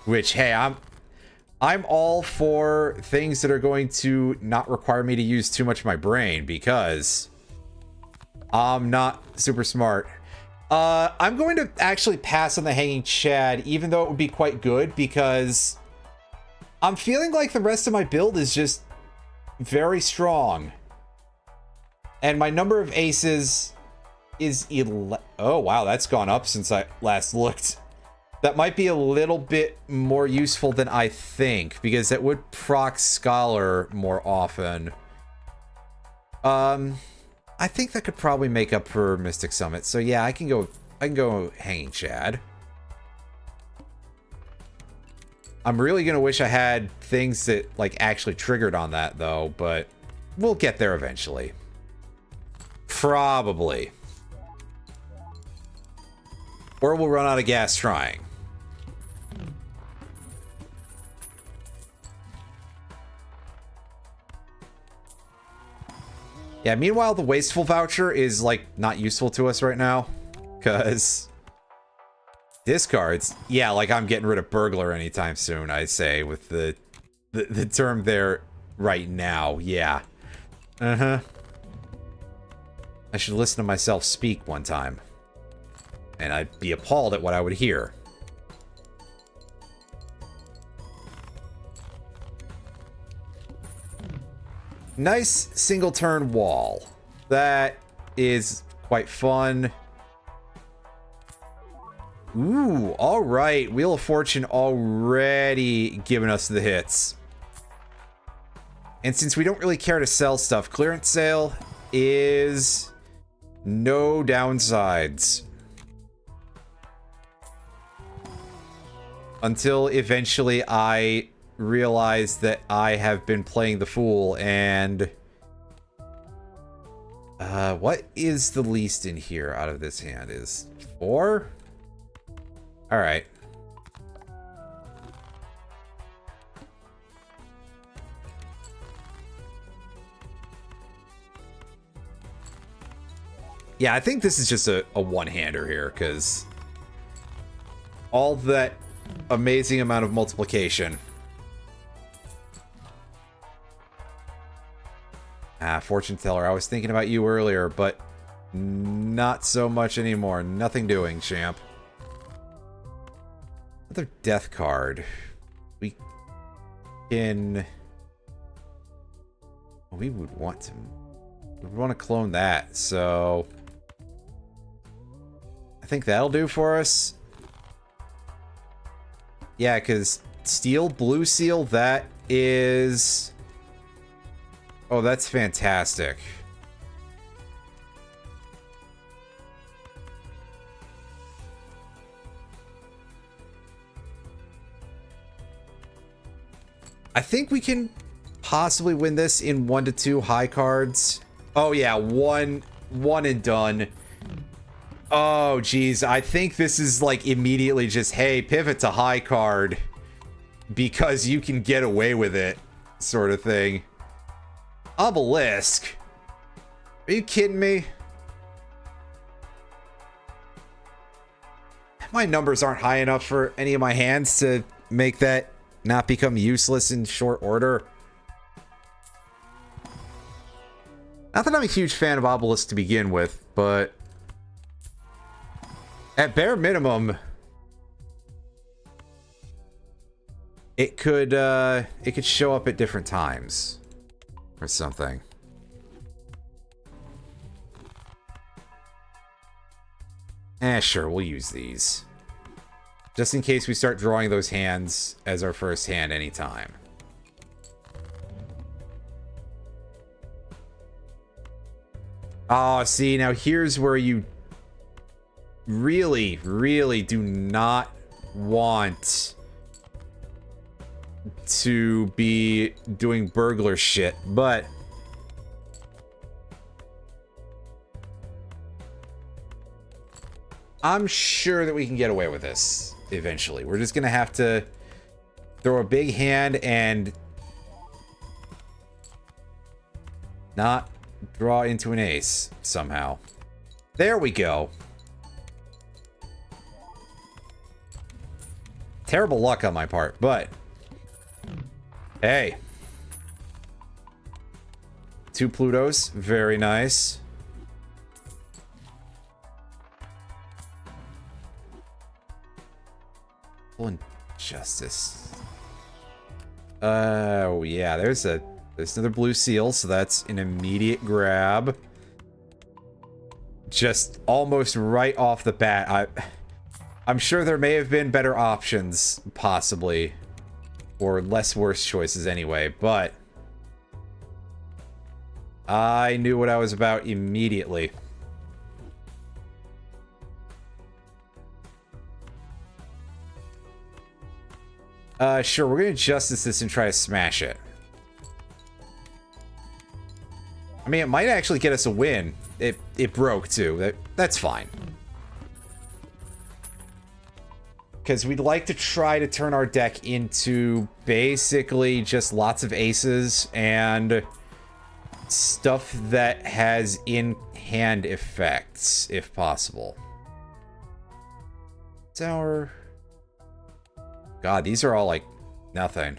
Which, hey, I'm all for things that are going to not require me to use too much of my brain because I'm not super smart. I'm going to actually pass on the Hanging Chad, even though it would be quite good, because I'm feeling like the rest of my build is just very strong. And my number of aces is 11. Oh, wow, that's gone up since I last looked. That might be a little bit more useful than I think, because it would proc Scholar more often. I think that could probably make up for Mystic Summit. So yeah, I can go Hanging Chad. I'm really gonna wish I had things that like actually triggered on that though, but we'll get there eventually. Probably. Or we'll run out of gas trying. Yeah, meanwhile, the Wasteful voucher is, like, not useful to us right now. Because Discards? Yeah, like I'm getting rid of burglar anytime soon, I say, with the term there right now. Yeah. Uh-huh. I should listen to myself speak one time. And I'd be appalled at what I would hear. Nice single turn wall. That is quite fun. Ooh, alright. Wheel of Fortune already giving us the hits. And since we don't really care to sell stuff, clearance sale is no downsides. Until eventually I realize that I have been playing the fool and... what is the least in here out of this hand? Is 4? Alright. Yeah, I think this is just a one-hander here, because all that amazing amount of multiplication. Ah, fortune teller, I was thinking about you earlier, but not so much anymore. Nothing doing, champ. Another death card. We can... We would want to... We would want to clone that, so... I think that'll do for us. Yeah, because steel, blue seal, that is... Oh, that's fantastic. I think we can possibly win this in 1 to 2 high cards. Oh yeah, one and done. Oh geez, I think this is like immediately just, hey, pivot to high card because you can get away with it, sort of thing. Obelisk? Are you kidding me? My numbers aren't high enough for any of my hands to make that not become useless in short order. Not that I'm a huge fan of Obelisk to begin with, but at bare minimum, it could show up at different times or something. Sure, we'll use these. Just in case we start drawing those hands as our first hand anytime. Oh, see, now here's where you really, really do not want to be doing burglar shit, but I'm sure that we can get away with this eventually. We're just gonna have to throw a big hand and not draw into an ace somehow. There we go. Terrible luck on my part, but hey. 2 Plutos, very nice. Full injustice. Oh yeah, there's another blue seal, so that's an immediate grab. Just almost right off the bat. I'm sure there may have been better options, possibly. Or less worse choices anyway, but I knew what I was about immediately. Sure, we're gonna justice this and try to smash it. I mean, it might actually get us a win. It broke, too. That's fine. Because we'd like to try to turn our deck into basically just lots of aces and stuff that has in-hand effects, if possible. It's our... God, these are all like nothing.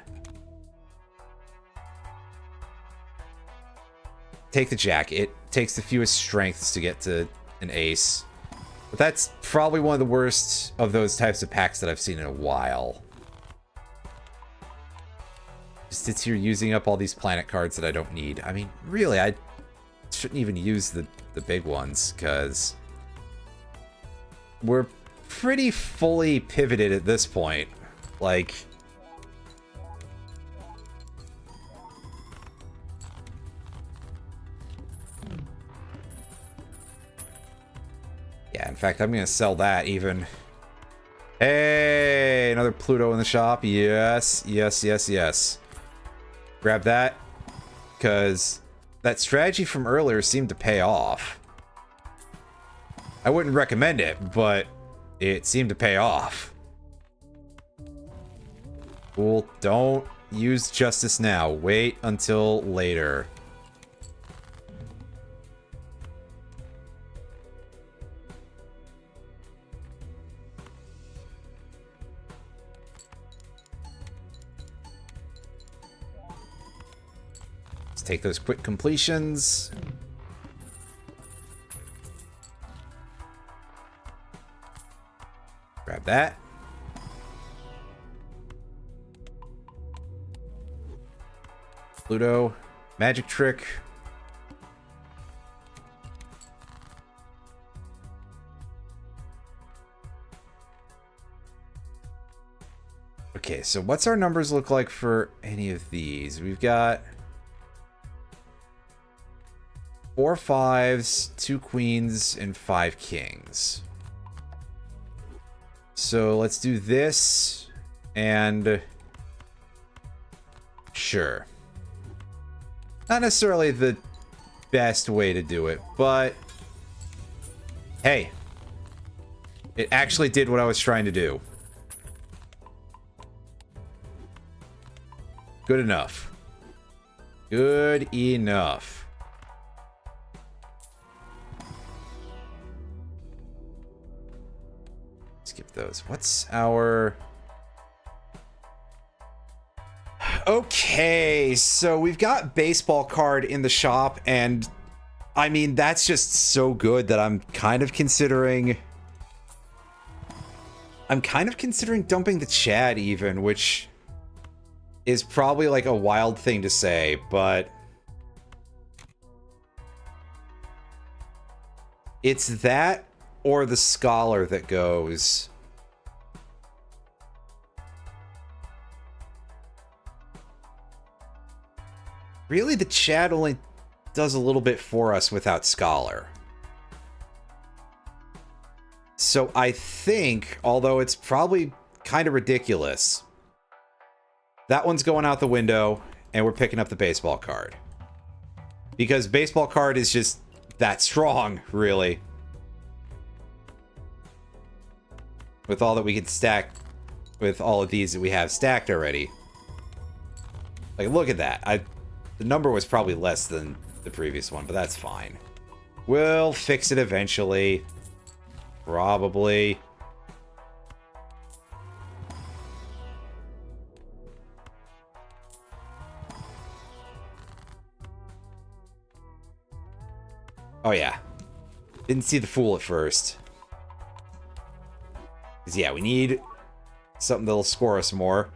Take the jack. It takes the fewest strengths to get to an ace. But that's probably one of the worst of those types of packs that I've seen in a while. Just sits here using up all these planet cards that I don't need. I mean, really, I shouldn't even use the big ones, because we're pretty fully pivoted at this point. Like... yeah, in fact, I'm going to sell that even. Hey, another Pluto in the shop. Yes, yes, yes, yes. Grab that, because that strategy from earlier seemed to pay off. I wouldn't recommend it, but it seemed to pay off. Cool. Don't use justice now. Wait until later. Let's take those quick completions. Grab that. Pluto. Magic trick. Okay, so what's our numbers look like for any of these? We've got 4 5s, 2 queens, and 5 kings. So let's do this, and sure. Not necessarily the best way to do it, but hey, it actually did what I was trying to do. Good enough. Good enough. Skip those. What's our... Okay, so we've got baseball card in the shop, and I mean, that's just so good that I'm kind of considering dumping the Chad even, which is probably like a wild thing to say, but it's that or the Scholar that goes. Really, the Chad only does a little bit for us without Scholar. So I think, although it's probably kind of ridiculous, that one's going out the window, and we're picking up the baseball card. Because baseball card is just that strong, really. With all that we can stack, with all of these that we have stacked already. Like, look at that. The number was probably less than the previous one, but that's fine. We'll fix it eventually. Probably. Oh yeah. Didn't see the Fool at first. 'Cause yeah, we need something that'll score us more.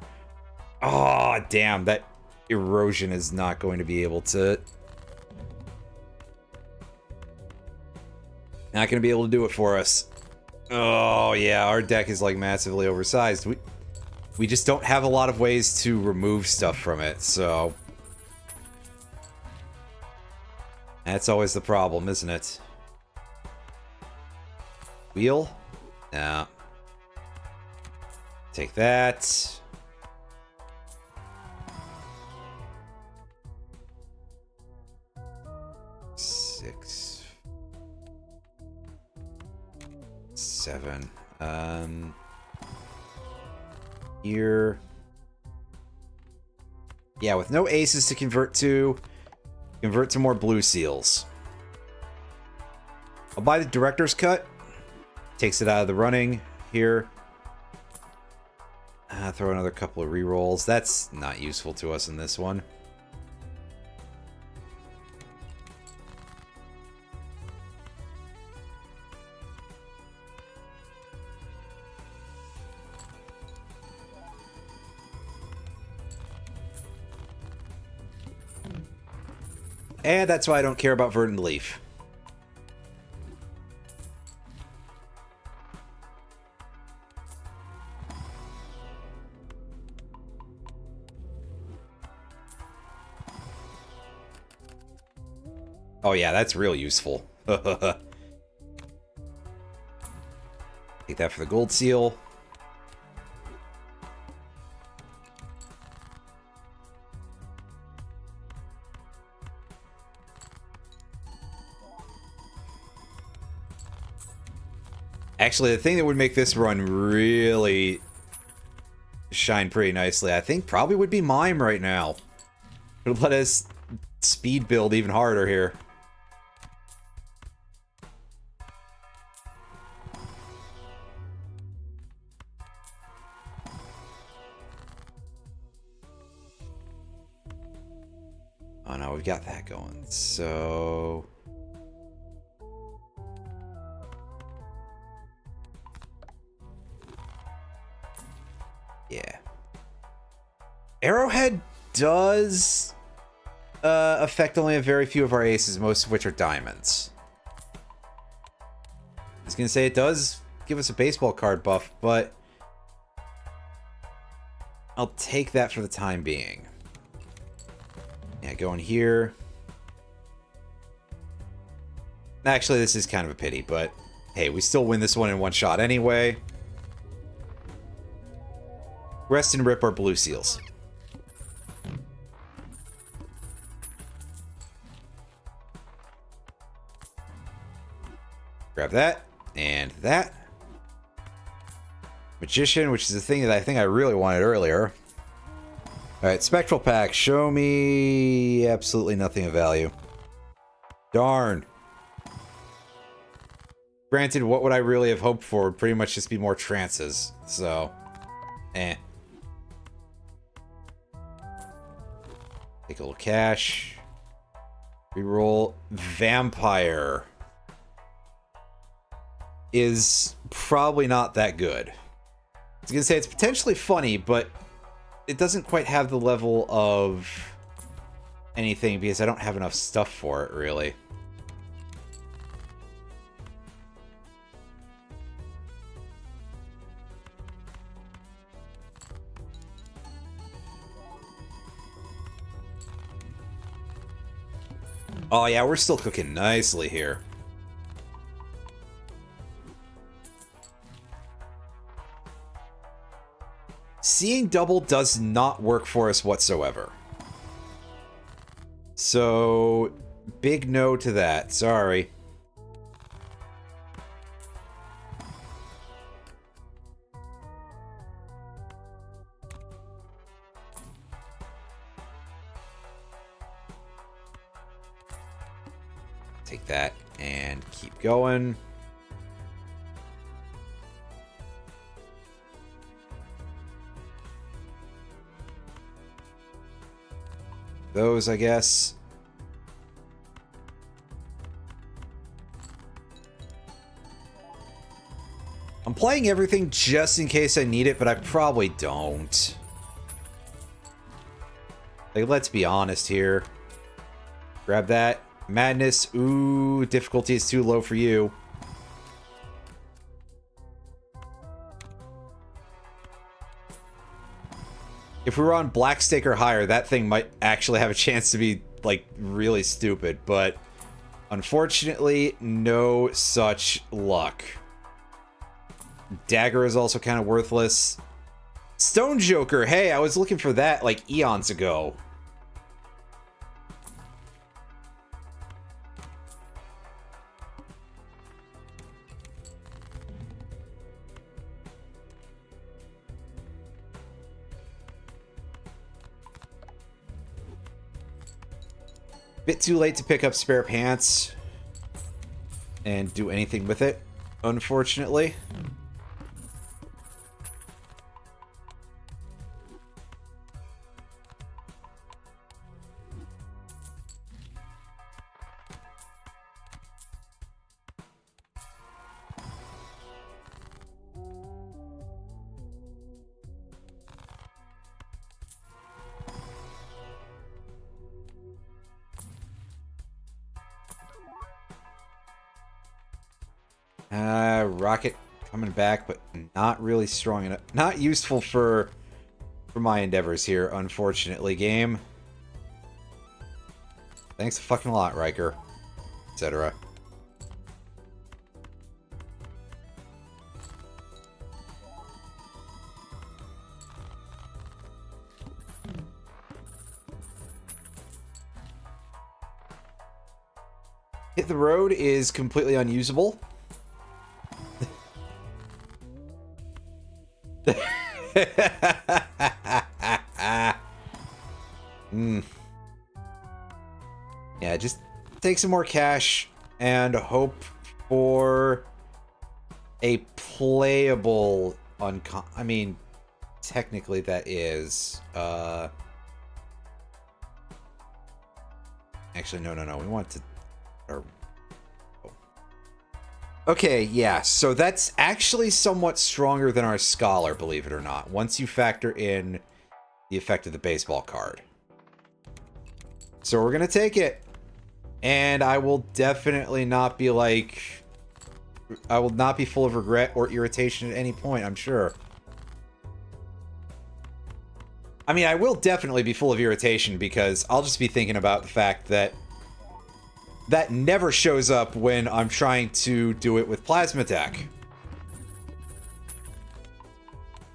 Oh, damn, that Erosion is not going to be able to... Not going to be able to do it for us. Oh, yeah, our deck is, like, massively oversized. We just don't have a lot of ways to remove stuff from it, so... That's always the problem, isn't it? Wheel? No. Take that. Six. 7. Here. Yeah, with no aces to convert to more blue seals. I'll buy the director's cut. Takes it out of the running here. Throw another couple of rerolls. That's not useful to us in this one. And that's why I don't care about Verdant Leaf. Oh yeah, that's real useful. Take that for the gold seal. Actually, the thing that would make this run really shine pretty nicely, I think probably would be Mime right now. It would let us speed build even harder here. Oh no, we've got that going. So... yeah. Arrowhead does affect only a very few of our aces, most of which are diamonds. I was going to say it does give us a baseball card buff, but I'll take that for the time being. Yeah, go in here. Actually, this is kind of a pity, but hey, we still win this one in one shot anyway. Rest and rip our blue seals. Grab that, and that. Magician, which is the thing that I think I really wanted earlier. Alright, Spectral Pack, show me absolutely nothing of value. Darn. Granted, what would I really have hoped for would pretty much just be more trances, so... eh. Take a little cash. Reroll. Vampire. Is probably not that good. I was gonna say it's potentially funny, but it doesn't quite have the level of anything because I don't have enough stuff for it, really. Oh yeah, we're still cooking nicely here. Seeing double does not work for us whatsoever. So, big no to that. Sorry. Take that and keep going. Those, I guess. I'm playing everything just in case I need it, but I probably don't. Like, let's be honest here. Grab that. Madness. Ooh, difficulty is too low for you. If we were on Black Stake or higher, that thing might actually have a chance to be, like, really stupid, but unfortunately, no such luck. Dagger is also kind of worthless. Stone Joker, hey, I was looking for that, like, eons ago. Bit too late to pick up spare pants and do anything with it, unfortunately. Rocket coming back, but not really strong enough. Not useful for my endeavors here, unfortunately, game. Thanks a fucking lot, Riker. Etc. Hit the road is completely unusable. Yeah, just take some more cash and hope for a playable I mean, technically that is actually no. We want to Okay, yeah, so that's actually somewhat stronger than our Scholar, believe it or not, once you factor in the effect of the baseball card. So we're gonna take it. And I will definitely not be like... I will not be full of regret or irritation at any point, I'm sure. I mean, I will definitely be full of irritation because I'll just be thinking about the fact that that never shows up when I'm trying to do it with Plasma Tech.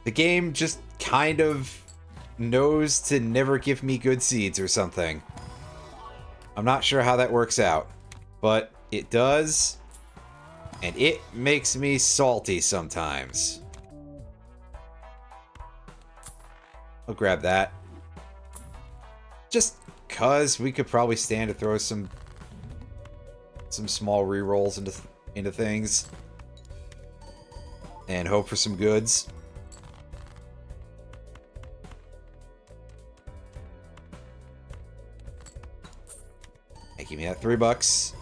The game just kind of knows to never give me good seeds or something. I'm not sure how that works out, but it does, and it makes me salty sometimes. I'll grab that. Just cause we could probably stand to throw some small rerolls into things and hope for some goods. Hey, give me that $3.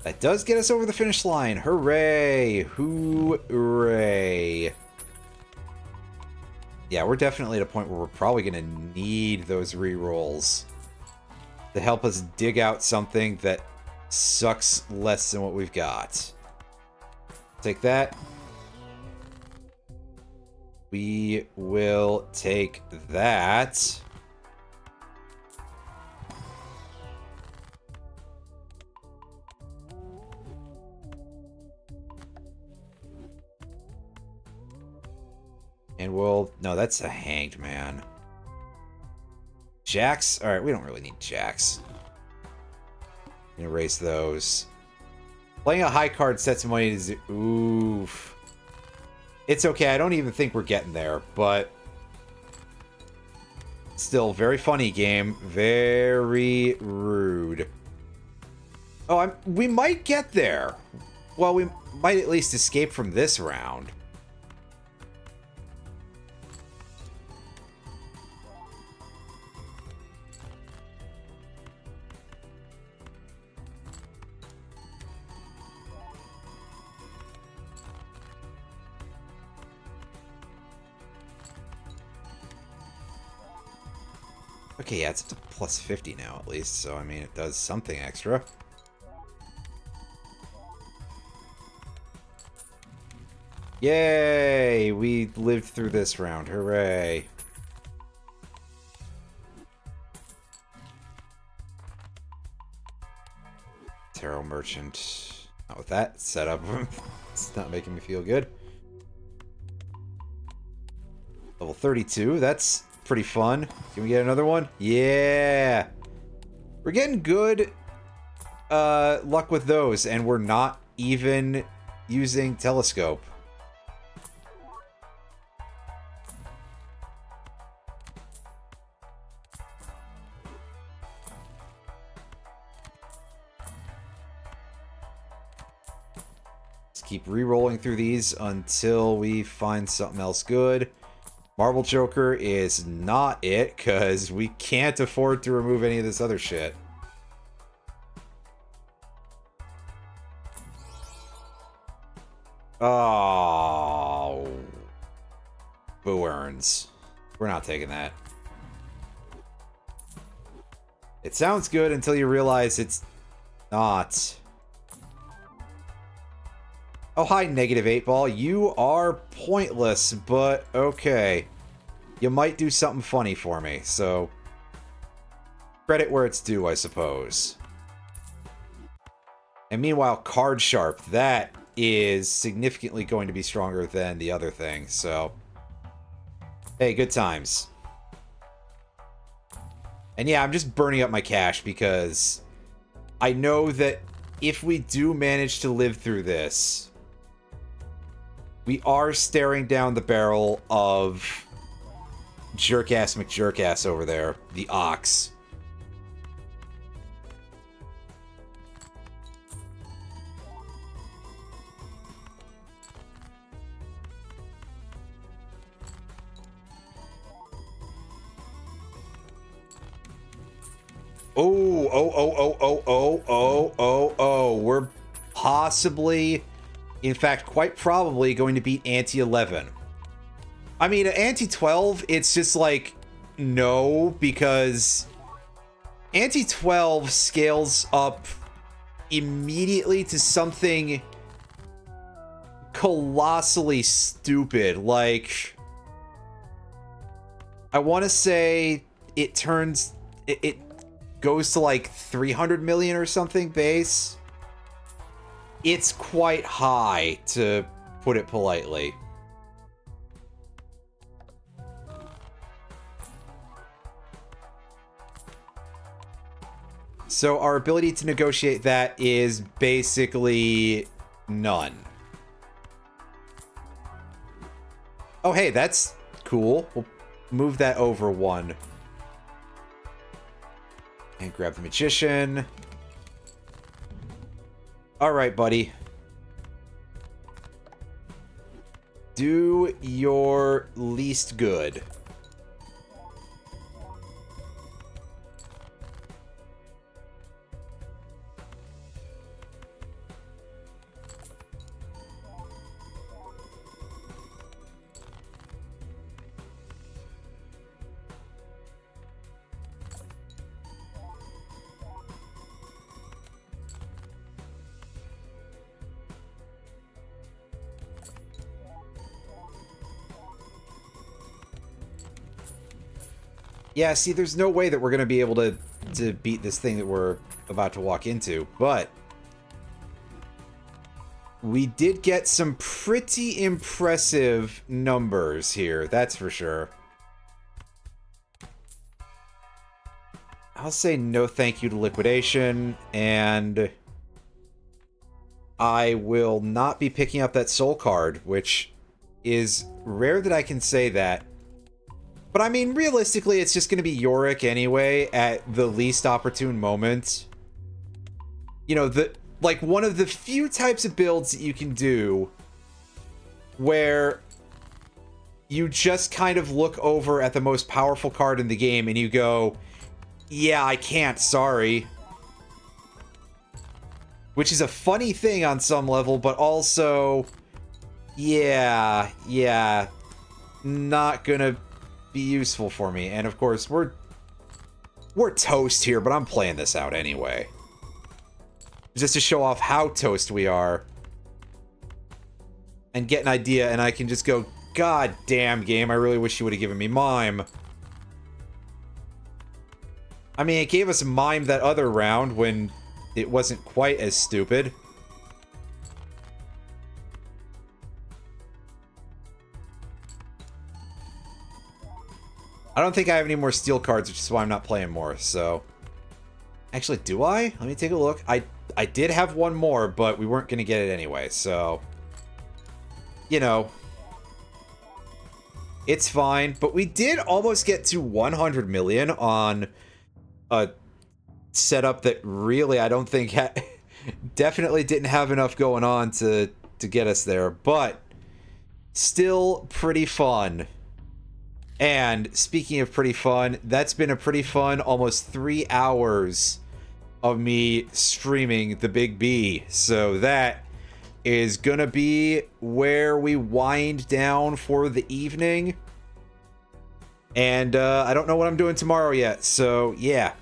That does get us over the finish line. Hooray! Hooray! Yeah, we're definitely at a point where we're probably going to need those rerolls to help us dig out something that sucks less than what we've got. Take that. We will take that. And we'll... No, that's a hanged man. Jacks? Alright, we don't really need jacks. Erase those. Playing a high card sets money to... Oof. It's okay, I don't even think we're getting there, but... Still, very funny game. Very rude. Oh, we might get there. Well, we might at least escape from this round. Okay, yeah, it's up to plus 50 now at least, so I mean, it does something extra. Yay! We lived through this round. Hooray! Tarot Merchant. Not with that setup. It's not making me feel good. Level 32. That's pretty fun. Can we get another one? Yeah! We're getting good luck with those, and we're not even using Telescope. Let's keep re-rolling through these until we find something else good. Marble Joker is not it, because we can't afford to remove any of this other shit. Oh. Boo earns. We're not taking that. It sounds good until you realize it's not. Oh, hi, negative 8 ball. You are pointless, but okay. You might do something funny for me, so credit where it's due, I suppose. And meanwhile, Card Sharp, that is significantly going to be stronger than the other thing, so hey, good times. And yeah, I'm just burning up my cash because I know that if we do manage to live through this, we are staring down the barrel of Jerkass McJerkass over there, the Ox. Oh, we're possibly, in fact, quite probably going to beat Ante 11. I mean, Ante 12, it's just like, no, because Ante 12 scales up immediately to something colossally stupid. Like, I want to say it turns... It goes to like 300 million or something base. It's quite high, to put it politely. So our ability to negotiate that is basically none. Oh, hey, that's cool. We'll move that over one. And grab the Magician. Alright, buddy. Do your least good. Yeah, see, there's no way that we're going to be able to beat this thing that we're about to walk into, but we did get some pretty impressive numbers here, that's for sure. I'll say no thank you to liquidation, and I will not be picking up that soul card, which is rare that I can say that. But I mean, realistically, it's just going to be Yorick anyway at the least opportune moment. You know, like one of the few types of builds that you can do where you just kind of look over at the most powerful card in the game and you go, yeah, I can't, sorry. Which is a funny thing on some level, but also, yeah, not gonna be useful for me. And of course, we're toast here, but I'm playing this out anyway. Just to show off how toast we are. And get an idea, and I can just go, God damn, game, I really wish you would have given me Mime. I mean, it gave us Mime that other round when it wasn't quite as stupid. I don't think I have any more steel cards, which is why I'm not playing more, so... Actually, do I? Let me take a look. I did have one more, but we weren't going to get it anyway, so... You know... It's fine, but we did almost get to 100 million on a setup that really I don't think definitely didn't have enough going on to get us there, but still pretty fun. And speaking of pretty fun, that's been a pretty fun almost 3 hours of me streaming the Big B. So that is gonna be where we wind down for the evening. And I don't know what I'm doing tomorrow yet, so yeah.